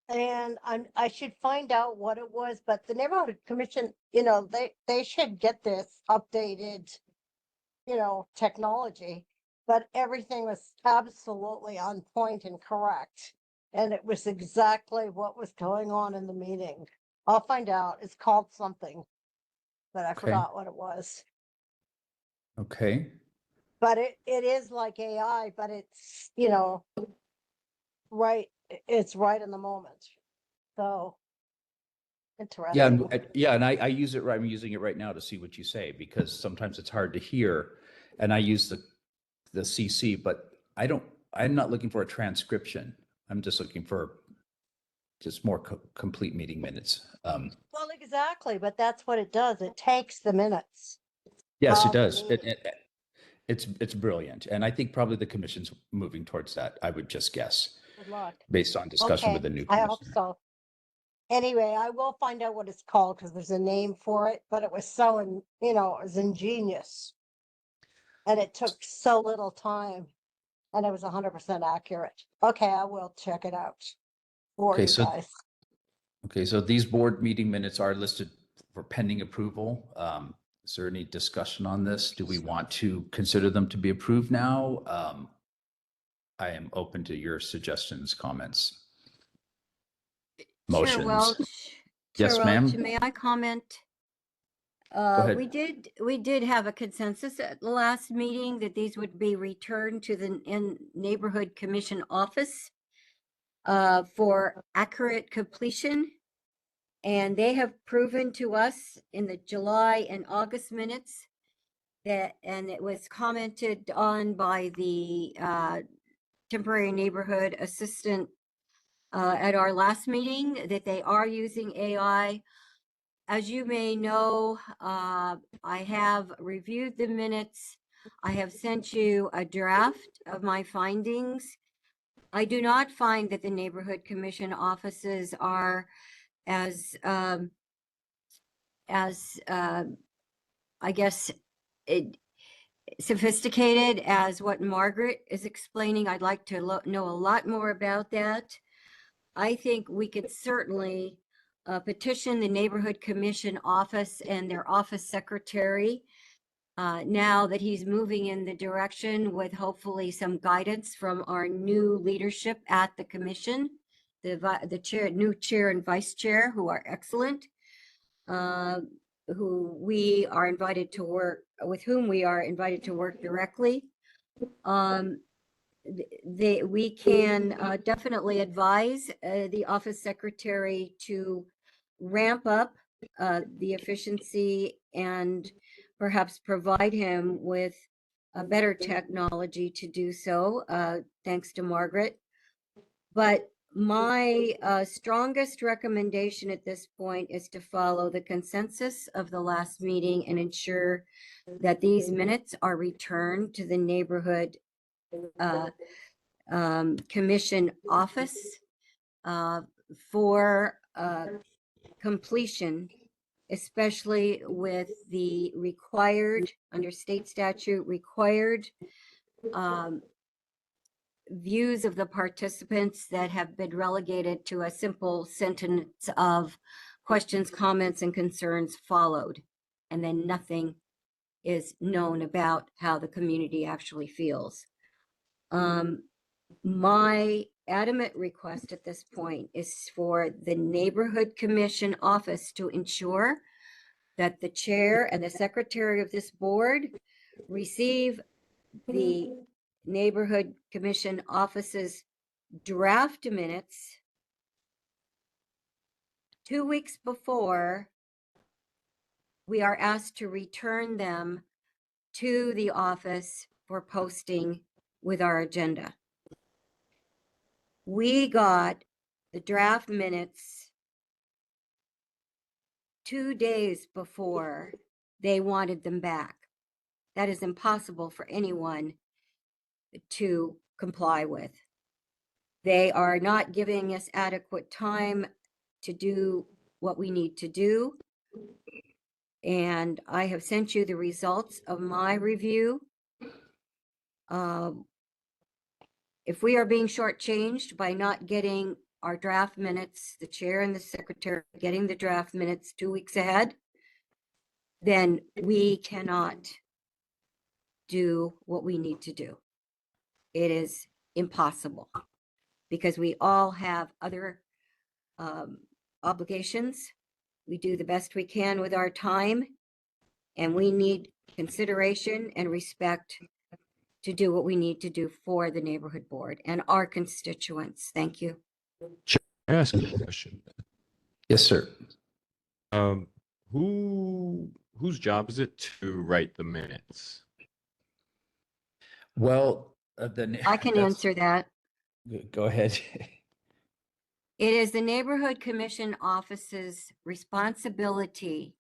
And I should find out what it was, but the neighborhood commission, they should get this updated, technology. But everything was absolutely on point and correct. And it was exactly what was going on in the meeting. I'll find out. It's called something, but I forgot what it was. Okay. But it is like AI, but it's, right. It's right in the moment. So interesting. And I use it. I'm using it right now to see what you say because sometimes it's hard to hear, and I use the CC, but I'm not looking for a transcription. I'm just looking for just more complete meeting minutes. Well, exactly, but that's what it does. It takes the minutes. Yes, it does. It's brilliant, and I think probably the commission's moving towards that. I would just guess. Good luck. Based on discussion with the new I commissioner. hope so. Anyway, I will find out what it's called because there's a name for it, but it was so, it was ingenious. And it took so little time and it was 100% accurate. Okay, I will check it out for you guys. Okay, so these board meeting minutes are listed for pending approval. Is there any discussion on this? Do we want to consider them to be approved now? I am open to your suggestions, comments, motions. Chair Welch. Yes, Chair ma'am. Welch, may I comment? ahead. We did have a consensus at the last meeting that these would be returned to the neighborhood commission office for accurate completion. And they have proven to us in the July and August minutes that, and it was commented on by the temporary neighborhood assistant at our last meeting, that they are using AI. As you may know, I have reviewed the minutes. I have sent you a draft of my findings. I do not find that the neighborhood commission offices are as I guess sophisticated as what Margaret is explaining. I'd like to know a lot more about that. I think we could certainly petition the neighborhood commission office and their office secretary now that he's moving in the direction with hopefully some guidance from our new leadership at the commission, the chair, new chair and vice chair, who are excellent. who we are invited to work, with whom we are invited to work directly. We can definitely advise the office secretary to ramp up the efficiency and perhaps provide him with a better technology to do so, thanks to Margaret. But my strongest recommendation at this point is to follow the consensus of the last meeting and ensure that these minutes are returned to the neighborhood commission office for completion, especially with the required, under state statute, required views of the participants that have been relegated to a simple sentence of questions, comments, and concerns followed, and then nothing is known about how the community actually feels. My adamant request at this point is for the neighborhood commission office to ensure that the chair and the secretary of this board receive the neighborhood commission office's draft minutes 2 weeks before we are asked to return them to the office for posting with our agenda. We got the draft minutes 2 days before they wanted them back. That is impossible for anyone to comply with. They are not giving us adequate time to do what we need to do. And I have sent you the results of my review. If we are being shortchanged by not getting our draft minutes, the chair and the secretary getting the draft minutes 2 weeks ahead, then we cannot do what we need to do. It is impossible because we all have other obligations. We do the best we can with our time, and we need consideration and respect to do what we need to do for the neighborhood board and our constituents. Thank you. Can I ask a question? Yes, sir. Whose job is it to write the minutes? Well, I can answer that. Go ahead. It is the neighborhood commission office's responsibility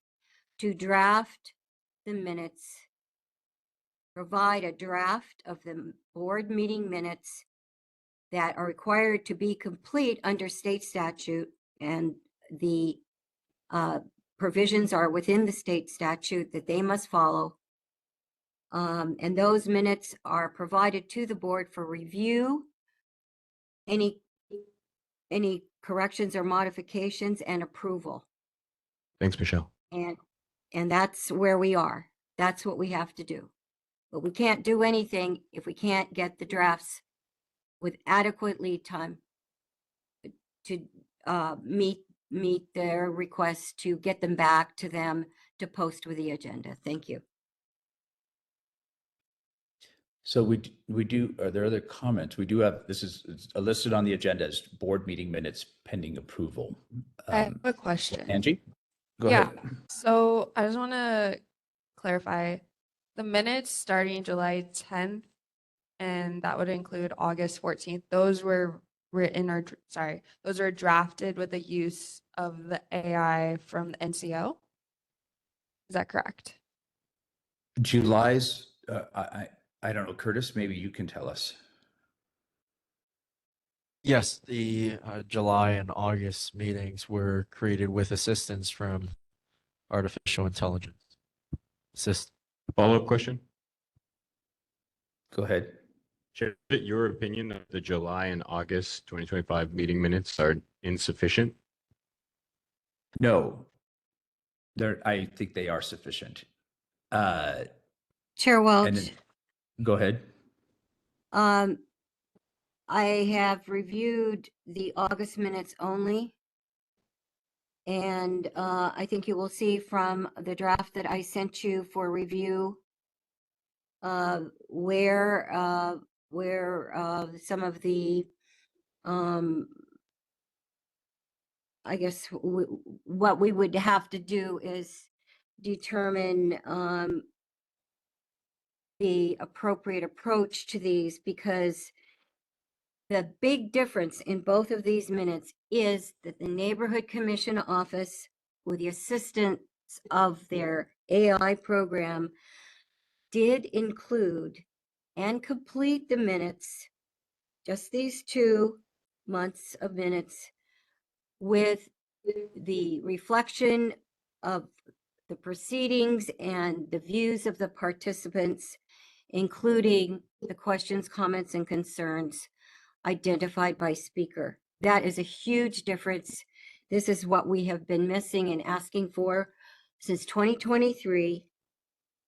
to draft the minutes, provide a draft of the board meeting minutes that are required to be complete under state statute, and the provisions are within the state statute that they must follow. And those minutes are provided to the board for review. Any corrections or modifications and approval. Thanks, Michelle. And that's where we are. That's what we have to do. But we can't do anything if we can't get the drafts with adequate lead time to meet their requests to get them back to them to post with the agenda. Thank you. So we do, are there other comments? We do have, this is listed on the agenda as board meeting minutes pending approval. I have a question. Angie, go Yeah. ahead. So I just want to clarify the minutes starting July 10th, and that would include August 14th. Those were written or, sorry, those are drafted with the use of the AI from the NCO. Is that correct? July's, I don't know, Curtis, maybe you can tell us. Yes, the July and August meetings were created with assistance from artificial intelligence. Follow-up question? Go ahead. Chair, is it your opinion that the July and August 2025 meeting minutes are insufficient? No, I think they are sufficient. Chair Welch. And then, go ahead. I have reviewed the August minutes only. And I think you will see from the draft that I sent you for review where some of the I guess what we would have to do is determine the appropriate approach to these, because the big difference in both of these minutes is that the neighborhood commission office, with the assistance of their AI program, did include and complete the minutes, just these 2 months of minutes, with the reflection of the proceedings and the views of the participants, including the questions, comments, and concerns identified by speaker. That is a huge difference. This is what we have been missing and asking for since 2023.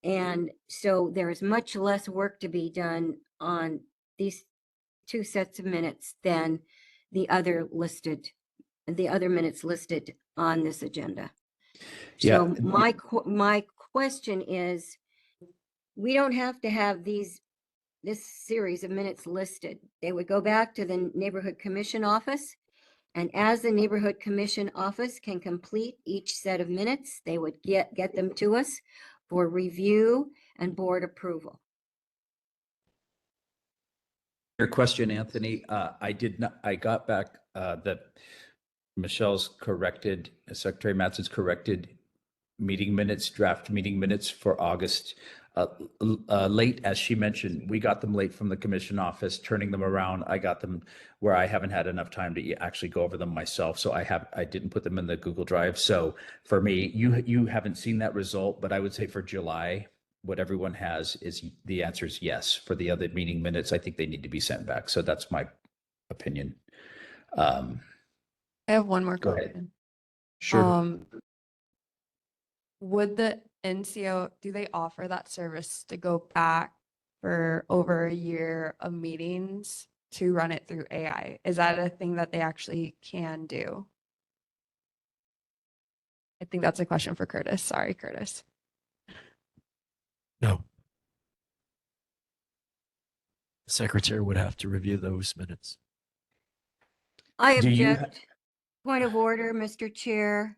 And so there is much less work to be done on these 2 sets of minutes than the other minutes listed on this agenda. Yeah. So my question is, we don't have to have this series of minutes listed. They would go back to the neighborhood commission office, and as the neighborhood commission office can complete each set of minutes, they would get them to us for review and board approval. Your question, Anthony, I got back that Michelle's corrected, Secretary Matson's corrected draft meeting minutes for August. Late, as she mentioned, we got them late from the commission office, turning them around. I got them where I haven't had enough time to actually go over them myself. So I didn't put them in the Google Drive. So for me, you haven't seen that result, but I would say for July, what everyone has is the answer is yes. For the other meeting minutes, I think they need to be sent back. So that's my opinion. I have one more Go ahead. question. Sure. Would the NCO, do they offer that service to go back for over a year of meetings to run it through AI? Is that a thing that they actually can do? I think that's a question for Curtis. Sorry, Curtis. No. The secretary would have to review those minutes. I Do you object. Point of order, Mr. Chair.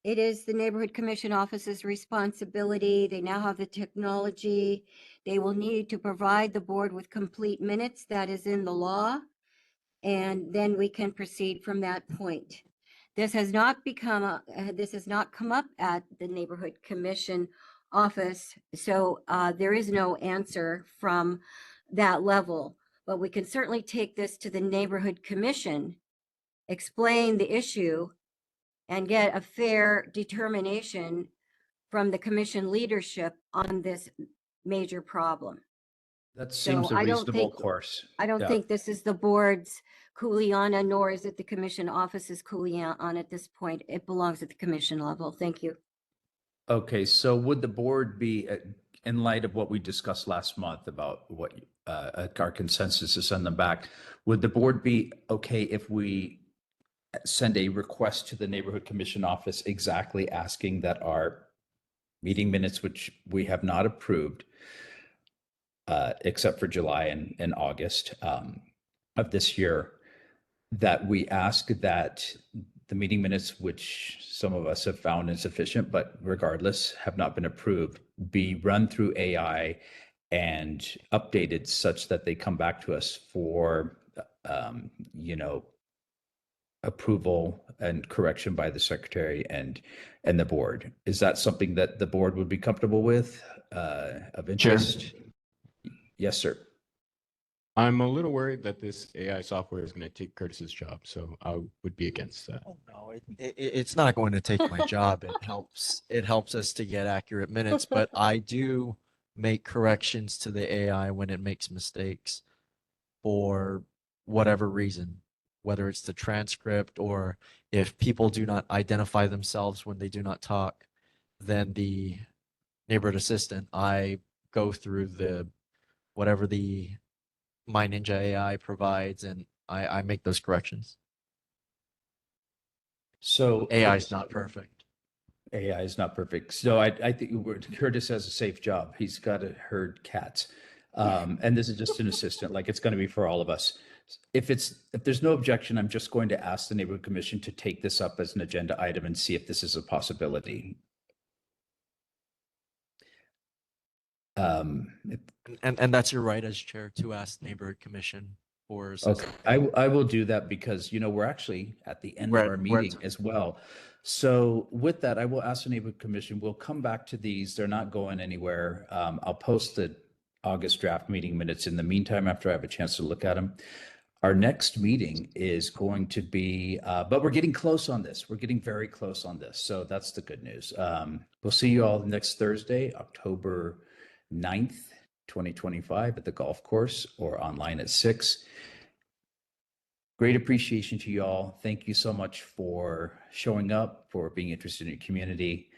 It is the neighborhood commission office's responsibility. They now have the technology. They will need to provide the board with complete minutes. That is in the law. And then we can proceed from that point. This has not come up at the neighborhood commission office. So there is no answer from that level, but we can certainly take this to the neighborhood commission, explain the issue, and get a fair determination from the commission leadership on this major problem. That So seems a I don't reasonable think- course. I don't Yeah. think this is the board's kuleana, nor is it the commission office's kuleana at this point. It belongs at the commission level. Thank you. Okay, so would the board be, in light of what we discussed last month about what our consensus to send them back, would the board be okay if we send a request to the neighborhood commission office exactly asking that our meeting minutes, which we have not approved, except for July and August of this year, that we ask that the meeting minutes, which some of us have found insufficient, but regardless have not been approved, be run through AI and updated such that they come back to us for, approval and correction by the secretary and the board. Is that something that the board would be comfortable with, of interest? Yes, sir. I'm a little worried that this AI software is going to take Curtis's job, so I would be against that. Oh, no, it's not going to take my job. It helps us to get accurate minutes, but I do make corrections to the AI when it makes mistakes for whatever reason, whether it's the transcript or if people do not identify themselves when they do not talk, then the neighborhood assistant, I go through whatever my Ninja AI provides, and I make those corrections. So AI is not perfect. AI is not perfect. So I think Curtis has a safe job. He's got to herd cats. And this is just an assistant, like it's going to be for all of us. If there's no objection, I'm just going to ask the Neighborhood Commission to take this up as an agenda item and see if this is a possibility. And that's your right as chair to ask Neighborhood Commission for Okay, assistance. I will do that because, we're actually at the end of our meeting as well. So with that, I will ask the Neighborhood Commission, we'll come back to these. They're not going anywhere. I'll post the August draft meeting minutes in the meantime after I have a chance to look at them. Our next meeting is going to be, but we're getting close on this. We're getting very close on this. So that's the good news. We'll see you all next Thursday, October 9th, 2025 at the golf course or online at 6. Great appreciation to you all. Thank you so much for showing up, for being interested in your community,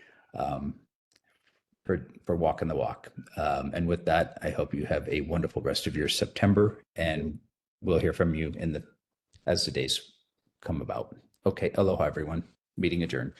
for walking the walk. And with that, I hope you have a wonderful rest of your September, and we'll hear from you as the days come about. Okay, aloha everyone. Meeting adjourned.